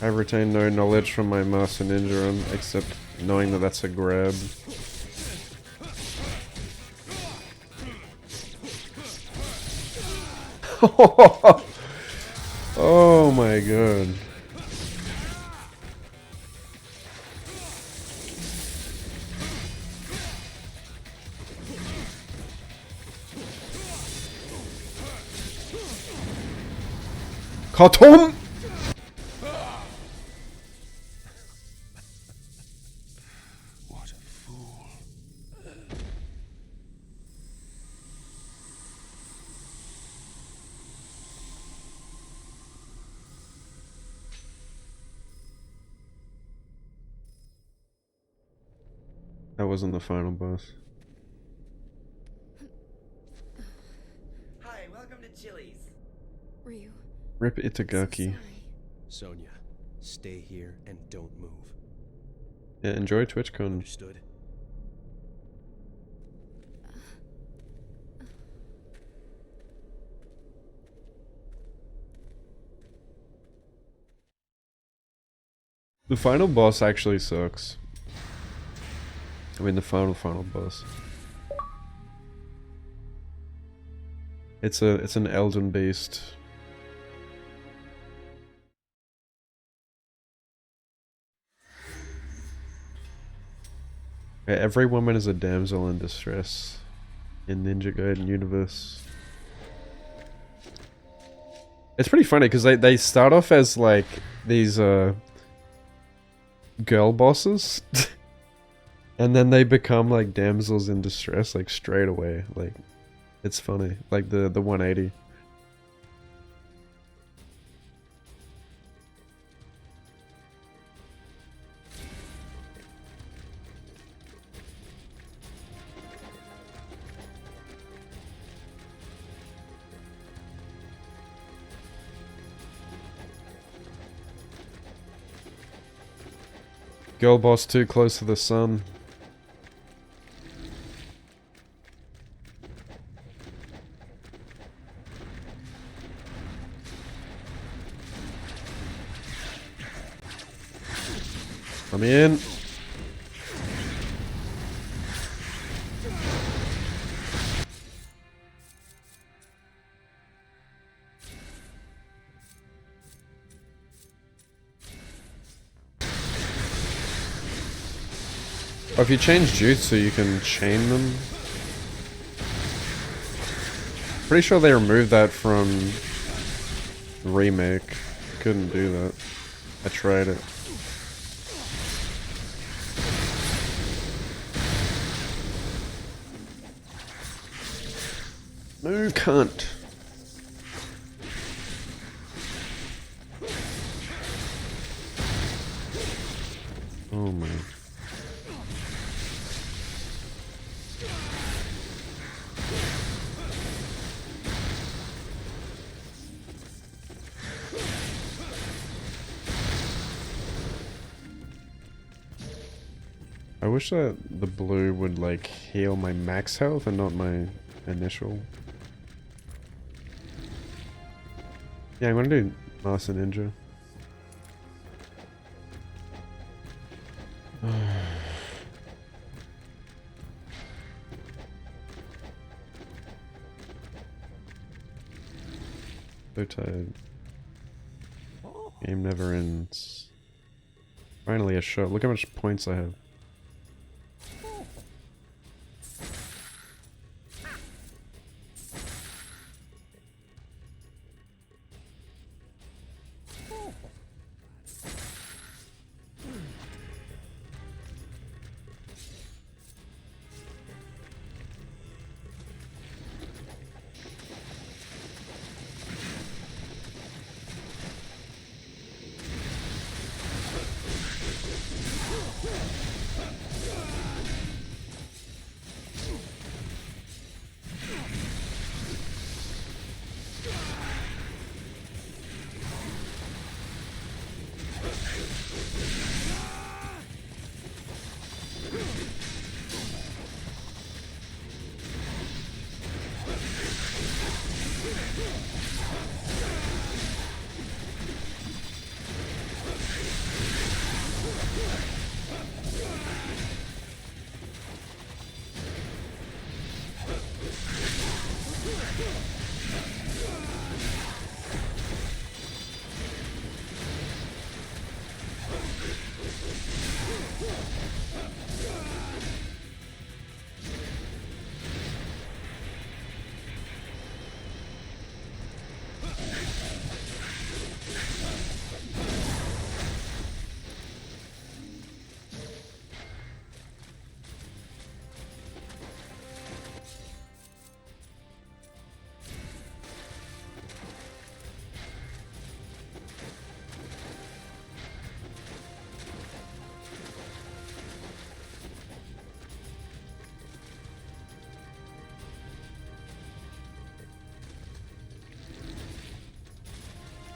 I've retained no knowledge from my Master Ninja run, except knowing that that's a grab. Oh my god. Cartoon! What a fool. That wasn't the final boss. Hi, welcome to Chili's. Ryu. Rip So Itagaki. sorry. Sonya, stay here and don't move. Yeah, enjoy TwitchCon. Understood? The final boss actually sucks. I mean, the final boss. It's an Elden beast. Yeah, every woman is a damsel in distress in Ninja Gaiden universe. It's pretty funny because they start off as like these girl bosses and then they become like damsels in distress like straight away. Like it's funny. Like the 180. Girl boss too close to the sun. I'm in. Oh, if you change jutsu, you can chain them. Pretty sure they removed that from the remake. Couldn't do that. I tried it. No, can't. Oh man. I wish that the blue would like heal my max health and not my initial. Yeah, I'm gonna do Master Ninja. So tired. Game never ends. Finally a shot. Look how much points I have.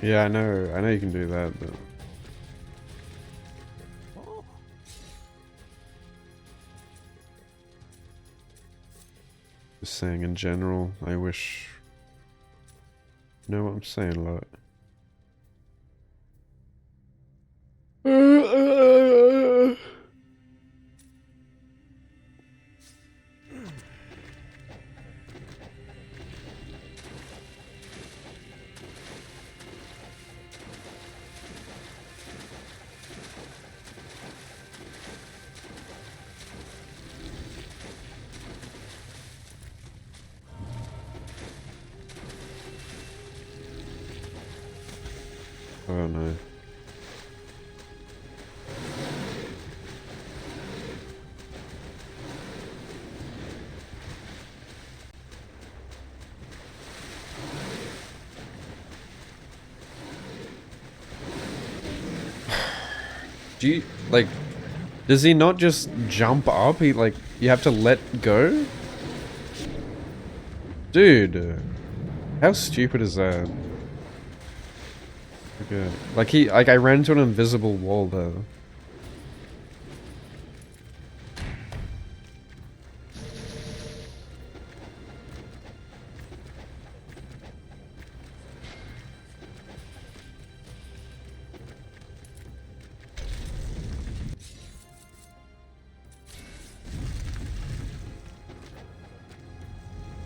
Yeah, I know you can do that, but just saying in general, I wish. You know what I'm saying, lot. Oh no. Do you, like, does he not just jump up? He, like, you have to let go? Dude, how stupid is that? Okay. Like I ran into an invisible wall though.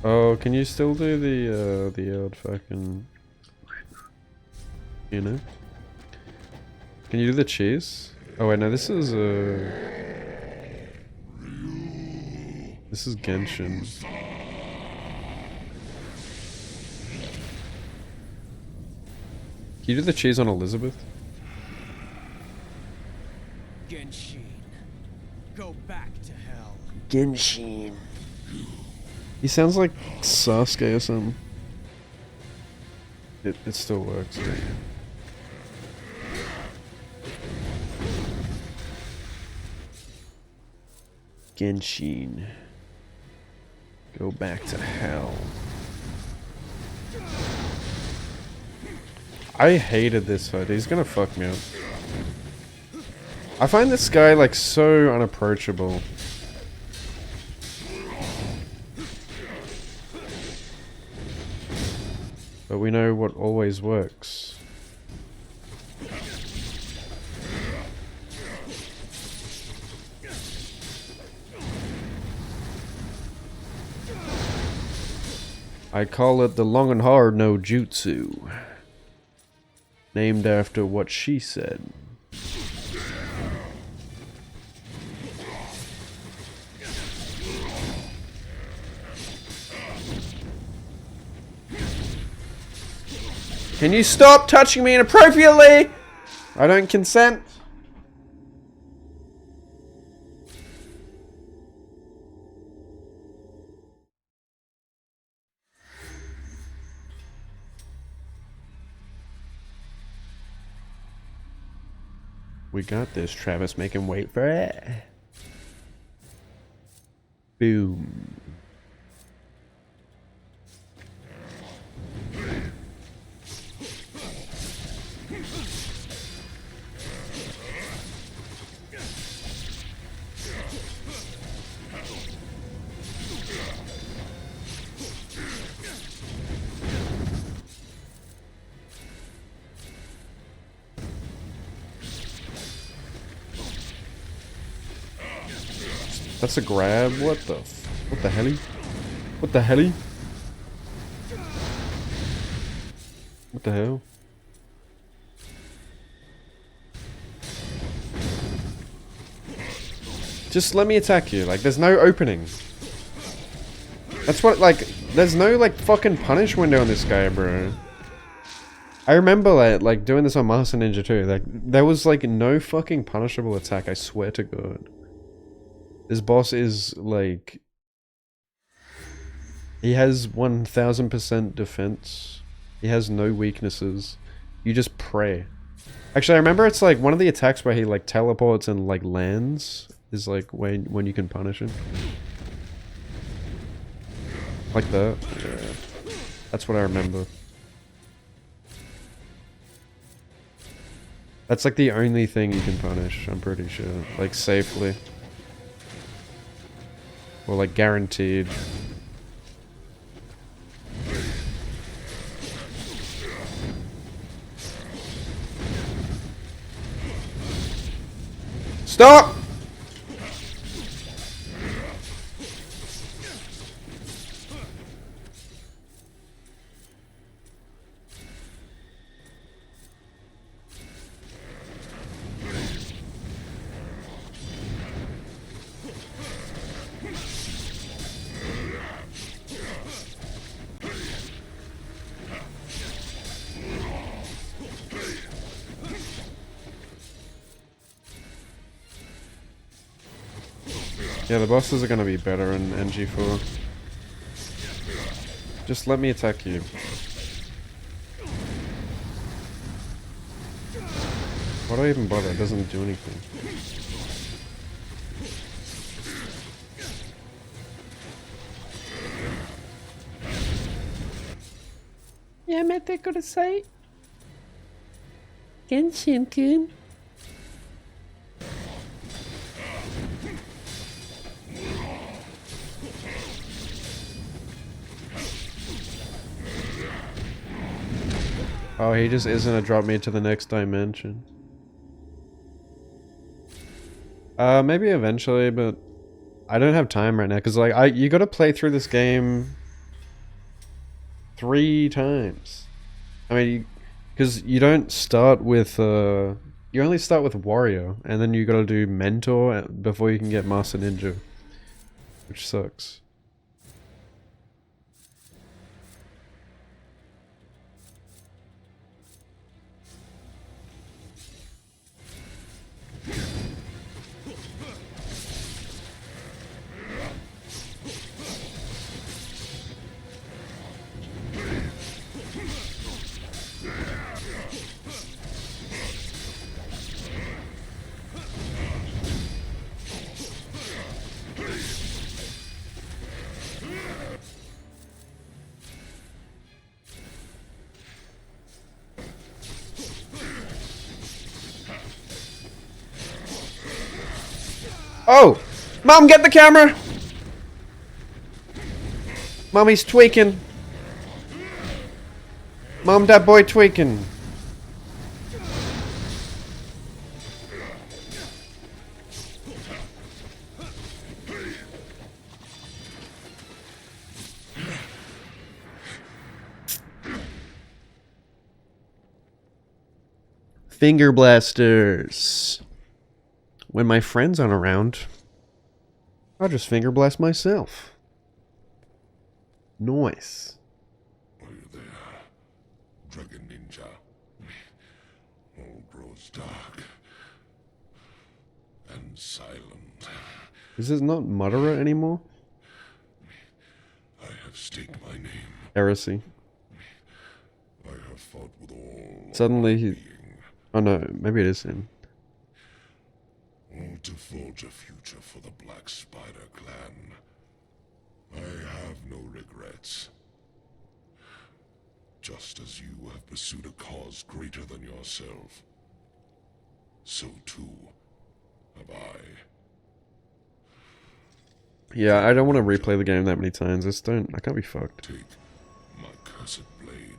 Oh, can you still do the old fucking, you know? Can you do the cheese? Oh wait, no, this is Genshin. Can you do the cheese on Elizabeth? Genshin, go back to hell. Genshin. He sounds like Sasuke or something. It still works. Right? Genshin. Go back to hell. I hated this fight. He's gonna fuck me up. I find this guy like so unapproachable. But we know what always works. I call it the long and hard no jutsu. Named after what she said. Can you stop touching me inappropriately? I don't consent. We got this, Travis. Make him wait for it. Boom. That's a grab? What the helly? What the helly? What the hell? Just let me attack you. Like, there's no opening. That's what, like, there's no, like, fucking punish window on this guy, bro. I remember, like doing this on Master Ninja 2. Like, there was, like, no fucking punishable attack, I swear to God. This boss is, like... He has 1000% defense. He has no weaknesses. You just pray. Actually, I remember it's, like, one of the attacks where he, like, teleports and, like, lands is, like, when you can punish him. Like that. Yeah. That's what I remember. That's, like, the only thing you can punish, I'm pretty sure. Like, safely. Or, like, guaranteed. Stop! Yeah, the bosses are gonna be better in NG4. Just let me attack you. Why do I even bother? It doesn't do anything. Yamete kudasai. Genshin-kun. Oh, he just isn't a drop me to the next dimension. Maybe eventually, but I don't have time right now, because like you gotta play through this game 3 times. I mean, because you don't start with you only start with Warrior, and then you gotta do Mentor before you can get Master Ninja, which sucks. Oh! Mom, get the camera! Mommy's tweaking. Mom, that boy tweaking. Finger blasters. When my friends aren't around, I'll just finger blast myself. Nice. Are you there, Dragon Ninja? All grows dark and silent. Is this not Mutterer anymore? I have staked my name. Heresy. I have fought with all. Suddenly of my he... being, Oh no, maybe it is him. all to forge a future for the Black Spider clan. I have no regrets. Just as you have pursued a cause greater than yourself, so too have I. Yeah, I don't want to replay the game that many times. I can't be fucked. Take my cursed blade.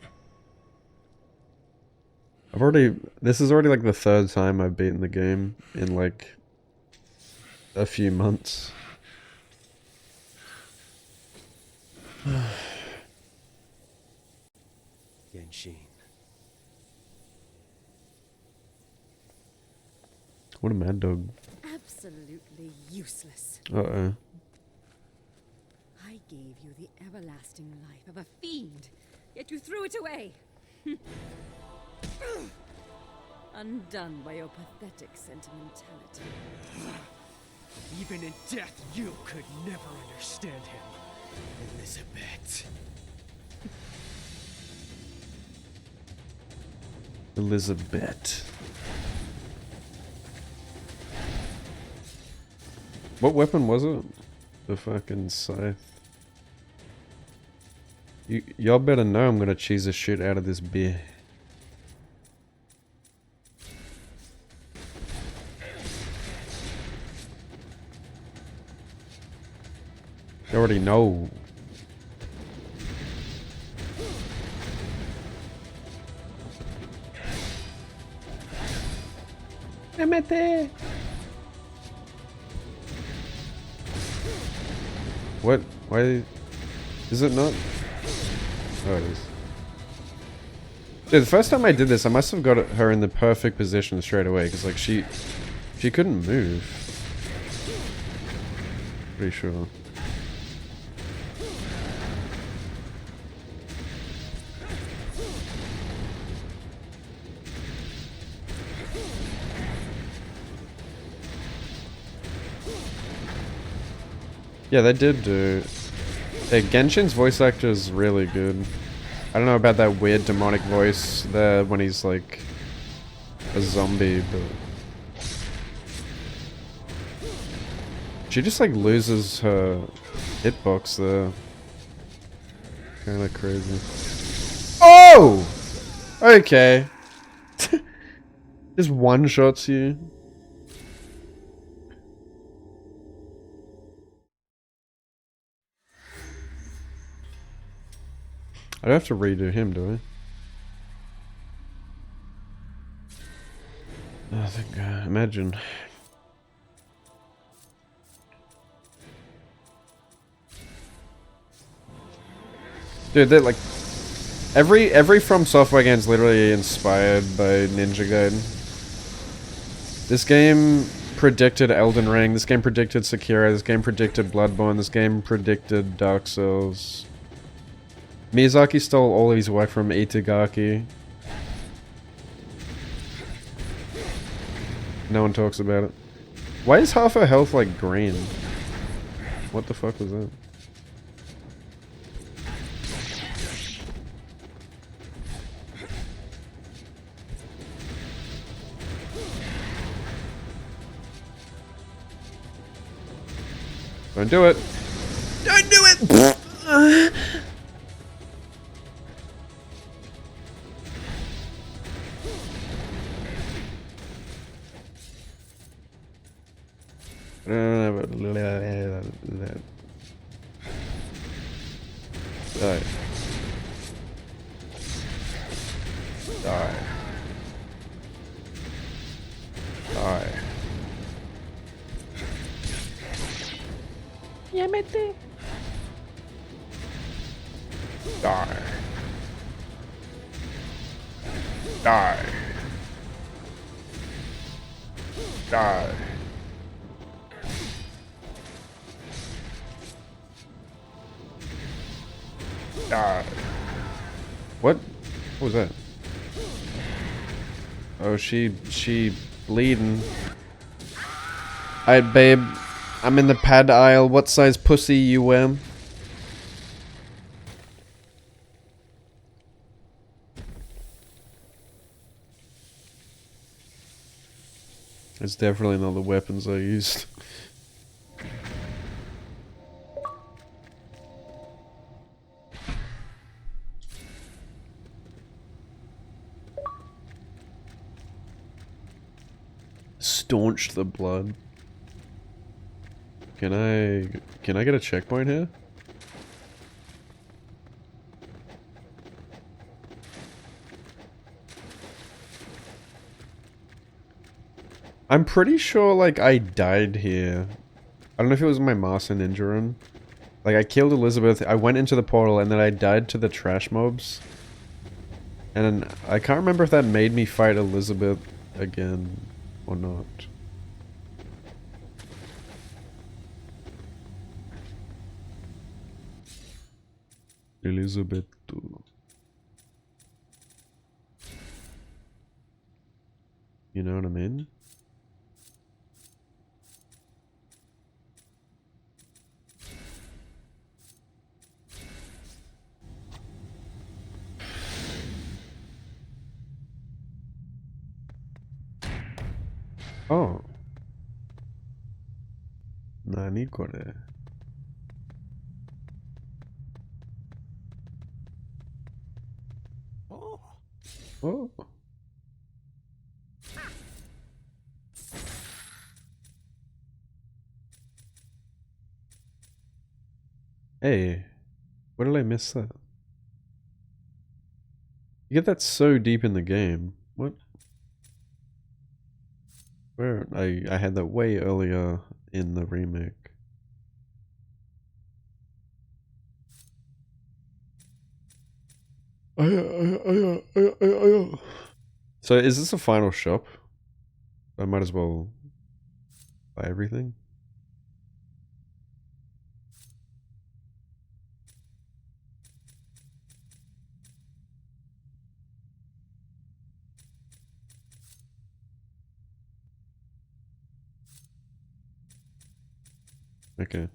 This is already like the third time I've beaten the game in like a few months. Genshin. What a mad dog. Absolutely useless. Uh-oh. I gave you the everlasting life of a fiend, yet you threw it away. Undone by your pathetic sentimentality. Even in death, you could never understand him, Elizabeth. Elizabeth. What weapon was it? The fucking scythe. Y'all better know I'm gonna cheese the shit out of this beer. You already know. Mete. What? Why? Is it not? Oh, it is. Dude, the first time I did this, I must have got her in the perfect position straight away, because like she couldn't move. Pretty sure. Yeah, they did do... Yeah, Genshin's voice actor is really good. I don't know about that weird demonic voice there when he's like a zombie, but... She just like loses her hitbox there. Kinda crazy. Oh! Okay. Just one-shots you. I don't have to redo him, do I? I think, imagine. Dude, they're like... Every From Software game is literally inspired by Ninja Gaiden. This game predicted Elden Ring, this game predicted Sekiro, this game predicted Bloodborne, this game predicted Dark Souls. Miyazaki stole all of his work from Itagaki. No one talks about it. Why is half her health like green? What the fuck was that? Don't do it! Don't do it! Die. Die. Die. Yamete. Die. Die. Die. Die. What? What was that? Oh, she bleeding. Alright, babe. I'm in the pad aisle. What size pussy you wear? It's definitely not the weapons I used. Staunched the blood. Can I get a checkpoint here? I'm pretty sure like I died here. I don't know if it was my Master Ninja run. Like I killed Elizabeth, I went into the portal and then I died to the trash mobs. And I can't remember if that made me fight Elizabeth again or not. Elizabeth. You know what I mean? Oh. Nani kore? Oh. Hey, where did I miss that? You get that so deep in the game. What? Where? I had that way earlier in the remake. So is this a final shop? I might as well buy everything. Okay.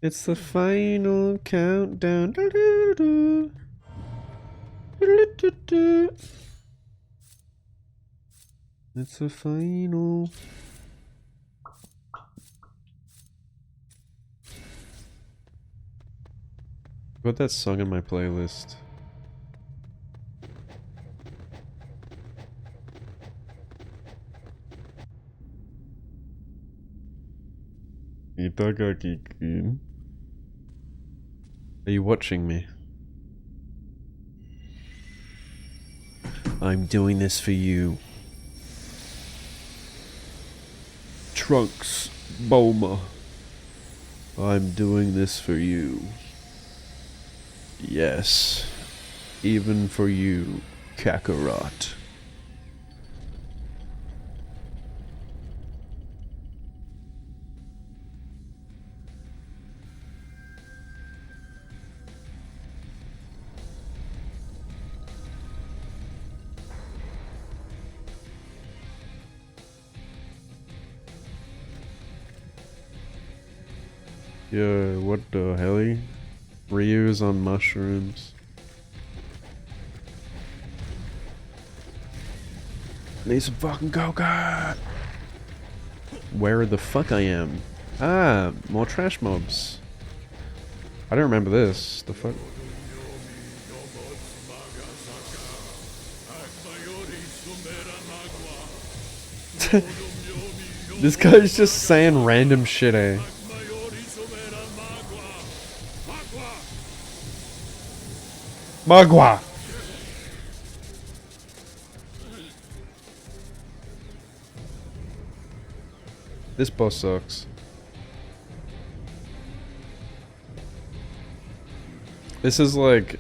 It's the final countdown. It's the final. Put that song in my playlist. Itagaki-kun. Are you watching me? I'm doing this for you. Trunks, Bulma. I'm doing this for you. Yes. Even for you, Kakarot. Yo, what the hell? Ryu's on mushrooms. Need some fucking coca! Where the fuck I am? Ah, more trash mobs. I don't remember this. The fuck? This guy's just saying random shit, eh? Magua! This boss sucks. This is like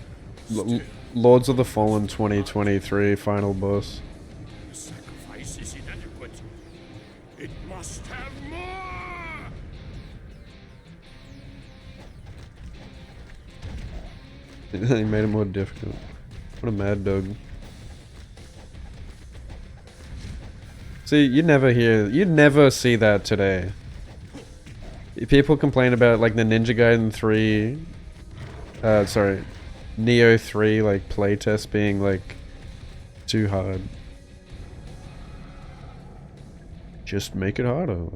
Lords of the Fallen 2023 final boss. The sacrifice is inadequate. It must have more! He made it more difficult. What a mad dog. See, you never see that today. People complain about like the Ninja Gaiden 3, sorry, Neo 3 like playtest being like too hard. Just make it harder.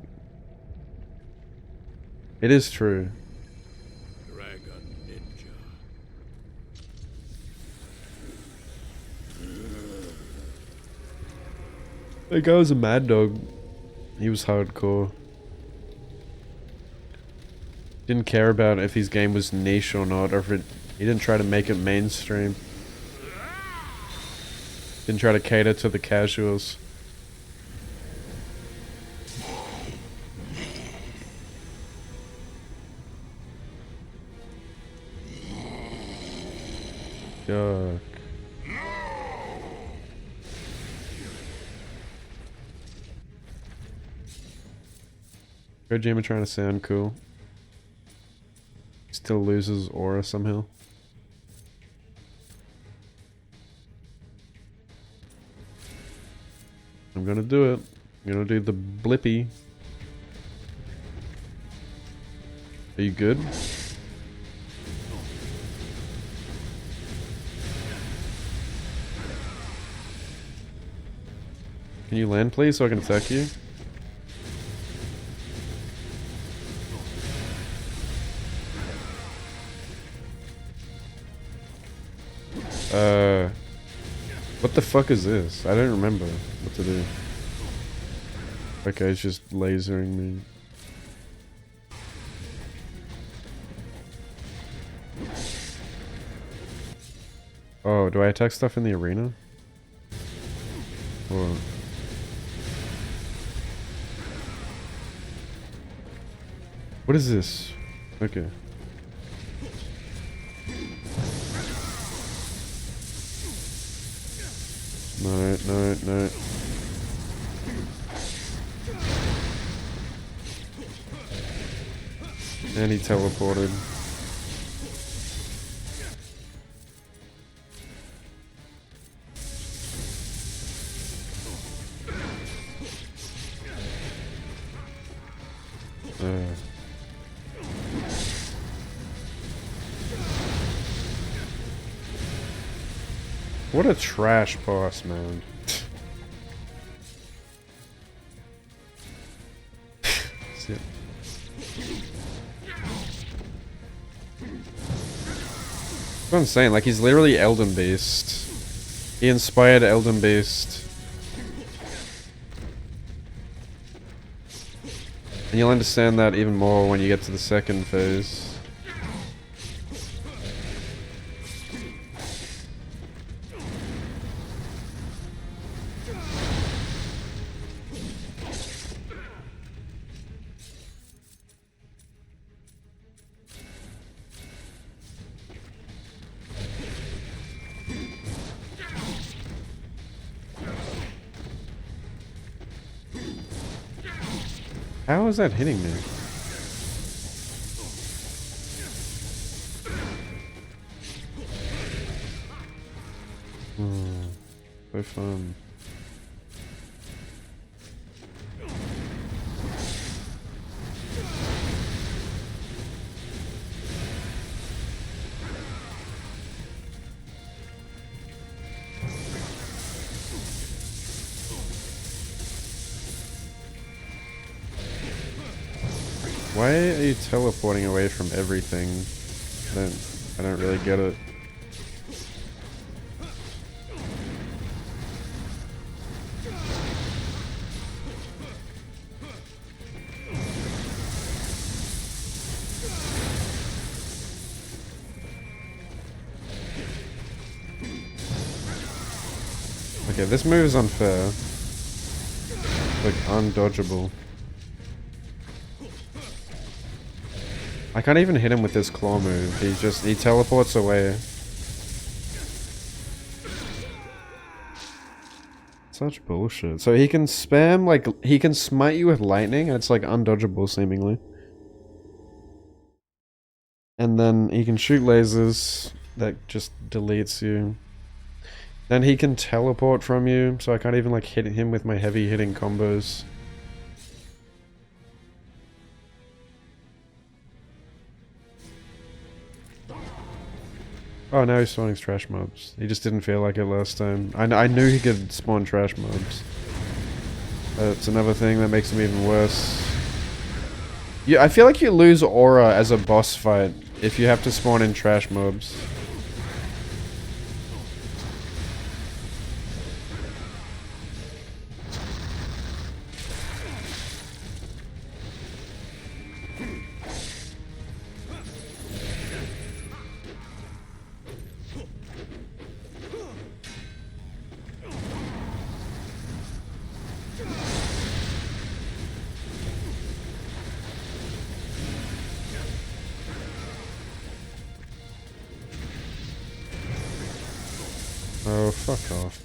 It is true. Dragon Ninja. That guy was a mad dog. He was hardcore. Didn't care about if his game was niche or not, or if he didn't try to make it mainstream. Didn't try to cater to the casuals. Yuck. Kojima trying to sound cool. Still loses aura somehow. I'm gonna do it. I'm gonna do the blippy. Are you good? Can you land please so I can attack you? What the fuck is this? I don't remember what to do. Okay, it's just lasering me. Oh, do I attack stuff in the arena? Or... What is this? Okay. No, no, no. And he teleported. What a trash boss, man. That's what I'm saying, like he's literally Elden Beast. He inspired Elden Beast. And you'll understand that even more when you get to the second phase. How is that hitting me? So fun. Why are you teleporting away from everything? I don't really get it. Okay, this move is unfair. Like, undodgeable. I can't even hit him with this claw move. He teleports away. Such bullshit. So he can spam, like, he can smite you with lightning, and it's, like, undodgeable, seemingly. And then he can shoot lasers that just deletes you. Then he can teleport from you, so I can't even, like, hit him with my heavy hitting combos. Oh, now he's spawning trash mobs. He just didn't feel like it last time. I knew he could spawn trash mobs. That's another thing that makes him even worse. Yeah, I feel like you lose aura as a boss fight if you have to spawn in trash mobs. Oh, fuck off.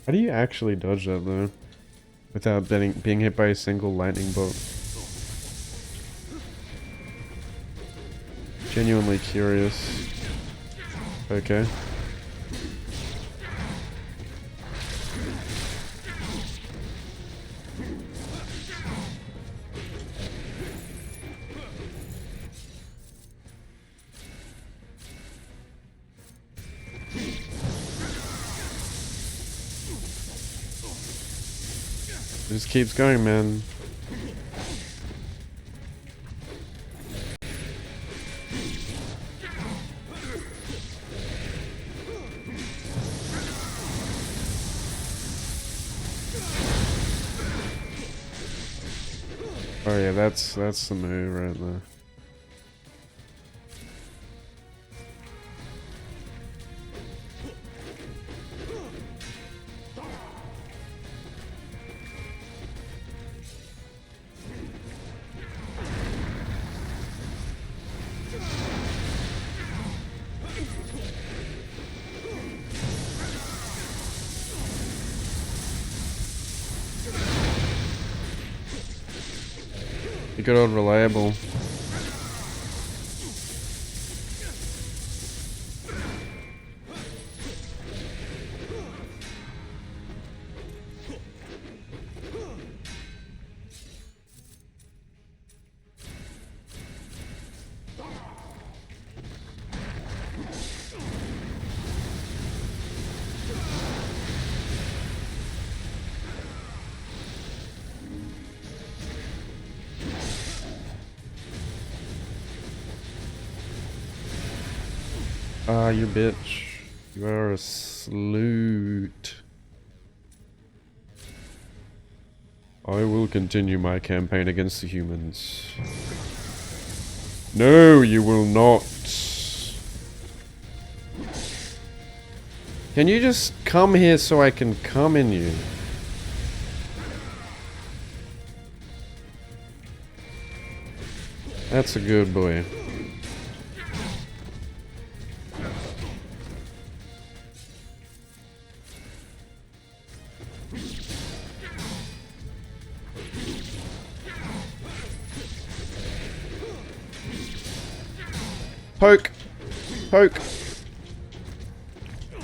How do you actually dodge that, though? Without being hit by a single lightning bolt? Genuinely curious. Okay. It just keeps going, man. Oh yeah, that's the move right there. Good old reliable. Ah, you bitch. You are a sloot. I will continue my campaign against the humans. No, you will not. Can you just come here so I can come in you? That's a good boy. Poke! Poke!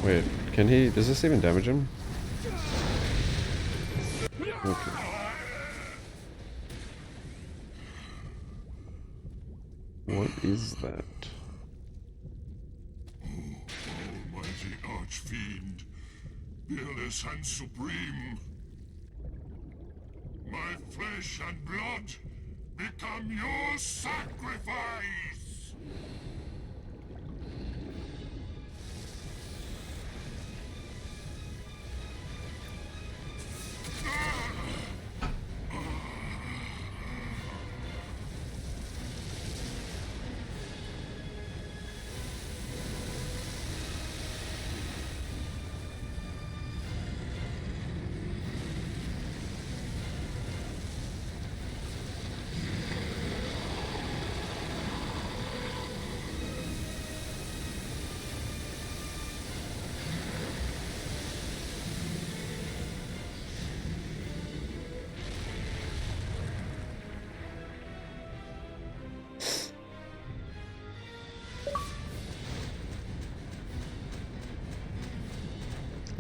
Wait, can he... does this even damage him? Okay. What is that? Almighty Archfiend, fearless and supreme, my flesh and blood become your sacrifice!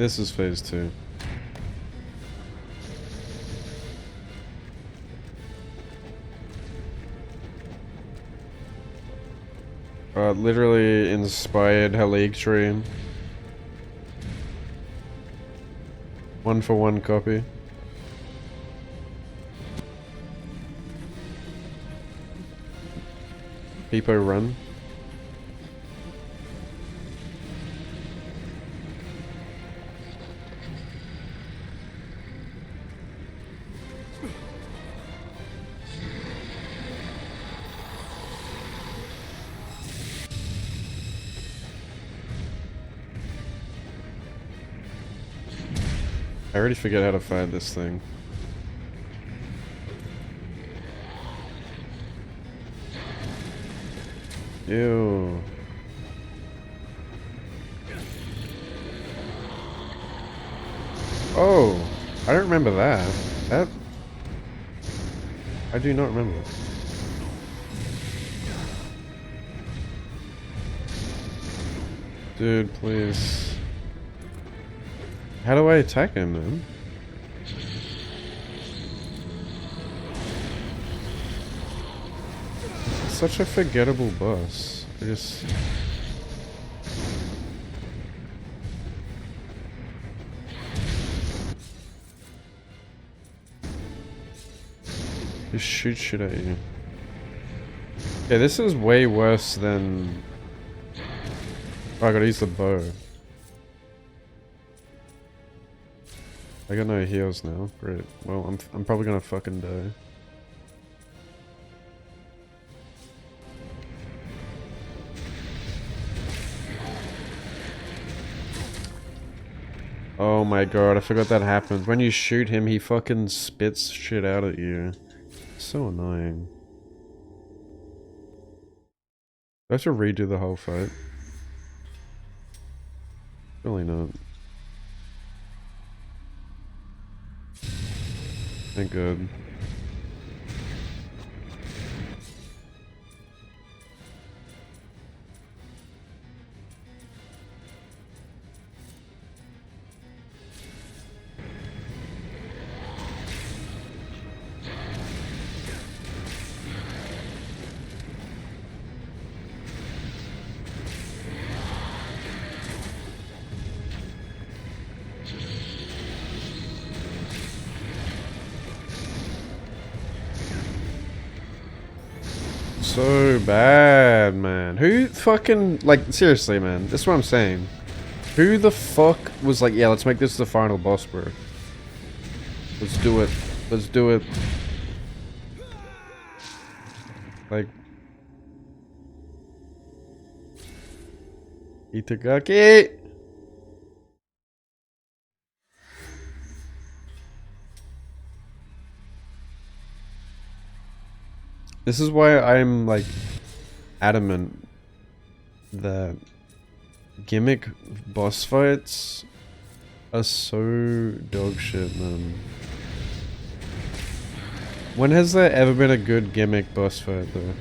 This is phase 2. Literally inspired Haligtree. 1-for-1 copy. People run. I already forget how to fight this thing. Ew. Oh, I don't remember that. I do not remember. Dude, please. How do I attack him, man? It's such a forgettable boss. I just... Just shoot shit at you. Yeah, this is way worse than... Oh, I gotta use the bow. I got no heals now. Great. Well, I'm probably gonna fucking die. Oh my god, I forgot that happens. When you shoot him, he fucking spits shit out at you. So annoying. Do I have to redo the whole fight? Really not. Thank God. So bad, man. Who fucking, like, seriously, man, this is what I'm saying. Who the fuck was like, yeah, let's make this the final boss, bro. Let's do it. Let's do it. Like... Itagaki! This is why I'm, like, adamant that gimmick boss fights are so dog shit, man. When has there ever been a good gimmick boss fight, though?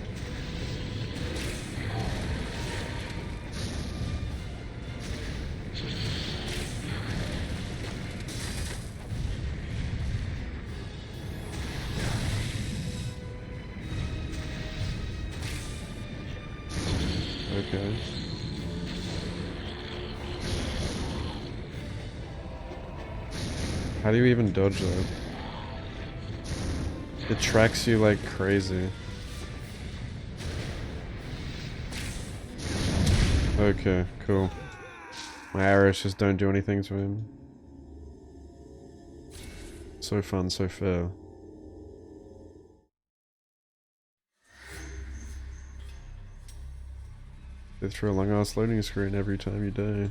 Okay. How do you even dodge that? It tracks you like crazy. Okay, cool. My arrows just don't do anything to him. So fun, so fair. They throw a long ass loading screen every time you die.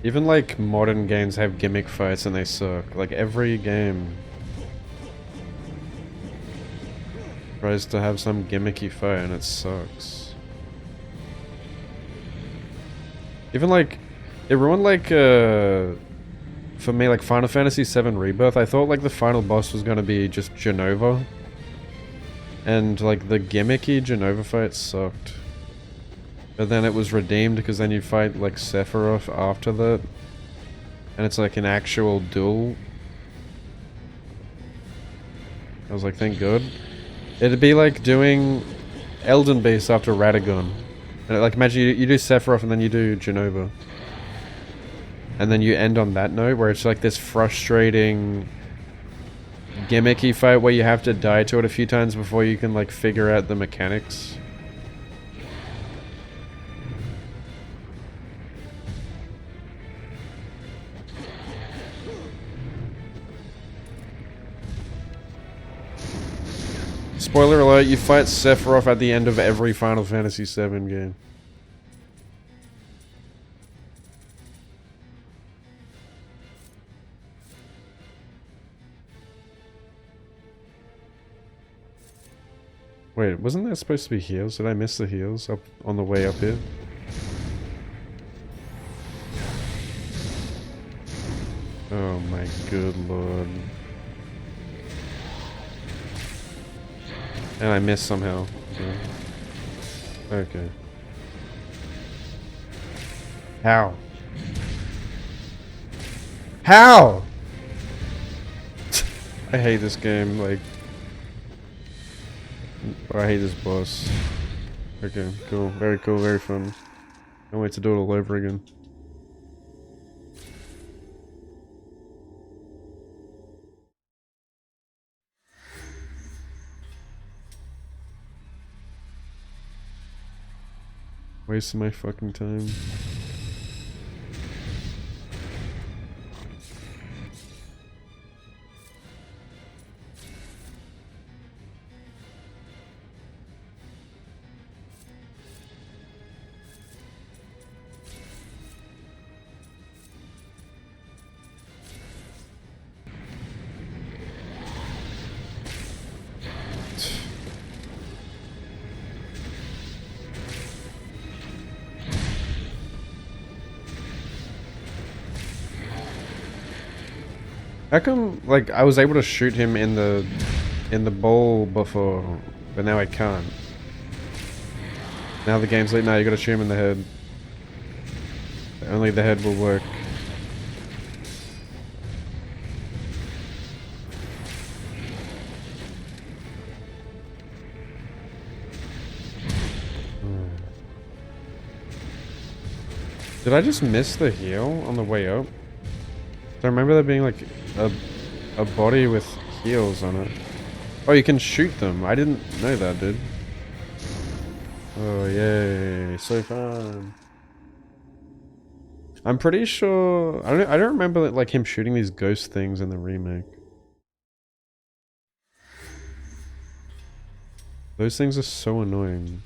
Even like modern games have gimmick fights and they suck. Like every game tries to have some gimmicky fight and it sucks. Even like, it ruined like, for me, like Final Fantasy VII Rebirth. I thought like the final boss was gonna be just Genova. And like the gimmicky Genova fight sucked. But then it was redeemed because then you fight like Sephiroth after that. And it's like an actual duel. I was like, thank God. It'd be like doing Elden Beast after Radagon. And like imagine you do Sephiroth and then you do Genova. And then you end on that note where it's like this frustrating gimmicky fight where you have to die to it a few times before you can like figure out the mechanics. Spoiler alert, you fight Sephiroth at the end of every Final Fantasy VII game. Wait, wasn't there supposed to be heals? Did I miss the heals up on the way up here? Oh my good lord. And I missed somehow. Yeah. Okay. How? How? I hate this game, like... I hate this boss. Okay, cool. Very cool, very fun. Can't wait to do it all over again. Wasting my fucking time. How come, like, I was able to shoot him in the ball before, but now I can't? Now the game's like, no, you gotta shoot him in the head. Only the head will work. Did I just miss the heal on the way up? I remember there being like a body with heals on it. Oh, you can shoot them. I didn't know that, dude. Oh, yay. So fun. I'm pretty sure... I don't remember like him shooting these ghost things in the remake. Those things are so annoying.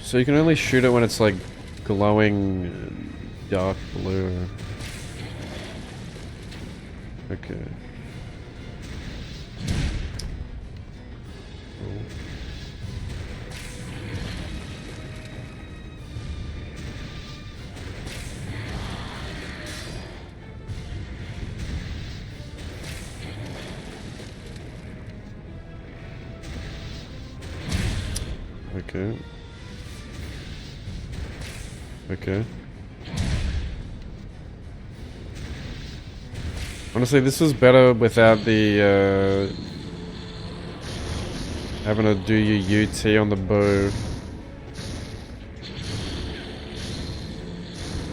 So you can only shoot it when it's like glowing dark blue. Okay. Cool. Okay. Okay. Honestly, this was better without the, having to do your UT on the bow.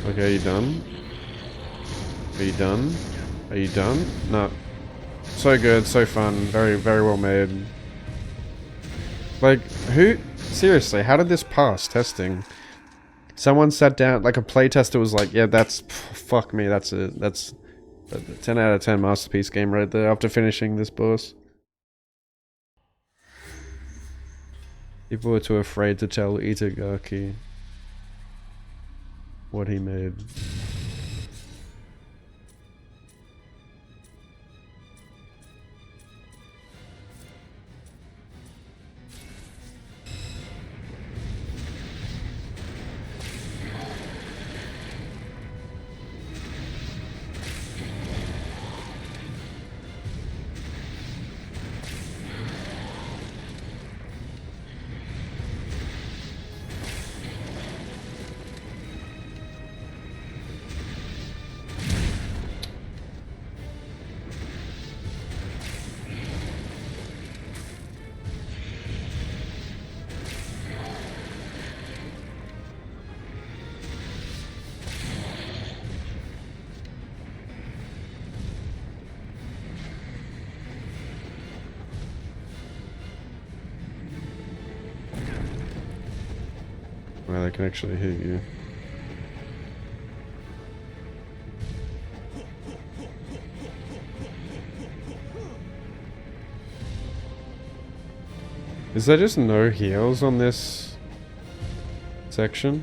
Okay, are you done? Are you done? Are you done? No. So good, so fun, very, very well made. Like, who... Seriously, how did this pass testing? Someone sat down, like a playtester was like, yeah, that's, fuck me, that's a 10 out of 10 masterpiece game right there after finishing this boss. People were too afraid to tell Itagaki what he made. Wow, they can actually hit you. Is there just no heals on this section?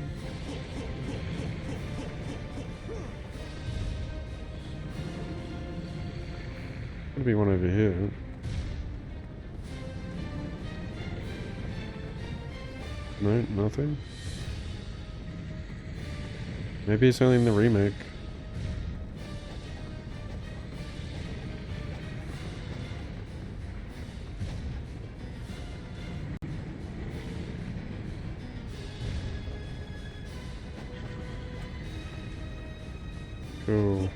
Could be one over here. No, nothing? Maybe it's only in the remake. Cool.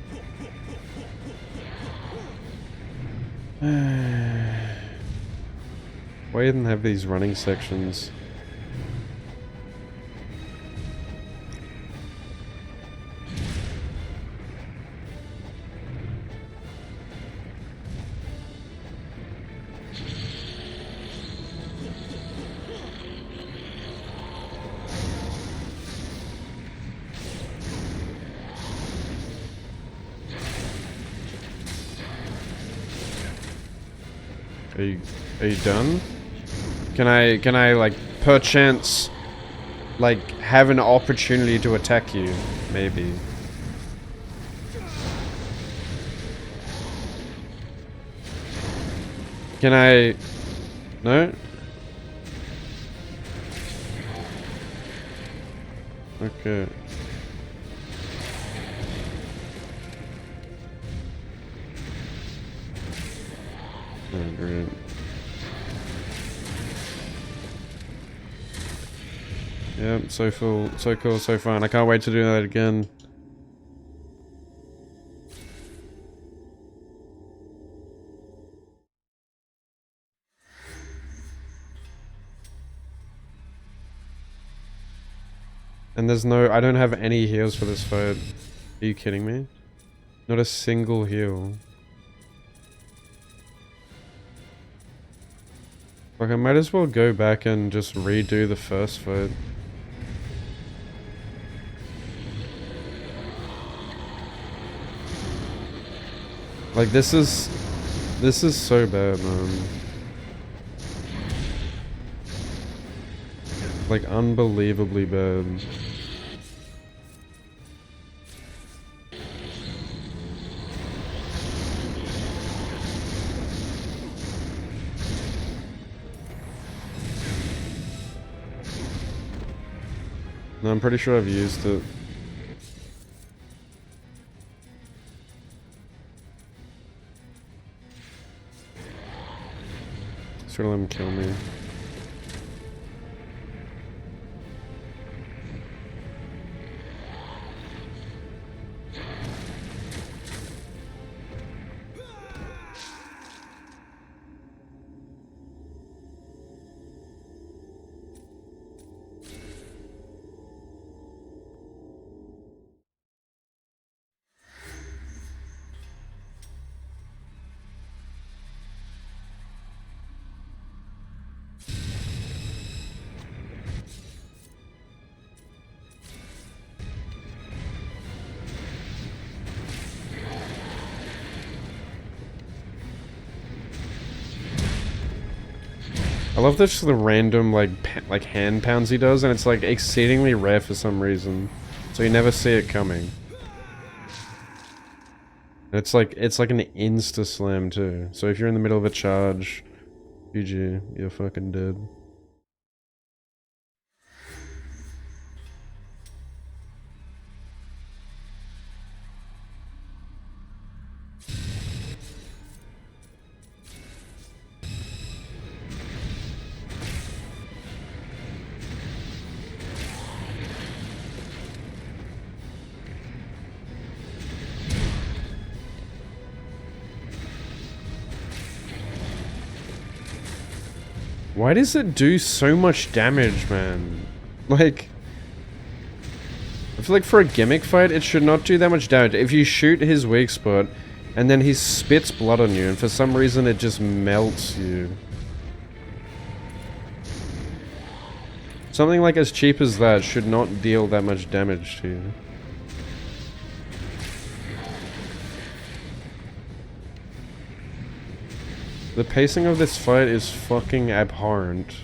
Why didn't have these running sections? Are you done? Can I like perchance like have an opportunity to attack you? Maybe. Can I? No? Okay. Oh, great. Yep, so full, so cool, so fun. I can't wait to do that again. And there's no, I don't have any heals for this fight. Are you kidding me? Not a single heal. Like, I might as well go back and just redo the first fight. Like, this is so bad, man. Like, unbelievably bad. No, I'm pretty sure I've used it. Just gonna let him kill me. love this the random like hand pounds he does, and it's like exceedingly rare for some reason, so you never see it coming. And it's like an insta slam too. So if you're in the middle of a charge, GG, you're fucking dead. Why does it do so much damage, man? Like, I feel like for a gimmick fight, it should not do that much damage. If you shoot his weak spot, and then he spits blood on you, and for some reason it just melts you. Something like as cheap as that should not deal that much damage to you. The pacing of this fight is fucking abhorrent.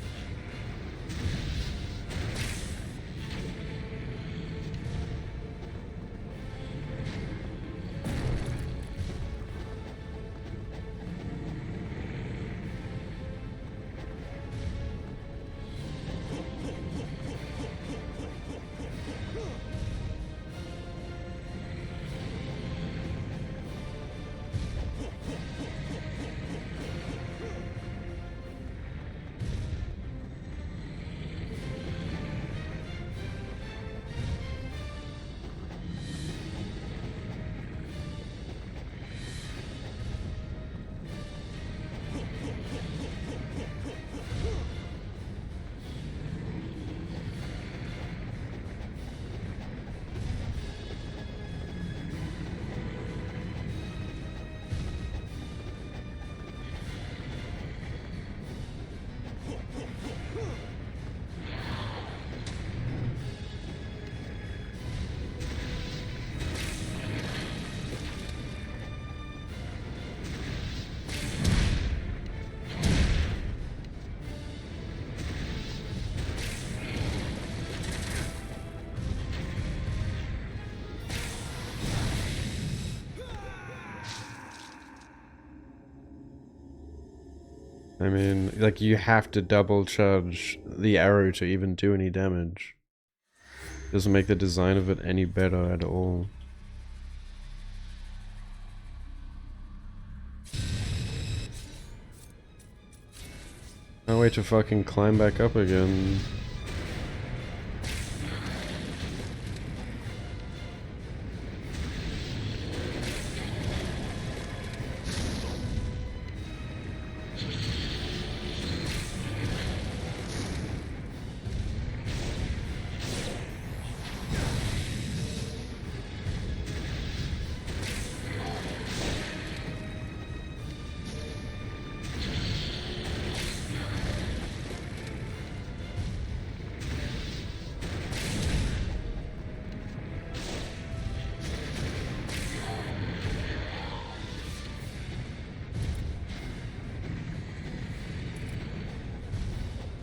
I mean, like, you have to double charge the arrow to even do any damage. Doesn't make the design of it any better at all. Can't wait to fucking climb back up again.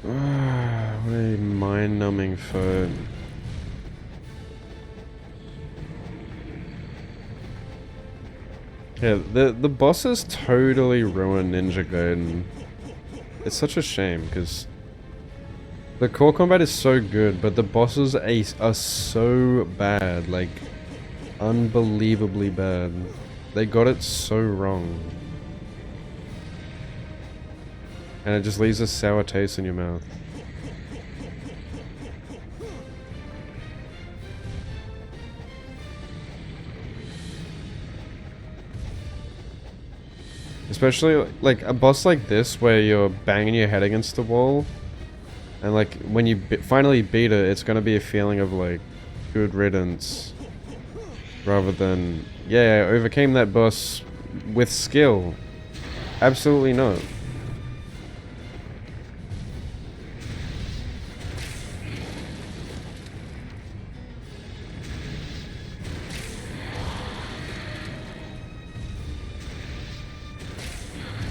What a mind-numbing fight. Yeah, the bosses totally ruin Ninja Gaiden. It's such a shame, because the core combat is so good, but the bosses are so bad, like, unbelievably bad. They got it so wrong. And it just leaves a sour taste in your mouth. Especially, like, a boss like this, where you're banging your head against the wall, and, like, when you finally beat it, it's gonna be a feeling of, like, good riddance. Rather than, yeah, I overcame that boss with skill. Absolutely not.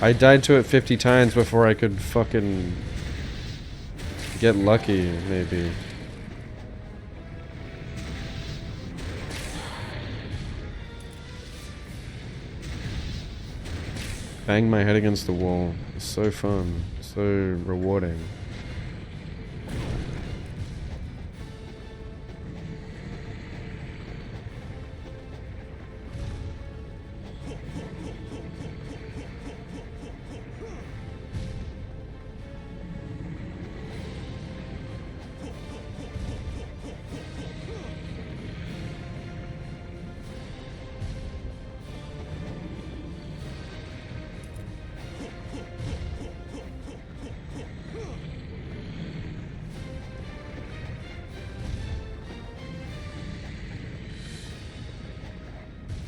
I died to it 50 times before I could fucking Get lucky, maybe. Bang my head against the wall. It's so fun. So rewarding.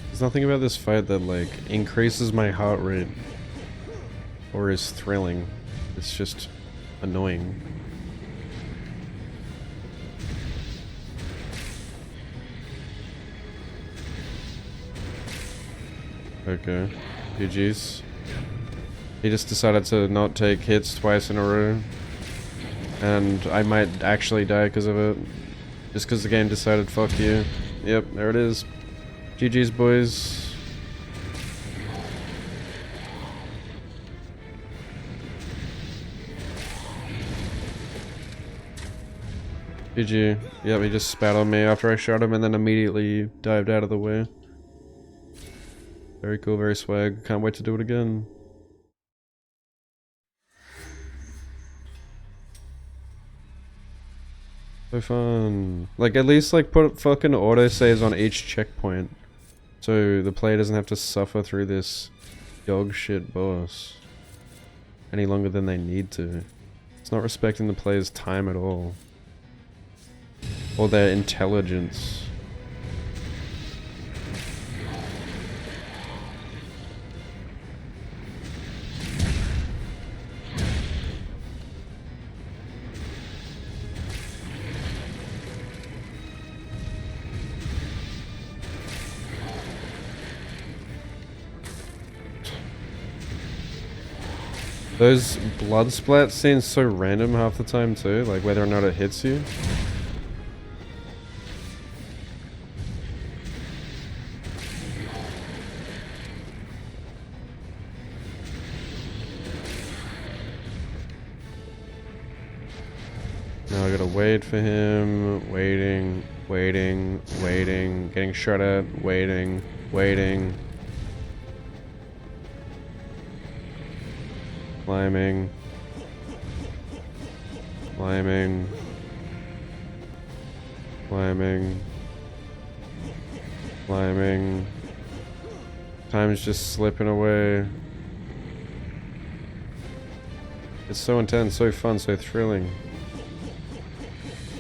There's nothing about this fight that, like, increases my heart rate or is thrilling. It's just annoying. Okay. GG's. He just decided to not take hits twice in a row. And I might actually die because of it. Just because the game decided, fuck you. Yep, there it is. GG's, boys. GG. Yep, he just spat on me after I shot him and then immediately dived out of the way. Very cool, very swag. Can't wait to do it again. So fun. Like, at least, like, put fucking autosaves on each checkpoint. So the player doesn't have to suffer through this dog shit boss any longer than they need to. It's not respecting the player's time at all. Or their intelligence. Those blood splats seem so random half the time too, like whether or not it hits you. Now I gotta wait for him, waiting, getting shot at, waiting. Climbing. Time's just slipping away. It's so intense, so fun, so thrilling.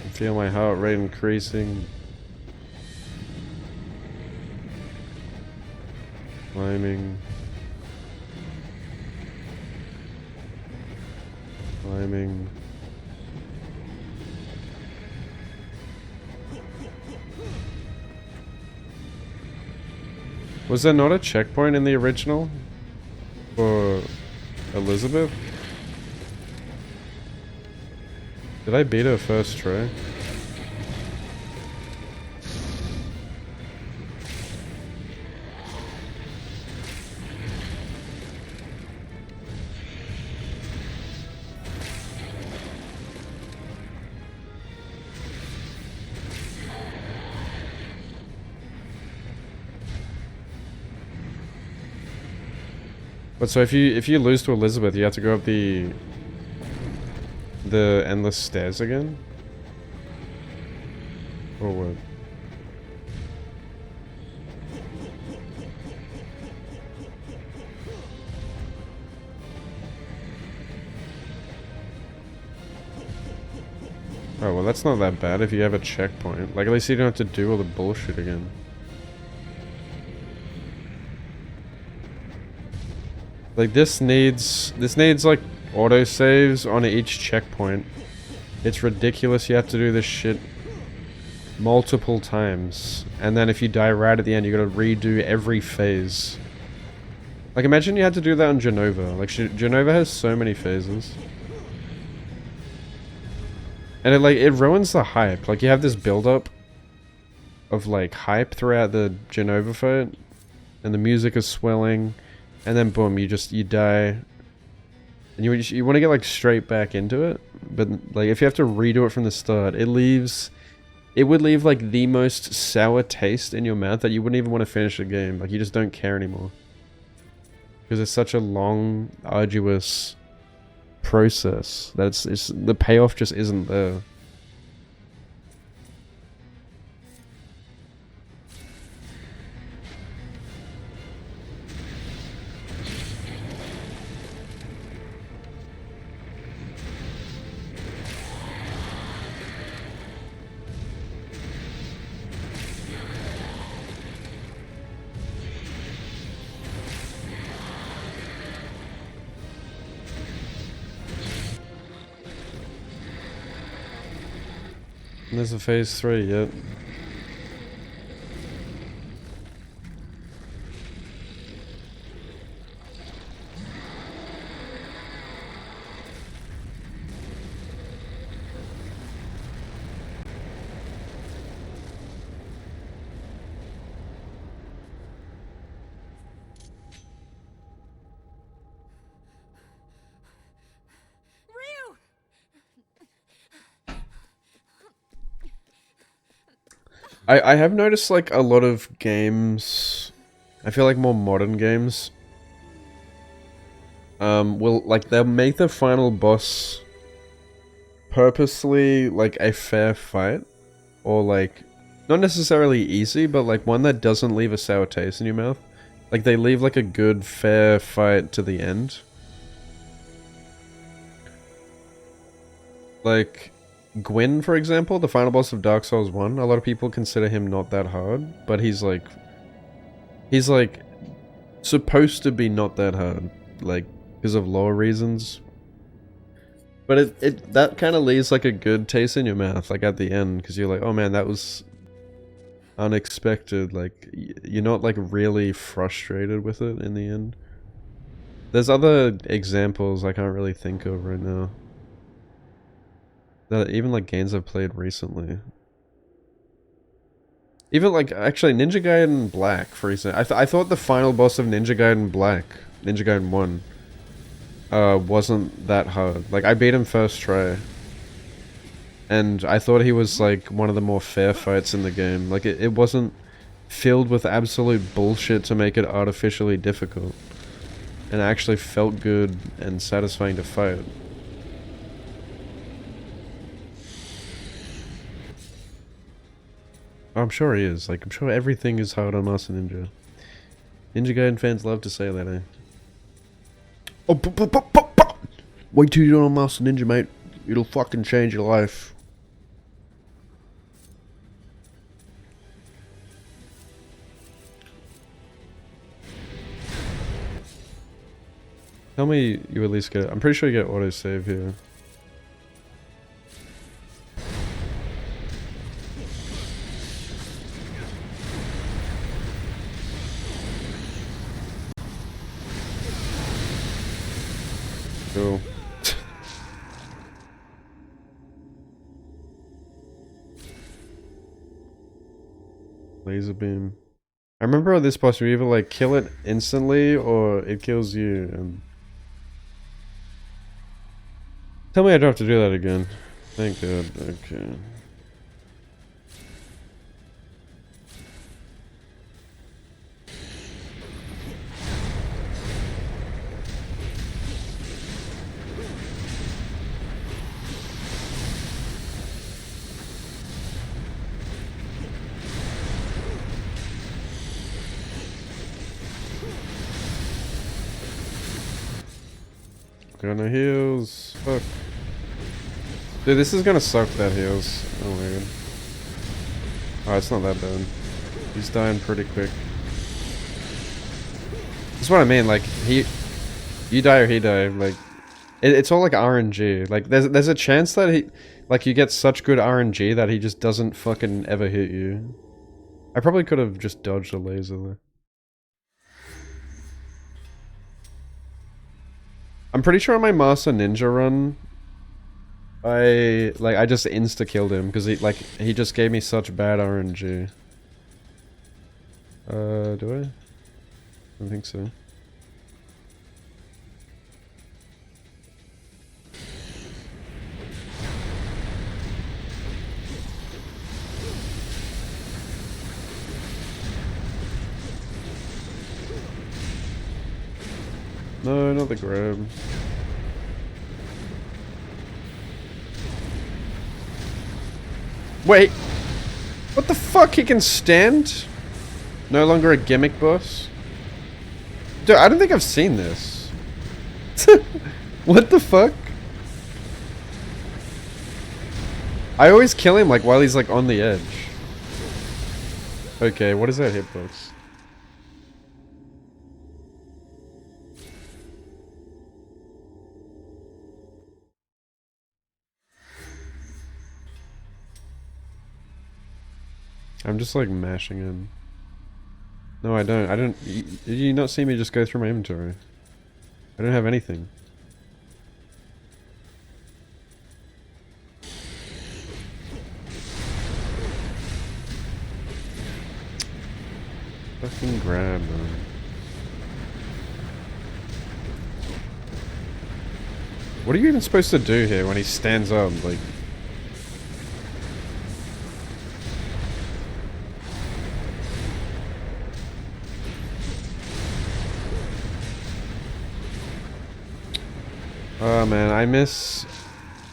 I feel my heart rate increasing. Climbing. Was there not a checkpoint in the original for Elizabeth? Did I beat her first try? But so if you lose to Elizabeth, you have to go up the endless stairs again? Or what? Oh, well that's not that bad if you have a checkpoint. Like, at least you don't have to do all the bullshit again. Like, this needs like autosaves on each checkpoint. It's ridiculous you have to do this shit multiple times. And then if you die right at the end, you gotta redo every phase. Like, imagine you had to do that on Genova. Like, Genova has so many phases. And it ruins the hype. Like, you have this build-up of, like, hype throughout the Genova fight, and the music is swelling, and then boom, you die. And you want to get, like, straight back into it, but, like, if you have to redo it from the start, it would leave, like, the most sour taste in your mouth that you wouldn't even want to finish the game. Like, you just don't care anymore. Because it's such a long, arduous process that the payoff just isn't there. And there's a phase 3 yet. Ryu! I have noticed, like, a lot of games, I feel like more modern games, they'll make the final boss purposely, like, a fair fight, or, like, not necessarily easy, but, like, one that doesn't leave a sour taste in your mouth. Like, they leave, like, a good, fair fight to the end. Like, Gwyn, for example, the final boss of Dark Souls 1, a lot of people consider him not that hard, but he's like, supposed to be not that hard, like, because of lore reasons. But that kind of leaves, like, a good taste in your mouth, like, at the end, because you're like, oh man, that was unexpected, like, you're not, like, really frustrated with it in the end. There's other examples I can't really think of right now. That even, like, games I've played recently. Even, like, actually, Ninja Gaiden Black, for example. I thought the final boss of Ninja Gaiden Black, Ninja Gaiden 1, wasn't that hard. Like, I beat him first try. And I thought he was, like, one of the more fair fights in the game. Like, it wasn't filled with absolute bullshit to make it artificially difficult. And it actually felt good and satisfying to fight. I'm sure he is. Like, I'm sure everything is hard on Master Ninja. Ninja Gaiden fans love to say that, eh? Oh, wait till you do it on Master Ninja, mate. It'll fucking change your life. Tell me you at least get it. I'm pretty sure you get autosave here. Cool. Laser beam. I remember on this boss you either like kill it instantly or it kills you. And tell me I don't have to do that again. Thank God. Okay. Got no heals. Fuck. Dude, this is gonna suck that heals. Oh my god. Oh, it's not that bad. He's dying pretty quick. That's what I mean, like, you die or he die, like, it's all like RNG. Like, there's a chance that you get such good RNG that he just doesn't fucking ever hit you. I probably could have just dodged a laser there. I'm pretty sure on my Master Ninja run, I just insta-killed him because he just gave me such bad RNG. Do I? I don't think so. No, not the grab. Wait! What the fuck? He can stand? No longer a gimmick boss? Dude, I don't think I've seen this. What the fuck? I always kill him like while he's like on the edge. Okay, what is that hitbox? I'm just like mashing in. No, I don't. I don't. Did you not see me just go through my inventory? I don't have anything. Fucking grab, man. What are you even supposed to do here when he stands up? Like. Oh man, I miss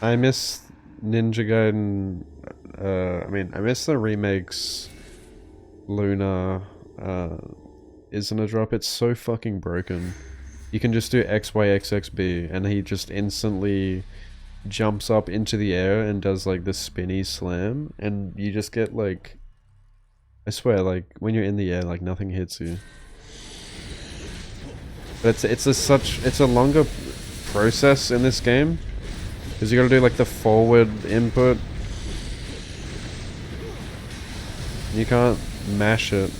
Ninja Gaiden. I miss the remakes. Luna isn't a drop. It's so fucking broken. You can just do X Y X X B, and he just instantly jumps up into the air and does like the spinny slam, and you just get like, I swear, like when you're in the air, like nothing hits you. But it's a longer process in this game because you gotta do like the forward input. You can't mash it.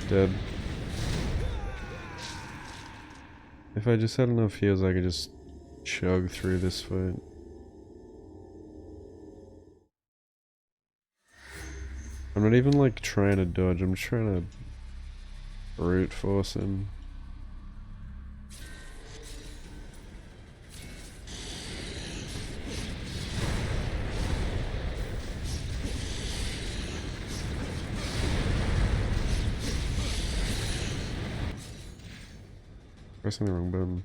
Dead. If I just had enough heals, I could just chug through this fight. I'm not even like trying to dodge, I'm just trying to brute force him. Pressing the wrong button.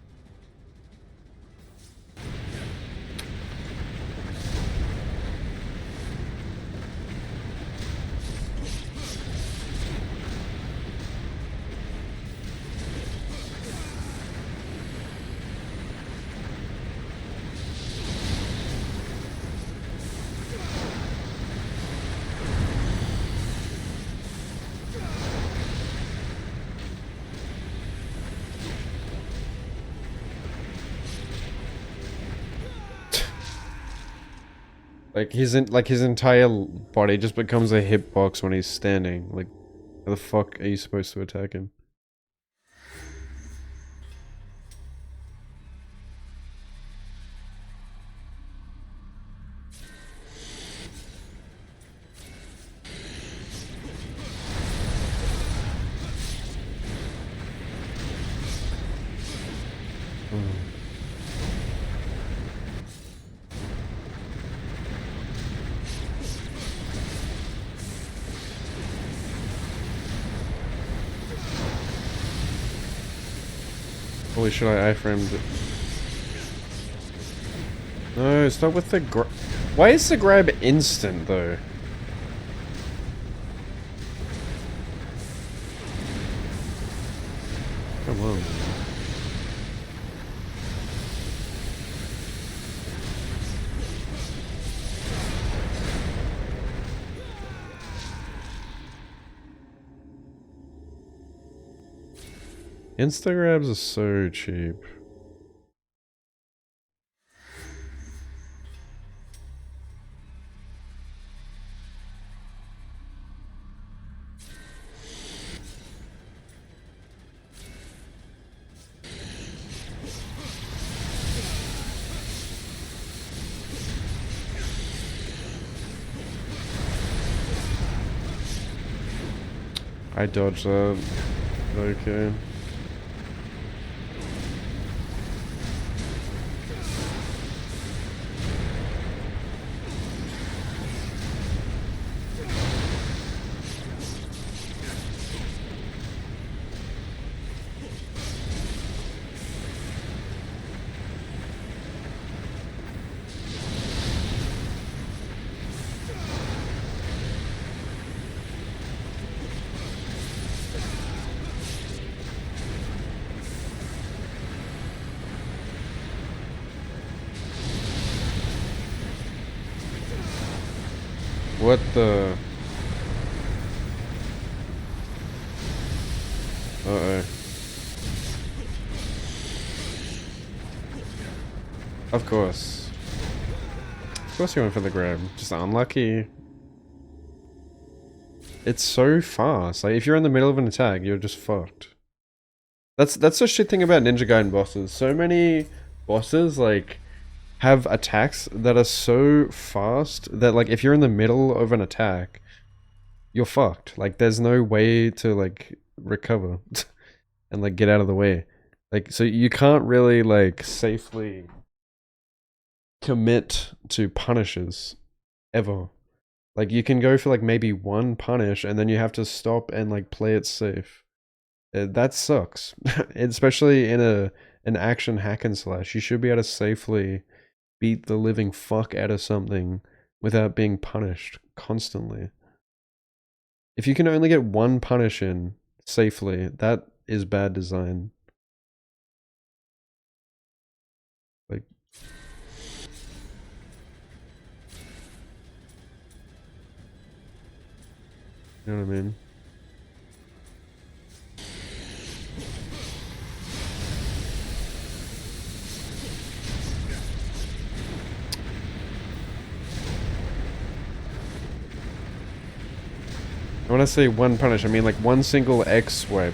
Like his entire body just becomes a hitbox when he's standing. Like, how the fuck are you supposed to attack him? Holy shit, I iframed it. No, stop with the grab. Why is the grab instant though? Come on. Insta grabs are so cheap. I dodged that. Okay. What the? Uh-oh. Of course. Of course you went for the grab. Just unlucky. It's so fast. Like, if you're in the middle of an attack, you're just fucked. That's the shit thing about Ninja Gaiden bosses. So many bosses, like, have attacks that are so fast that, like, if you're in the middle of an attack, you're fucked. Like, there's no way to, like, recover and, like, get out of the way. Like, so you can't really, like, safely commit to punishes ever. Like, you can go for, like, maybe one punish and then you have to stop and, like, play it safe. That sucks. Especially in an action hack and slash. You should be able to safely beat the living fuck out of something without being punished constantly. If you can only get one punish in safely, that is bad design. Like, you know what I mean? When I say one punish, I mean like one single X swipe.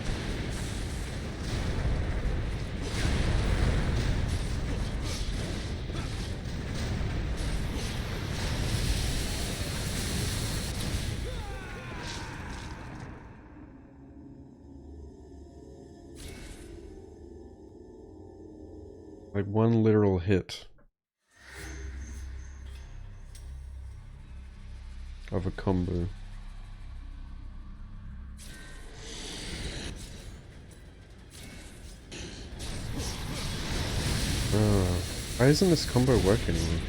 Like one literal hit of a combo. Why isn't this combo working anymore?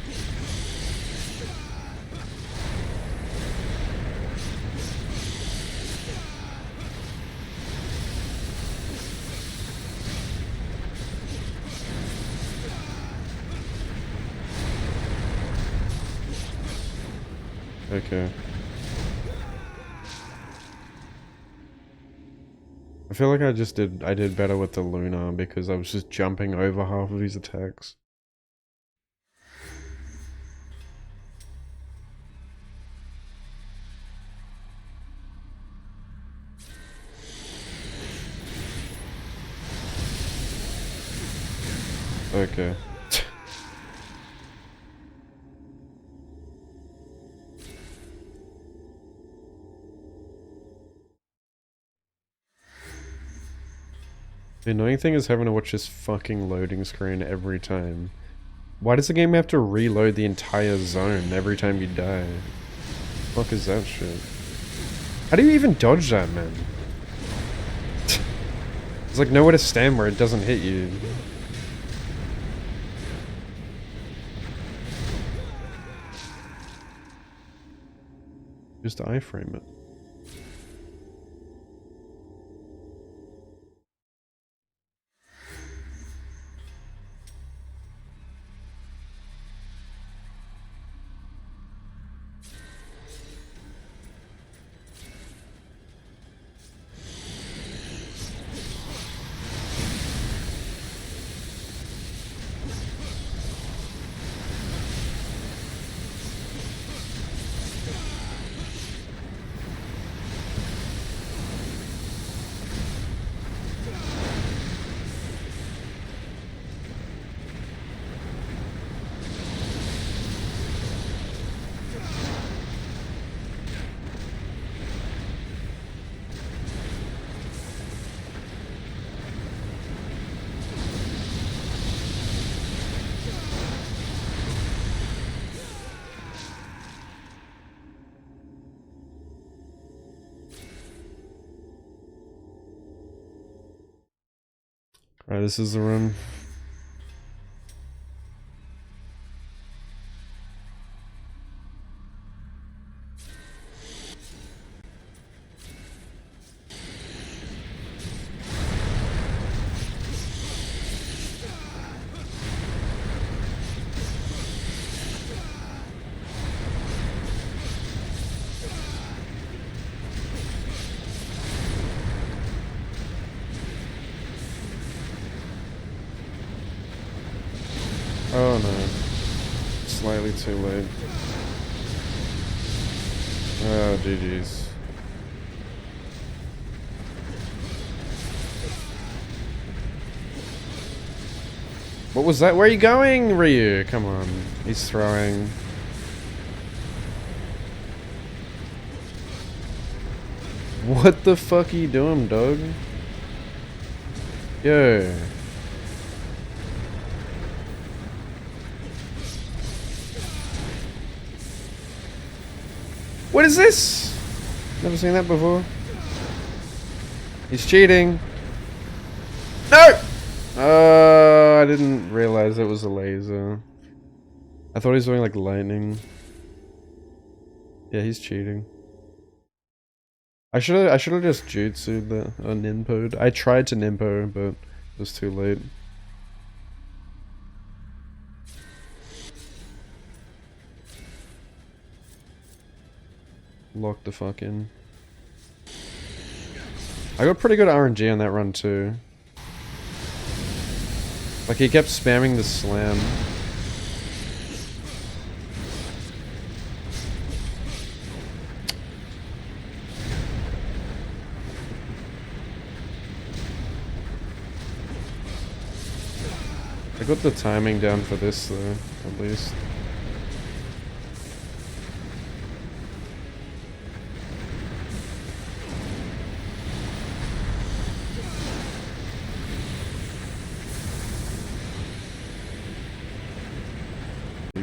Okay. I feel like I did better with the Luna because I was just jumping over half of his attacks. Okay. The annoying thing is having to watch this fucking loading screen every time. Why does the game have to reload the entire zone every time you die? Fuck is that shit? How do you even dodge that, man? There's like nowhere to stand where it doesn't hit you. Just iframe it. Alright, this is the room. Oh no. Slightly too late. Oh, GG's. What was that? Where are you going, Ryu? Come on. He's throwing. What the fuck are you doing, dog? Yo. What is this? Never seen that before. He's cheating. No! I didn't realize it was a laser. I thought he was doing like lightning. Yeah, he's cheating. I should have just jutsu'd the ninpo'd. I tried to ninpo, but it was too late. Lock the fuck in. I got pretty good RNG on that run too. Like he kept spamming the slam. I got the timing down for this though, at least.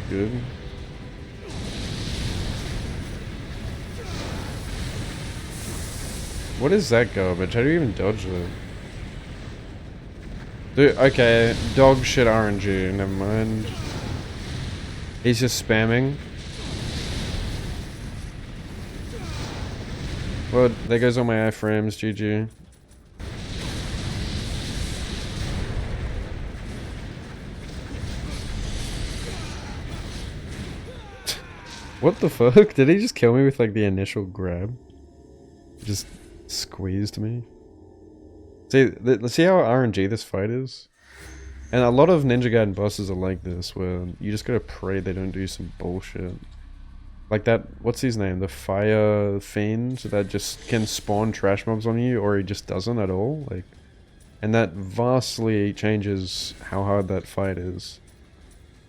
Good. What is that garbage? How do you even dodge that? Dude, okay, dog shit RNG, never mind. He's just spamming. Well, there goes all my iframes, GG. What the fuck? Did he just kill me with like the initial grab? Just squeezed me. See, let's see how RNG this fight is. And a lot of Ninja Gaiden bosses are like this, where you just gotta pray they don't do some bullshit. Like that, what's his name? The Fire Fiend that just can spawn trash mobs on you, or he just doesn't at all. Like, and that vastly changes how hard that fight is.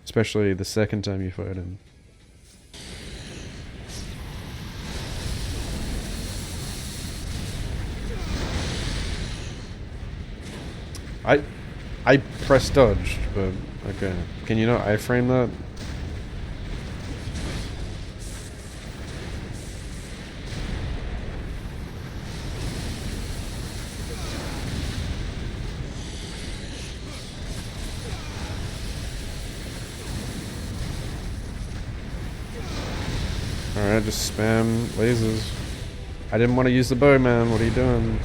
Especially the second time you fight him. I press dodged, but okay. Can you not iframe that? Alright, just spam lasers. I didn't want to use the bow, man. What are you doing?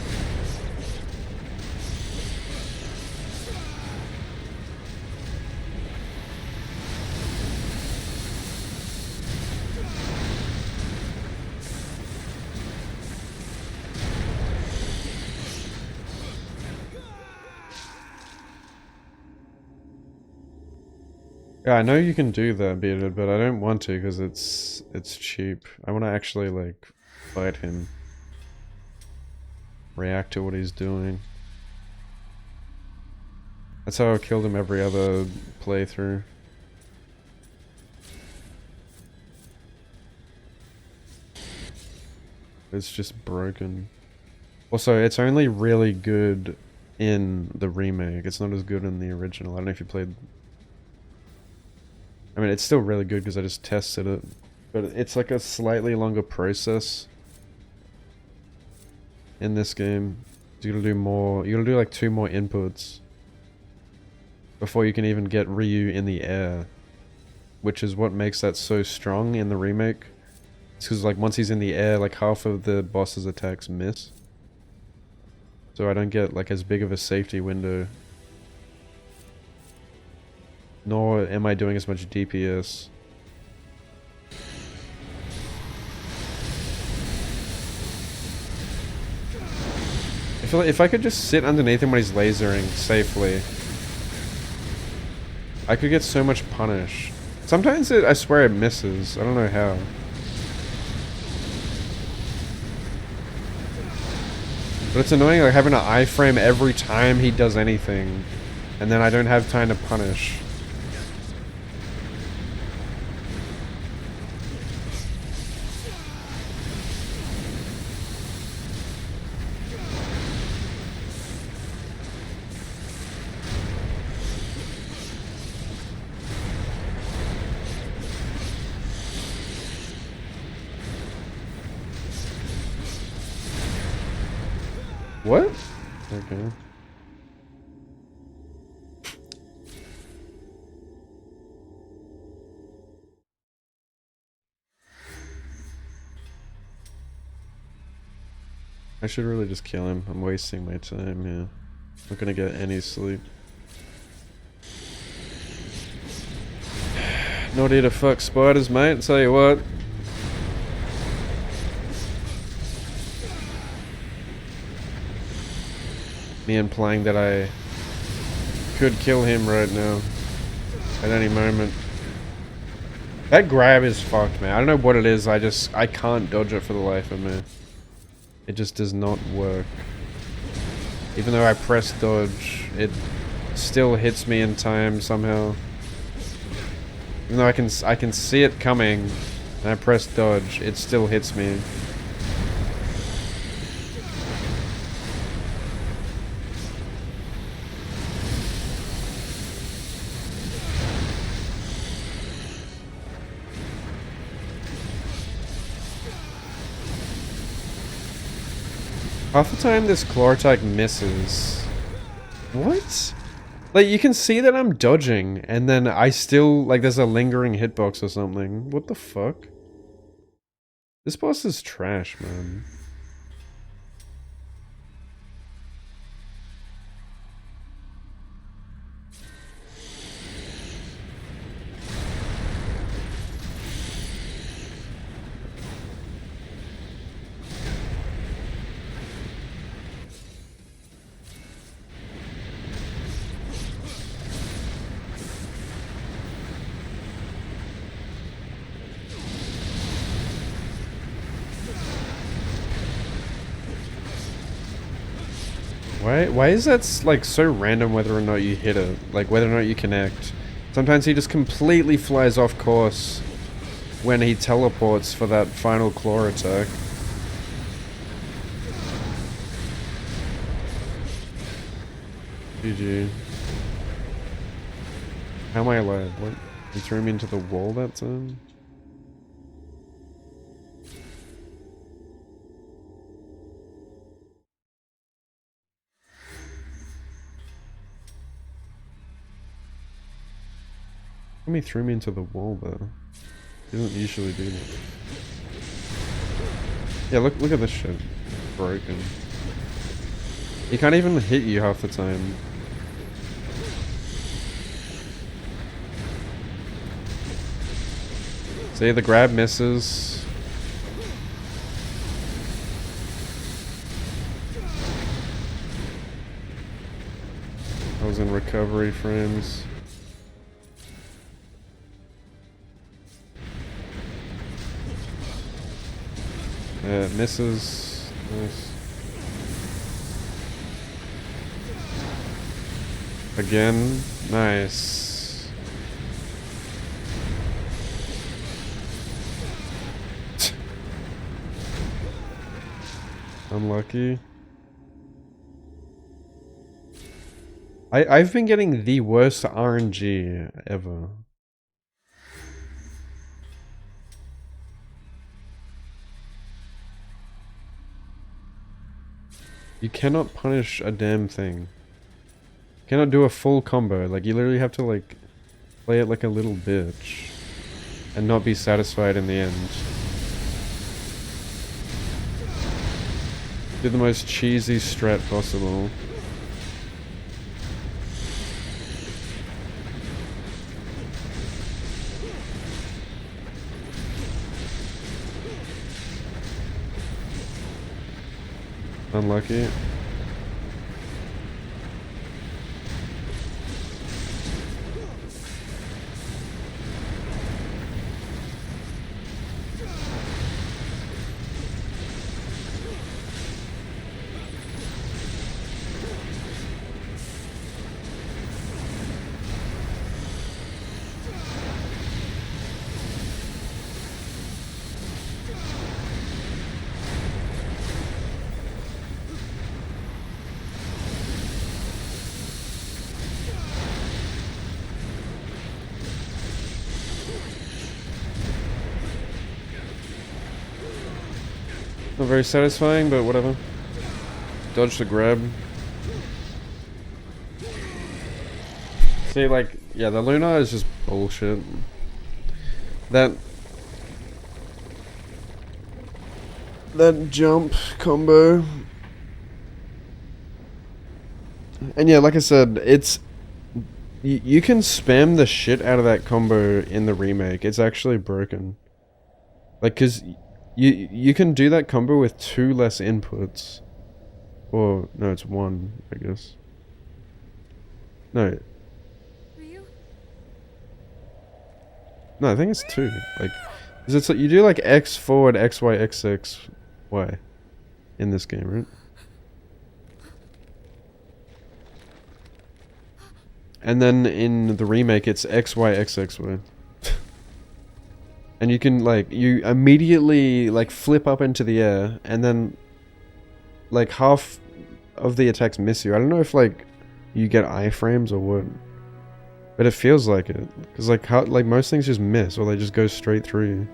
Yeah, I know you can do that, Bearded, but I don't want to because it's cheap. I want to actually like fight him, react to what he's doing. That's how I killed him every other playthrough. It's just broken. Also, it's only really good in the remake. It's not as good in the original. I don't know if you played. I mean, it's still really good because I just tested it, but it's like a slightly longer process in this game. You gotta do more. You gotta do like 2 more inputs before you can even get Ryu in the air, which is what makes that so strong in the remake. It's because like once he's in the air, like half of the boss's attacks miss. So I don't get like as big of a safety window. Nor am I doing as much DPS. I feel like if I could just sit underneath him when he's lasering safely, I could get so much punish. Sometimes I swear it misses. I don't know how. But it's annoying like having an iframe every time he does anything. And then I don't have time to punish. What? Okay. I should really just kill him. I'm wasting my time, yeah. Not gonna get any sleep. Not here to fuck spiders, mate, tell you what. Me implying that I could kill him right now. At any moment. That grab is fucked, man. I don't know what it is, I can't dodge it for the life of me. It just does not work. Even though I press dodge, it still hits me in time somehow. Even though I can see it coming, and I press dodge, it still hits me. Half the time this claw attack misses. What? Like, you can see that I'm dodging, and then I still, like, there's a lingering hitbox or something. What the fuck? This boss is trash, man. Why is that like so random whether or not you hit it? Like whether or not you connect. Sometimes he just completely flies off course when he teleports for that final claw attack. GG. How am I alive? What? He threw me into the wall that time? How come he threw me into the wall though? He doesn't usually do that. Yeah, look at this shit. Broken. He can't even hit you half the time. See, the grab misses. I was in recovery frames. Misses. Nice. Again. Nice. Unlucky. I've been getting the worst RNG ever. You cannot punish a damn thing. cannot do a full combo. Like, you literally have to, like, play it like a little bitch. And not be satisfied in the end. Do the most cheesy strat possible. Unlucky. Not very satisfying, but whatever. Dodge the grab. See, like, yeah, the Luna is just bullshit. That jump combo. And yeah, like I said, it's... You can spam the shit out of that combo in the remake. It's actually broken. Like, cause... You can do that combo with 2 less inputs. Or, no, it's 1, I guess. No. Ryu? No, I think it's 2. Like, 'cause it's like, you do like X forward, X, Y, X, X, Y. In this game, right? And then in the remake, it's X, Y, X, X, Y. And you can, like, you immediately, like, flip up into the air, and then, like, half of the attacks miss you. I don't know if, like, you get iframes or what. But it feels like it. Because, like, most things just miss, or they just go straight through you.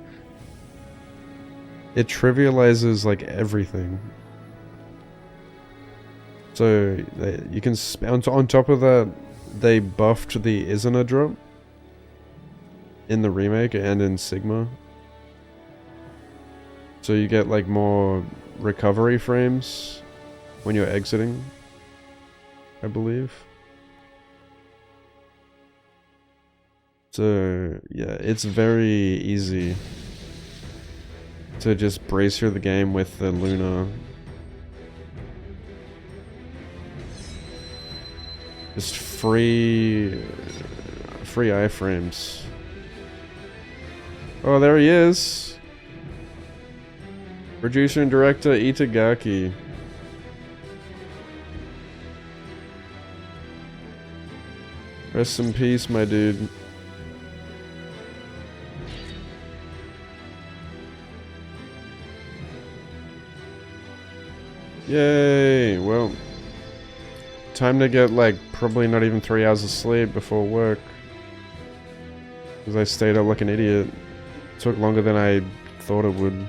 It trivializes, like, everything. So, you can, on top of that, they buffed the Izuna drop. In the remake and in Sigma. So you get like more recovery frames when you're exiting, I believe. So yeah, it's very easy to just brace through the game with the Luna. Just free iframes. Oh, there he is. Producer and director Itagaki. Rest in peace, my dude. Yay! Well, time to get like probably not even 3 hours of sleep before work. Because I stayed up like an idiot. Took longer than I thought it would.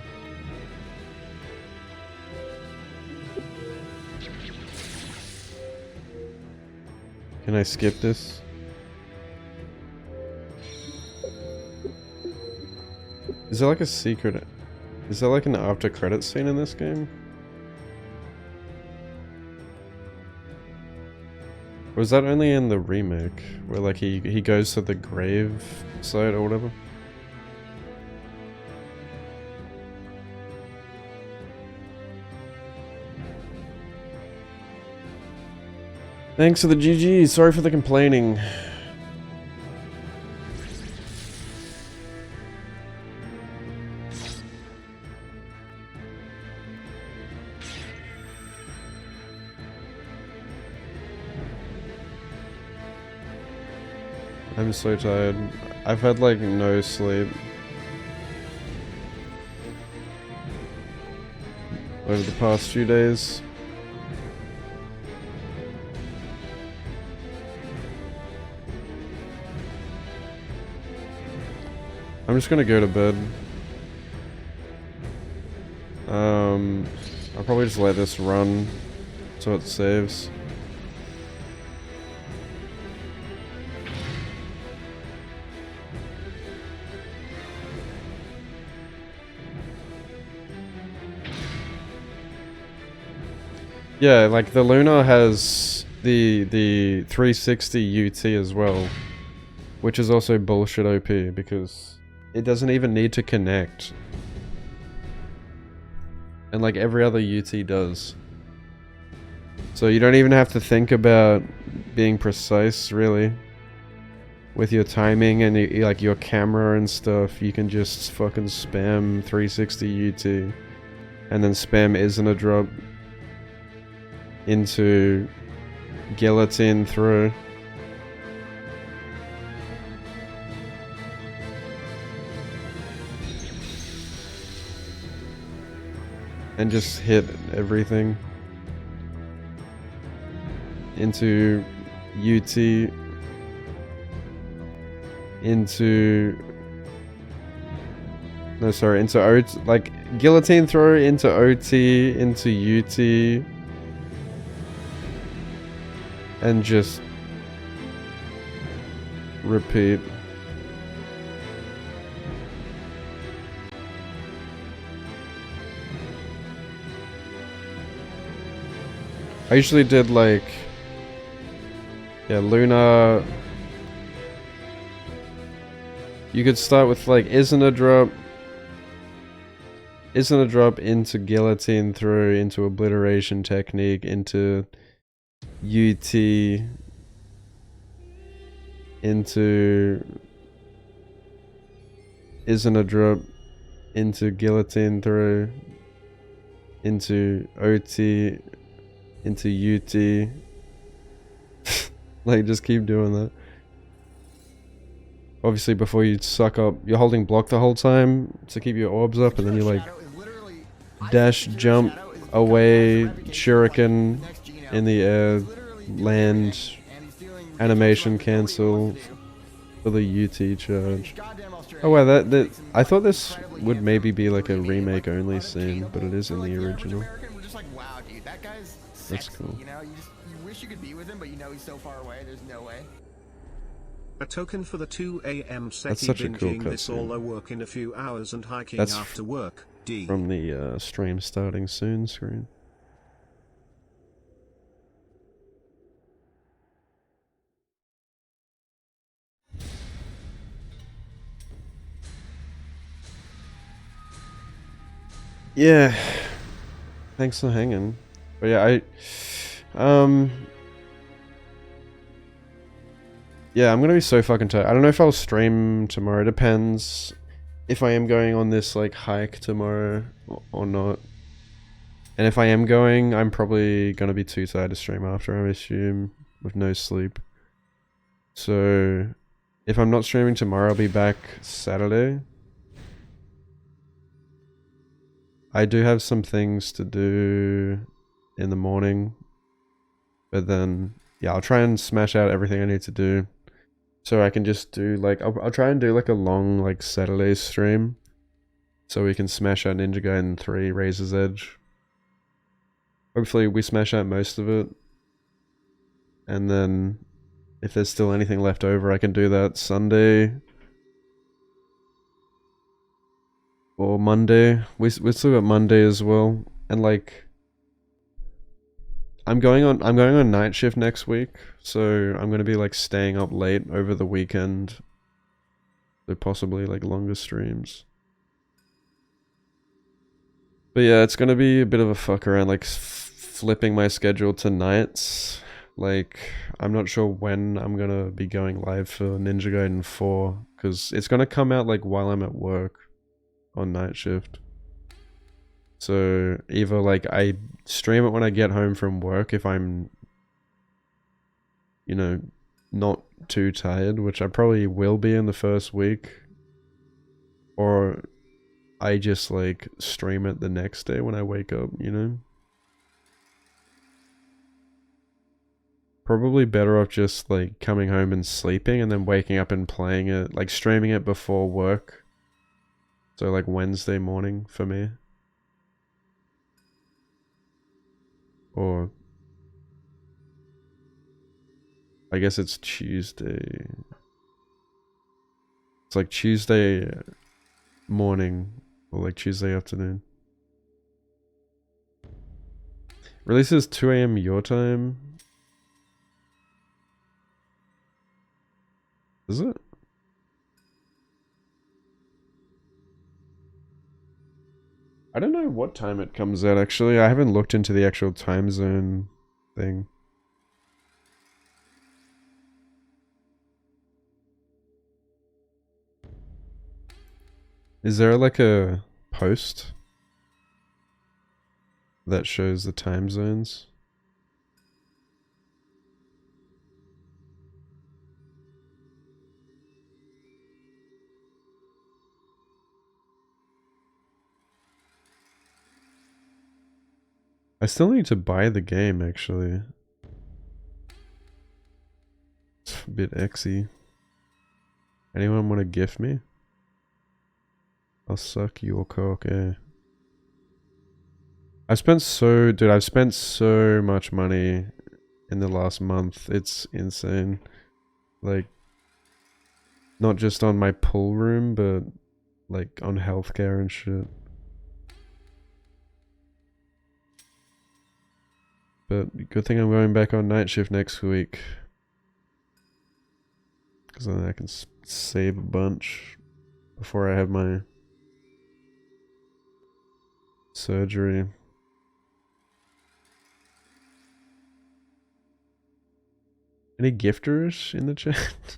Can I skip this? Is there like a secret? Is there like an after credit scene in this game? Or is that only in the remake? Where like he goes to the grave site or whatever? Thanks for the GG, sorry for the complaining. I'm so tired. I've had like no sleep over the past few days. I'm just gonna go to bed. I'll probably just let this run so it saves. Yeah, like the Luna has the 360 UT as well, which is also bullshit OP because it doesn't even need to connect. And like every other UT does. So you don't even have to think about being precise, really. With your timing and like your camera and stuff, you can just fucking spam 360 UT. And then spam isn't a drop into guillotine through. And just hit everything into UT, into OT, like guillotine throw into OT, into UT, and just repeat. I usually did like, yeah, Luna. You could start with like isn't a drop into guillotine through, into obliteration technique, into UT, into isn't a drop into guillotine through, into OT, into UT. Like just keep doing that. Obviously before you suck up, you're holding block the whole time to keep your orbs up, and then you like dash, jump, away, shuriken in the air, land, animation cancel for the UT charge. Oh wow, that I thought this would maybe be like a remake only scene, but it is in the original. That's cool. You know, you wish you could be with him, but you know he's so far away, there's no way. A token for the 2 a.m. That's SETI such a cool binging this cutscene. all work in a few hours and hiking That's after work. D. From the stream starting soon screen. Yeah. Thanks for hanging. But yeah, yeah, I'm gonna be so fucking tired. I don't know if I'll stream tomorrow. Depends if I am going on this like hike tomorrow or not. And if I am going, I'm probably gonna be too tired to stream after, I assume, with no sleep. So if I'm not streaming tomorrow, I'll be back Saturday. I do have some things to do in the morning, but then yeah, I'll try and smash out everything I need to do. So I can just do like, I'll try and do like a long like Saturday stream. So we can smash out Ninja Gaiden 3 Razor's Edge. Hopefully we smash out most of it. And then if there's still anything left over, I can do that Sunday. Or Monday. We still got Monday as well. And like, I'm going on night shift next week, so I'm gonna be like staying up late over the weekend. So possibly like longer streams. But yeah, it's gonna be a bit of a fuck around, like flipping my schedule to nights. Like, I'm not sure when I'm gonna be going live for Ninja Gaiden 4, because it's gonna come out like while I'm at work on night shift. So either like I stream it when I get home from work if I'm, you know, not too tired, which I probably will be in the first week, or I just like stream it the next day when I wake up, you know? Probably better off just like coming home and sleeping and then waking up and playing it, like streaming it before work. So like Wednesday morning for me. Or I guess it's Tuesday. It's like Tuesday morning or like Tuesday afternoon. Releases 2 a.m. your time. Is it? I don't know what time it comes out actually. I haven't looked into the actual time zone thing. Is there like a post that shows the time zones? I still need to buy the game actually. It's a bit exy. Anyone want to gift me? I'll suck your cock, eh? I've spent so much money in the last month. It's insane. Like, not just on my pool room, but like on healthcare and shit. But good thing I'm going back on night shift next week. Because then I can save a bunch before I have my surgery. Any gifters in the chat?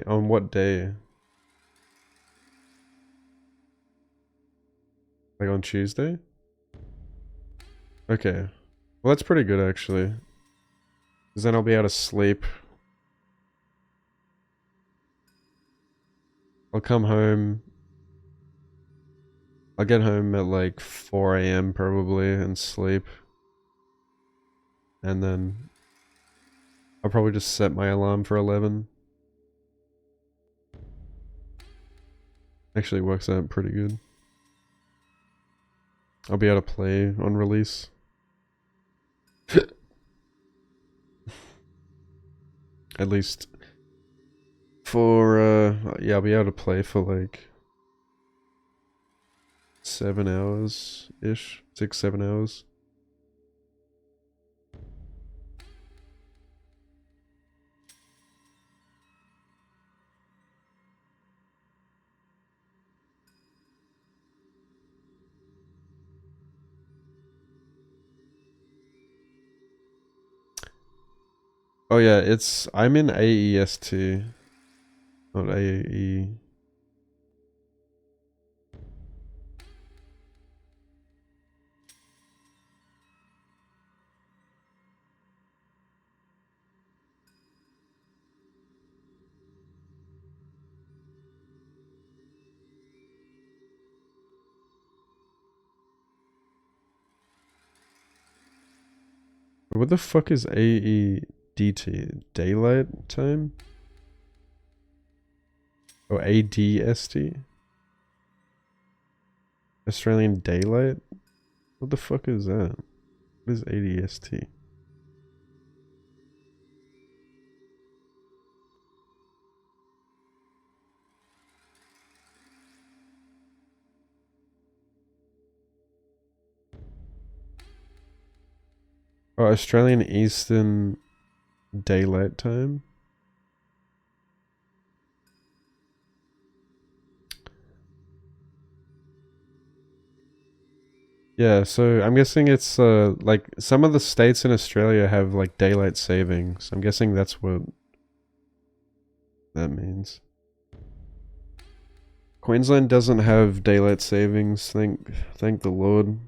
On what day? Like on Tuesday? Okay. Well, that's pretty good actually. Because then I'll be able to sleep. I'll come home. I'll get home at like 4 a.m. probably and sleep. And then I'll probably just set my alarm for 11. Actually works out pretty good. I'll be able to play on release. At least for yeah, I'll be able to play for like 7 hours ish, 6-7 hours. Oh yeah, I'm in AEST, not AE. What the fuck is AEDT? Daylight time? Oh, ADST? Australian Daylight? What the fuck is that? What is ADST? Oh, Australian Eastern Daylight Time? Yeah, so I'm guessing it's like some of the states in Australia have like daylight savings. I'm guessing that's what that means. Queensland doesn't have daylight savings, thank the Lord.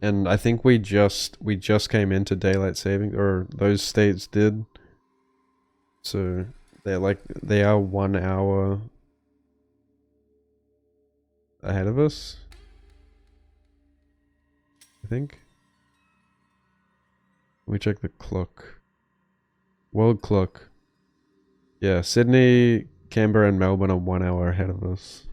And I think we just came into daylight saving, or those states did. So they are 1 hour ahead of us, I think. Let me check the clock. World clock. Yeah, Sydney Canberra and Melbourne are 1 hour ahead of us.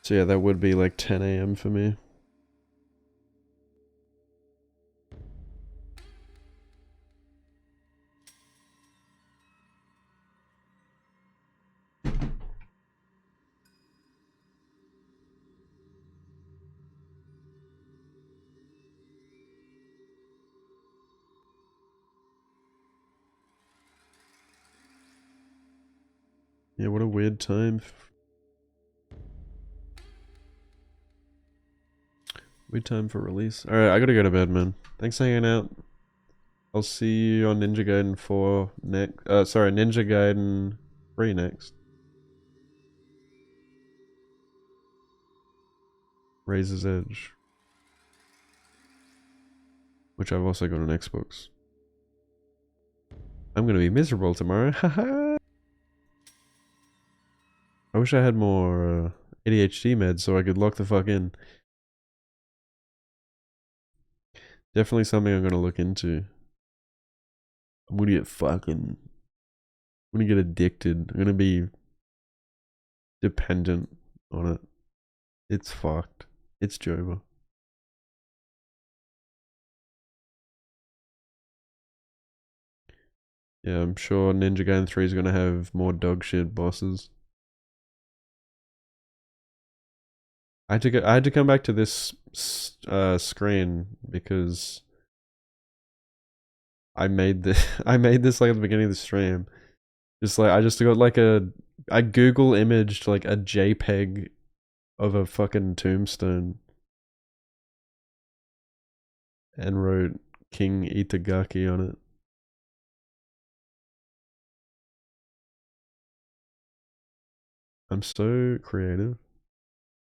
So yeah, that would be like 10 a.m. for me. Yeah, what a weird time. Weird time for release. Alright, I gotta go to bed, man. Thanks for hanging out. I'll see you on Ninja Gaiden 4 next. Sorry, Ninja Gaiden 3 next. Razor's Edge. Which I've also got on Xbox. I'm gonna be miserable tomorrow. Haha. I wish I had more ADHD meds so I could lock the fuck in. Definitely something I'm gonna look into. I'm gonna get fucking... I'm gonna get addicted. I'm gonna be dependent on it. It's fucked. It's Joba. Yeah, I'm sure Ninja Gaiden 3 is gonna have more dog shit bosses. I had to come back to this screen because I made I made this like at the beginning of the stream. Just like I just got like I Google imaged like a JPEG of a fucking tombstone and wrote King Itagaki on it. I'm so creative.